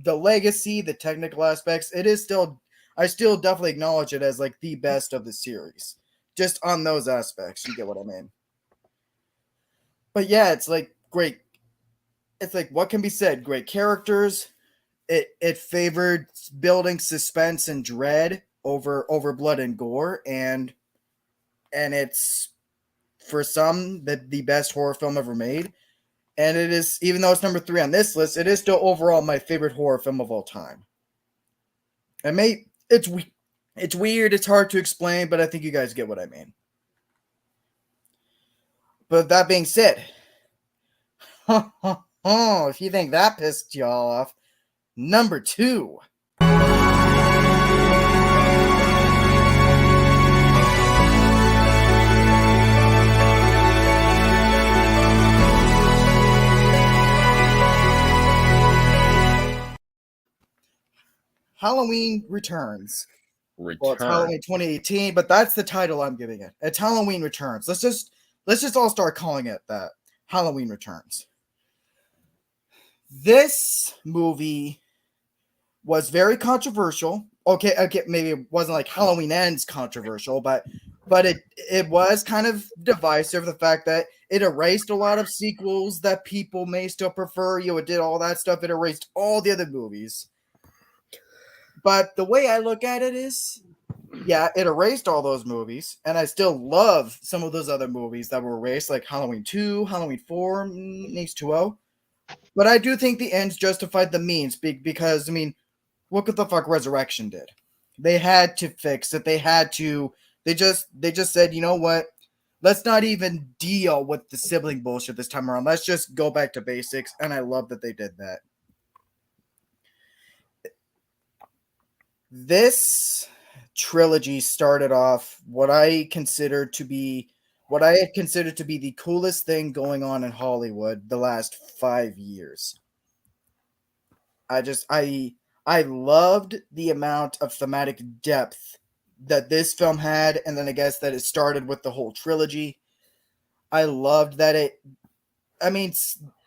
[SPEAKER 1] the legacy, the technical aspects, it is still, I still definitely acknowledge it as like the best of the series. Just on those aspects, you get what I mean. But yeah, it's like great. It's like, what can be said? Great characters. It favored building suspense and dread over blood and gore, and it's for some the best horror film ever made. And it is, even though it's number 3 on this list, it is still overall my favorite horror film of all time. It's weird, it's hard to explain, but I think you guys get what I mean. But that being said, if you think that pissed y'all off, number 2. Halloween Returns. Well, it's
[SPEAKER 6] Return.
[SPEAKER 1] Halloween 2018, but that's the title I'm giving it. It's Halloween Returns. Let's just all start calling it that. Halloween Returns. This movie was very controversial. Okay, maybe it wasn't like Halloween Ends controversial, but it was kind of divisive. The fact that it erased a lot of sequels that people may still prefer. It did all that stuff. It erased all the other movies. But the way I look at it is, yeah, it erased all those movies, and I still love some of those other movies that were erased, like Halloween 2, Halloween 4, H2O. But I do think the ends justified the means because, I mean, look what the fuck Resurrection did. They had to fix it. They just said, you know what? Let's not even deal with the sibling bullshit this time around. Let's just go back to basics, and I love that they did that. This trilogy started off what I had considered to be the coolest thing going on in Hollywood the last 5 years. I loved the amount of thematic depth that this film had, and then I guess that it started with the whole trilogy. I loved that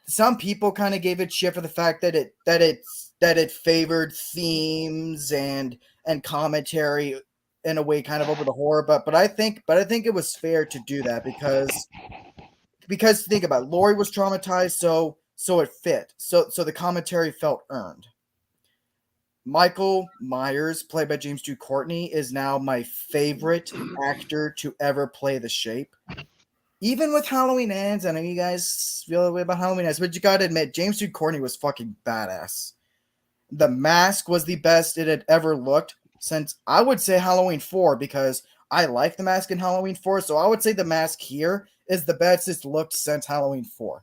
[SPEAKER 1] some people kind of gave it shit for the fact that it favored themes and commentary in a way kind of over the horror, but I think it was fair to do that because think about it, Laurie was traumatized, so it fit. So the commentary felt earned. Michael Myers, played by James Duke Courtney, is now my favorite actor to ever play the Shape. Even with Halloween Ends, I know you guys feel the way about Halloween Ends, but you gotta admit, James Duke Courtney was fucking badass. The mask was the best it had ever looked since, I would say, Halloween 4, because I like the mask in Halloween 4, so I would say the mask here is the best it's looked since Halloween 4.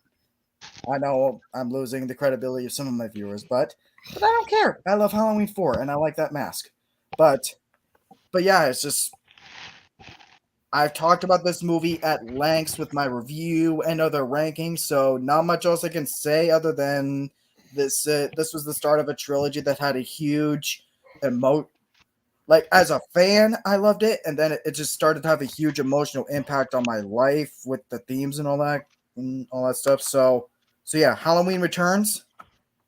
[SPEAKER 1] I know I'm losing the credibility of some of my viewers, but I don't care. I love Halloween 4, and I like that mask. But yeah, it's just, I've talked about this movie at length with my review and other rankings, so not much else I can say other than this was the start of a trilogy that had a huge like, as a fan, I loved it, and then it just started to have a huge emotional impact on my life with the themes and all that stuff. So yeah, Halloween Returns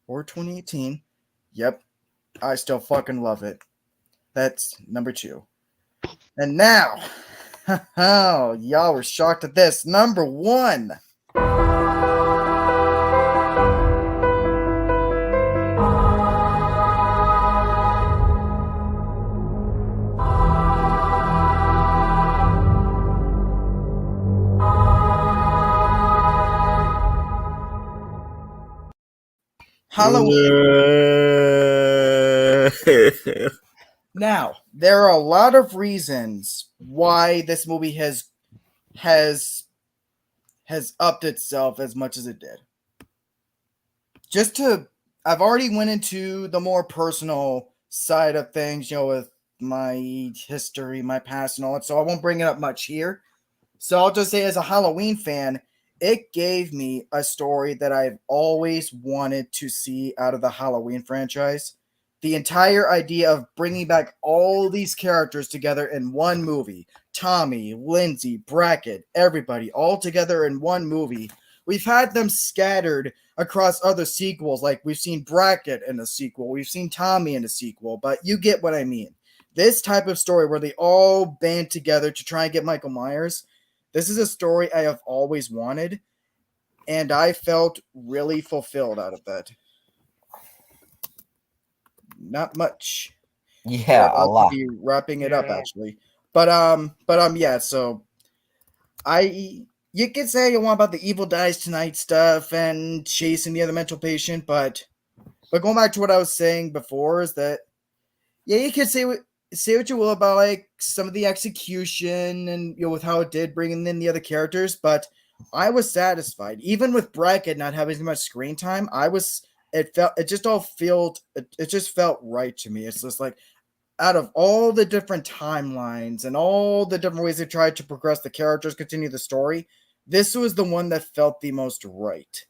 [SPEAKER 1] or 2018. Yep, I still fucking love it. That's number 2. And now, oh, y'all were shocked at this. Number 1. Halloween. Now, there are a lot of reasons why this movie has upped itself as much as it did. I've already went into the more personal side of things, with my history, my past, and all that, so I won't bring it up much here. So I'll just say, as a Halloween fan, it gave me a story that I've always wanted to see out of the Halloween franchise. The entire idea of bringing back all these characters together in one movie. Tommy, Lindsay, Brackett, everybody all together in one movie. We've had them scattered across other sequels, like we've seen Brackett in a sequel, we've seen Tommy in a sequel, but you get what I mean. This type of story where they all band together to try and get Michael Myers, this is a story I have always wanted, and I felt really fulfilled out of that. Not much.
[SPEAKER 7] Yeah, a lot.
[SPEAKER 1] I'll be wrapping it up actually, but yeah. So you could say you want about the Evil Dies Tonight stuff and chasing the other mental patient, but going back to what I was saying before is that, yeah, you could say what you will about like some of the execution and with how it did bringing in the other characters, but I was satisfied even with Brackett not having as much screen time. It just felt right to me. It's just like, out of all the different timelines and all the different ways they tried to progress the characters, continue the story, this was the one that felt the most right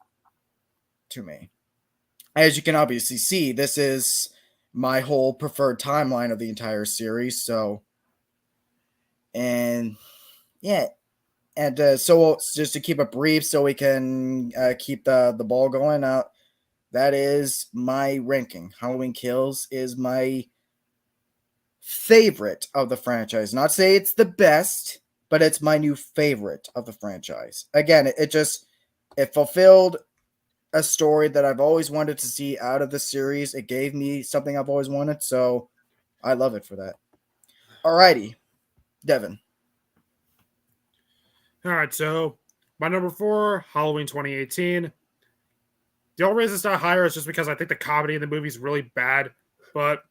[SPEAKER 1] to me. As you can obviously see, this is my whole preferred timeline of the entire series. So, and yeah, and so just to keep it brief, so we can keep the ball going. That is my ranking. Halloween Kills is my favorite of the franchise. Not say it's the best, but it's my new favorite of the franchise. Again, it fulfilled a story that I've always wanted to see out of the series. It gave me something I've always wanted, so I love it for that. Alrighty, Devin.
[SPEAKER 4] All right, so my number 4, Halloween 2018. The only reason it's not higher is just because I think the comedy in the movie is really bad, but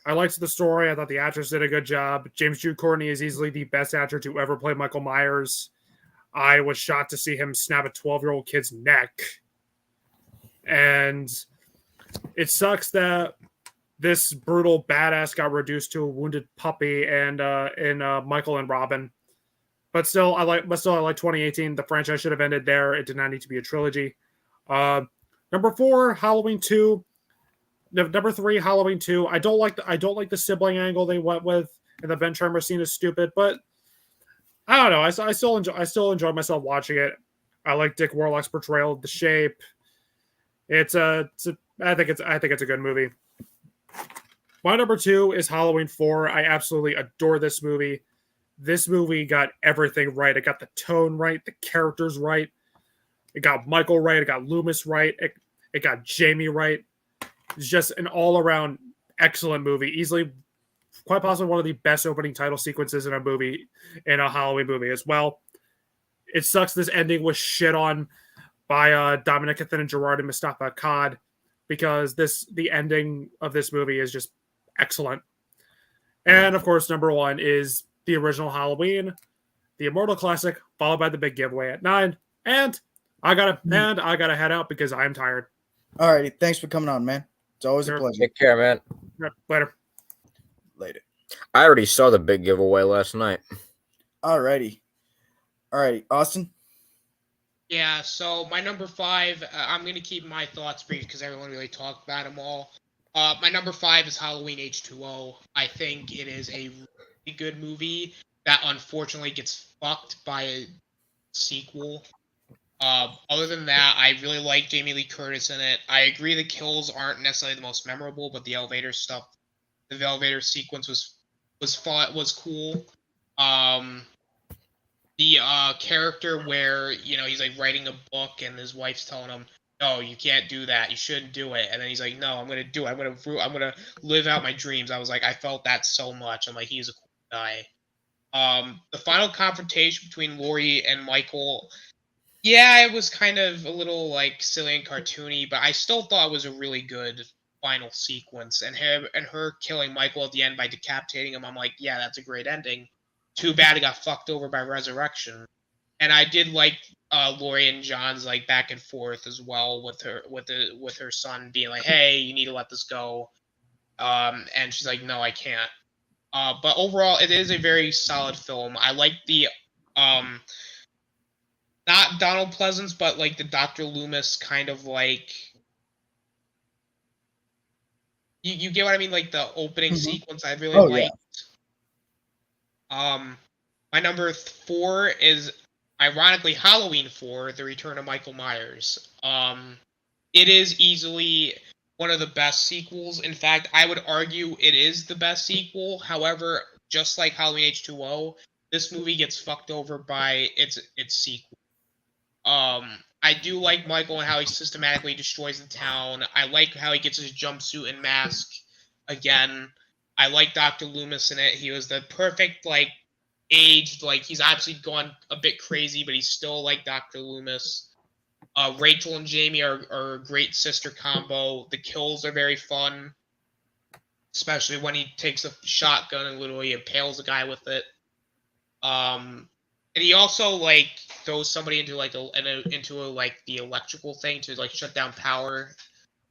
[SPEAKER 4] I liked the story. I thought the actress did a good job. James Jude Courtney is easily the best actor to ever play Michael Myers. I was shocked to see him snap a 12-year-old kid's neck. And it sucks that this brutal badass got reduced to a wounded puppy and in Michael and Robin. But still, I like 2018. The franchise should have ended there. It did not need to be a trilogy. Number 4, Halloween 2. Number 3, Halloween 2. I don't like the sibling angle they went with, and the Ben Tremor scene is stupid. But I don't know. I still enjoy myself watching it. I like Dick Warlock's portrayal of The Shape. I think it's a good movie. My number 2 is Halloween 4. I absolutely adore this movie. This movie got everything right. It got the tone right, the characters right. It got Michael right. It got Loomis right. It got Jamie right. It's just an all-around excellent movie. Easily, quite possibly one of the best opening title sequences in a Halloween movie as well. It sucks this ending was shit on by Dominic Ethan Gerard and Mustafa Akkad, because the ending of this movie is just excellent. And of course, number 1 is the original Halloween, the immortal classic, followed by the big giveaway at 9. And I gotta head out because I'm tired.
[SPEAKER 1] Alrighty, thanks for coming on, man. It's always a pleasure.
[SPEAKER 7] Take care, man.
[SPEAKER 4] Later.
[SPEAKER 7] I already saw the big giveaway last night.
[SPEAKER 1] Alrighty, Austin.
[SPEAKER 2] Yeah, so my number 5, I'm going to keep my thoughts brief because everyone really talked about them all. My number 5 is Halloween H2O. I think it is a really good movie that unfortunately gets fucked by a sequel. Other than that, I really like Jamie Lee Curtis in it. I agree the kills aren't necessarily the most memorable, but the elevator sequence was fun, was cool. The character where, he's like writing a book and his wife's telling him, no, you can't do that, you shouldn't do it, and then he's like, no, I'm gonna do it, I'm gonna live out my dreams. I was like, I felt that so much. I'm like, he's a cool guy. The final confrontation between Laurie and Michael, yeah, it was kind of a little like silly and cartoony, but I still thought it was a really good final sequence. And her killing Michael at the end by decapitating him, I'm like, yeah, that's a great ending. Too bad it got fucked over by Resurrection. And I did like Laurie and John's like back and forth as well with her son being like, hey, you need to let this go. And she's like, no, I can't. But overall, it is a very solid film. I like the not Donald Pleasance, but like the Dr. Loomis kind of like, you get what I mean? Like the opening sequence I really liked. Yeah. My number 4 is ironically Halloween 4, The Return of Michael Myers. It is easily one of the best sequels. In fact, I would argue it is the best sequel. However, just like Halloween H2O, this movie gets fucked over by its sequel. I do like Michael and how he systematically destroys the town. I like how he gets his jumpsuit and mask again. I like Dr. Loomis in it. He was the perfect, like, aged, like, he's actually gone a bit crazy, but he's still like Dr. Loomis. Rachel and Jamie are a great sister combo. The kills are very fun, especially when he takes a shotgun and literally impales a guy with it. And he also like throws somebody into like like the electrical thing to like shut down power.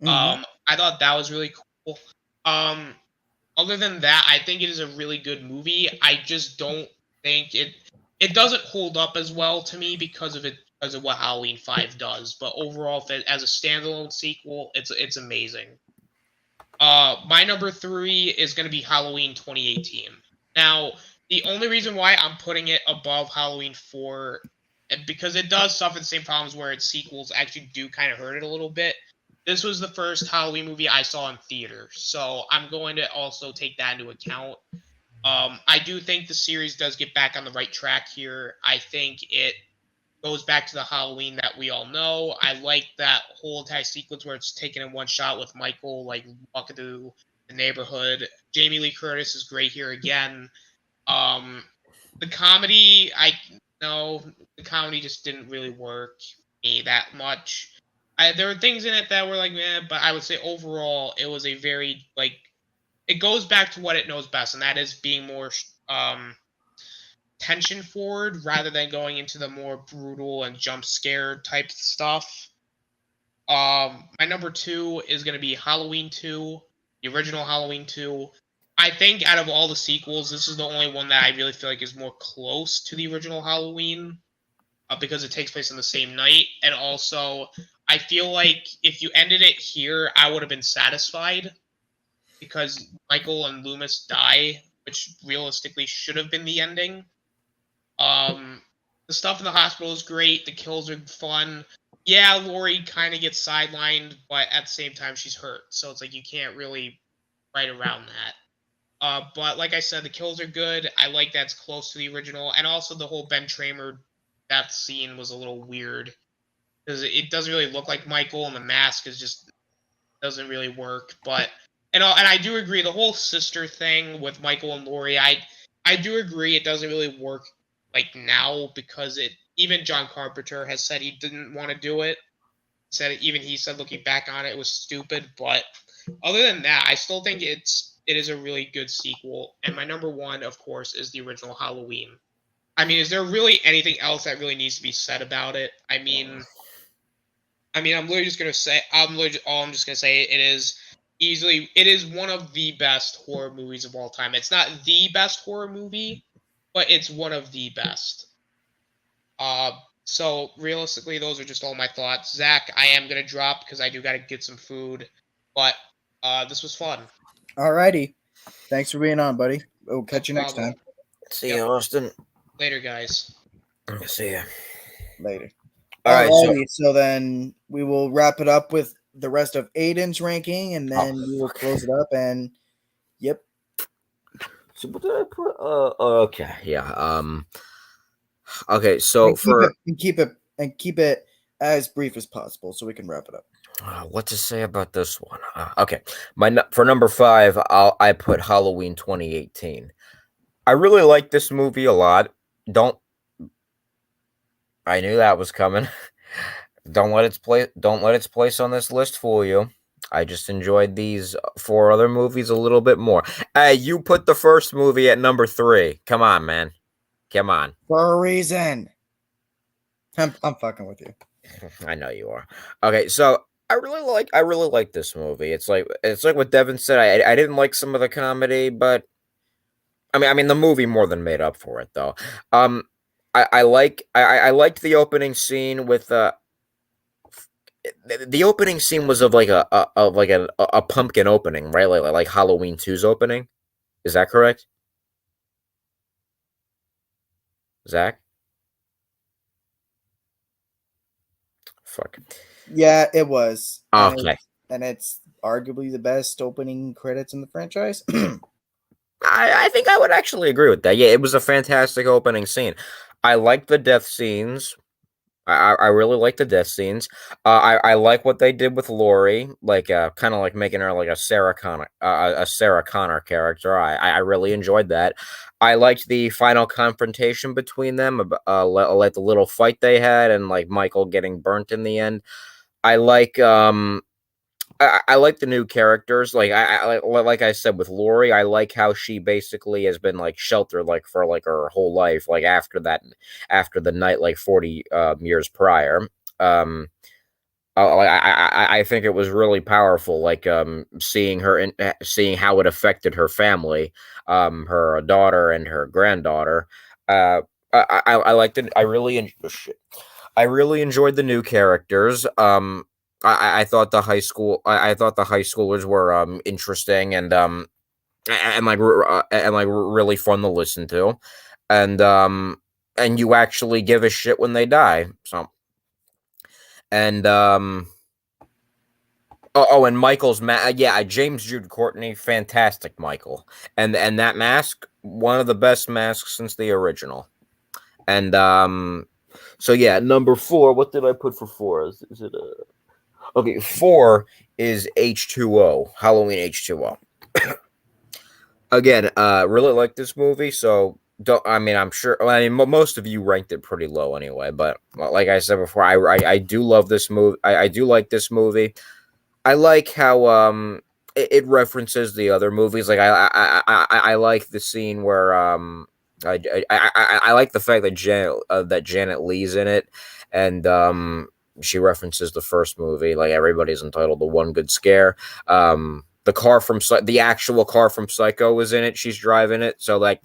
[SPEAKER 2] I thought that was really cool. Other than that, I think it is a really good movie. I just don't think it doesn't hold up as well to me because of what Halloween 5 does. But overall, as a standalone sequel, it's amazing. My number 3 is going to be Halloween 2018. Now, the only reason why I'm putting it above Halloween 4, because it does suffer the same problems where its sequels actually do kind of hurt it a little bit. This was the first Halloween movie I saw in theater, so I'm going to also take that into account. I do think the series does get back on the right track here. I think it goes back to the Halloween that we all know. I like that whole entire sequence where it's taken in one shot with Michael like walking through the neighborhood. Jamie Lee Curtis is great here again. The comedy, the comedy just didn't really work me that much. There were things in it that were like, but I would say overall it was a very like it goes back to what it knows best, and that is being more tension forward rather than going into the more brutal and jump scare type stuff. My number 2 is going to be Halloween 2, the original Halloween 2. I think out of all the sequels, this is the only one that I really feel like is more close to the original Halloween because it takes place on the same night. And also, I feel like if you ended it here, I would have been satisfied because Michael and Loomis die, which realistically should have been the ending. The stuff in the hospital is great. The kills are fun. Yeah, Laurie kind of gets sidelined, but at the same time, she's hurt. So it's like you can't really write around that. But like I said, the kills are good. I like that it's close to the original. And also the whole Ben Tramer death scene was a little weird. Because it doesn't really look like Michael, and the mask is just doesn't really work. But and I do agree, the whole sister thing with Michael and Laurie, I do agree it doesn't really work like now because even John Carpenter has said he didn't want to do it. He said looking back on it, it was stupid. But other than that, I still think it is a really good sequel. And my number 1, of course, is the original Halloween. I mean, is there really anything else that really needs to be said about it? I'm literally just gonna say it is one of the best horror movies of all time. It's not the best horror movie, but it's one of the best. So realistically, those are just all my thoughts. Zach, I am gonna drop because I do gotta get some food, but this was fun.
[SPEAKER 1] Alrighty. Thanks for being on, buddy. We'll catch you next time.
[SPEAKER 7] See you, Austin.
[SPEAKER 2] Later, guys.
[SPEAKER 7] See ya.
[SPEAKER 1] Later.
[SPEAKER 7] All right.
[SPEAKER 1] Alrighty, so then we will wrap it up with the rest of Aiden's ranking, and then we will close it up. And yep.
[SPEAKER 7] So what did I put? Okay, yeah. Okay, so
[SPEAKER 1] and keep it as brief as possible, so we can wrap it up.
[SPEAKER 7] What to say about this one? Okay, for number 5, I put Halloween 2018. I really like this movie a lot. I knew that was coming. Don't let its place on this list fool you. I just enjoyed these 4 other movies a little bit more. Hey, you put the first movie at number 3. Come on, man. Come on.
[SPEAKER 1] For a reason. I'm fucking with you.
[SPEAKER 7] I know you are. Okay, so I really like this movie. It's like what Devin said. I didn't like some of the comedy, but I mean the movie more than made up for it though. I liked the opening scene with the opening scene was of like a pumpkin opening, right? Like Halloween 2's opening. Is that correct? Zach? Fuck.
[SPEAKER 1] Yeah, it was.
[SPEAKER 7] Okay.
[SPEAKER 1] And it's arguably the best opening credits in the franchise.
[SPEAKER 7] I think I would actually agree with that. Yeah, it was a fantastic opening scene. I like the death scenes. I really like the death scenes. I like what they did with Laurie, like kind of like making her like a Sarah Connor character. I really enjoyed that. I liked the final confrontation between them, like the little fight they had, and like Michael getting burnt in the end. I like I like the new characters. Like like I said with Laurie, I like how she basically has been like sheltered like for like her whole life, like after the night like 40 years prior. I think it was really powerful, like seeing her seeing how it affected her family, her daughter and her granddaughter. I liked it. I really enjoyed the new characters. I thought the high school I thought the high schoolers were interesting and like really fun to listen to, and you actually give a shit when they die. So and and Michael's James Jude Courtney, fantastic Michael, and that mask, one of the best masks since the original, and so yeah, number 4. What did I put for 4? Is it okay? 4 is H2O, Halloween H2O. Again, really like this movie, so I'm sure. Most of you ranked it pretty low anyway, but like I said before, I do love this movie. I do like this movie. I like how it references the other movies. Like I like the scene where I like the fact that Janet Leigh's in it, and she references the first movie. Like everybody's entitled to one good scare. The actual car from Psycho was in it. She's driving it, so like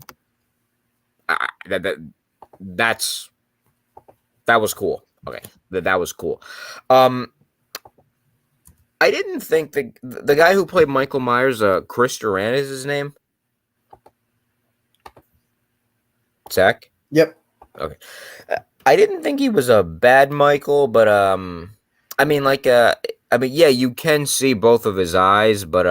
[SPEAKER 7] that was cool. Okay, that was cool. I didn't think the guy who played Michael Myers, Chris Duran is his name. Zach?
[SPEAKER 1] Yep.
[SPEAKER 7] Okay. I didn't think he was a bad Michael, but yeah, you can see both of his eyes, but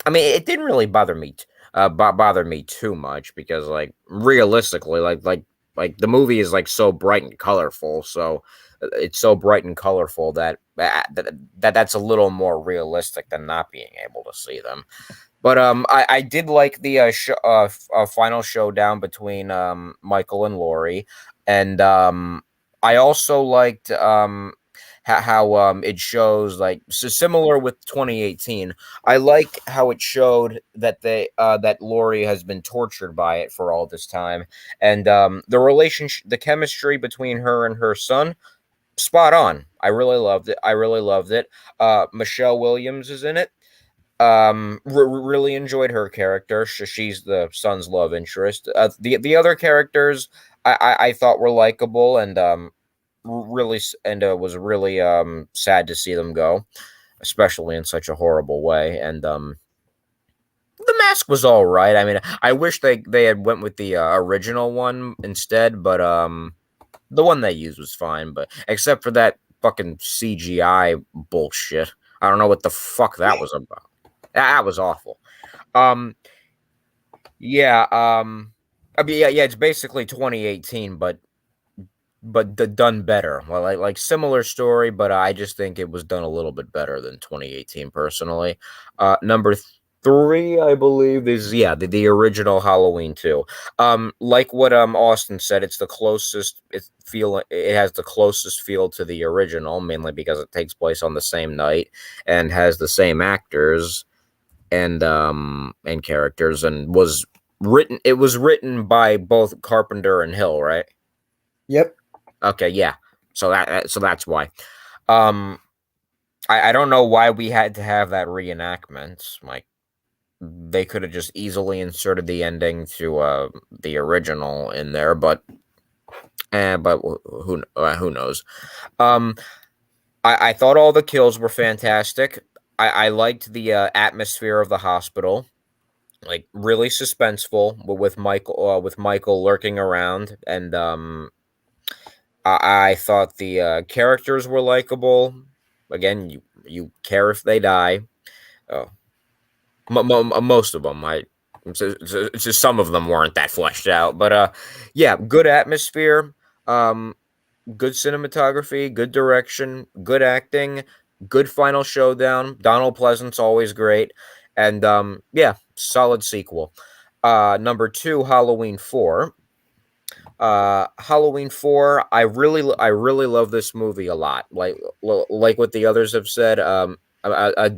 [SPEAKER 7] it didn't really bother me too much because like realistically, like the movie is like so bright and colorful, so it's so bright and colorful that that's a little more realistic than not being able to see them. But I did like the final showdown between Michael and Laurie, and I also liked how it shows like similar with 2018. I like how it showed that that Laurie has been tortured by it for all this time, and the relationship, the chemistry between her and her son, spot on. I really loved it. Michelle Williams is in it. Really enjoyed her character. She's the son's love interest. The other characters I thought were likable, and was really sad to see them go, especially in such a horrible way. And the mask was all right. I mean, I wish they had went with the original one instead, but the one they used was fine. But except for that fucking CGI bullshit, I don't know what the fuck that was about. That was awful. It's basically 2018, but done better. Well, like similar story, but I just think it was done a little bit better than 2018 personally. Number 3, I believe, is the original Halloween 2. Like what Austin said, it's the closest it has the closest feel to the original, mainly because it takes place on the same night and has the same actors and characters, and was written by both Carpenter and Hill, right?
[SPEAKER 1] Yep.
[SPEAKER 7] Okay, yeah. So that's why. I don't know why we had to have that reenactment. Like, they could have just easily inserted the ending to the original in there, but who knows? I thought all the kills were fantastic. I liked the atmosphere of the hospital, like really suspenseful, with Michael lurking around, and I thought the characters were likable. Again, you care if they die. Most of them, it's just some of them weren't that fleshed out, but good atmosphere, good cinematography, good direction, good acting, good final showdown. Donald Pleasant's always great, and solid sequel. Number 2, Halloween 4. Halloween 4, I really love this movie a lot. Like what the others have said.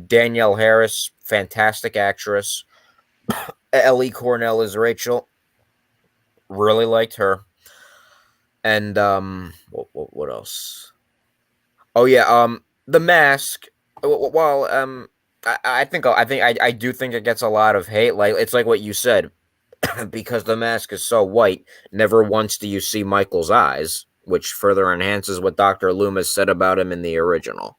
[SPEAKER 7] Danielle Harris, fantastic actress. Ellie Cornell is Rachel. Really liked her. And what else? Oh yeah, The Mask. Well, I do think it gets a lot of hate. Like, it's like what you said, because the mask is so white. Never once do you see Michael's eyes, which further enhances what Dr. Loomis said about him in the original.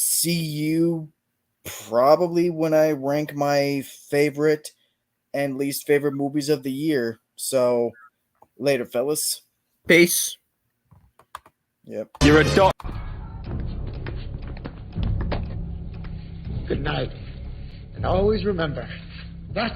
[SPEAKER 1] see you probably when I rank my favorite and least favorite movies of the year. So later, fellas.
[SPEAKER 6] Peace.
[SPEAKER 1] Yep.
[SPEAKER 5] You're a dog. Good night. And always remember, that's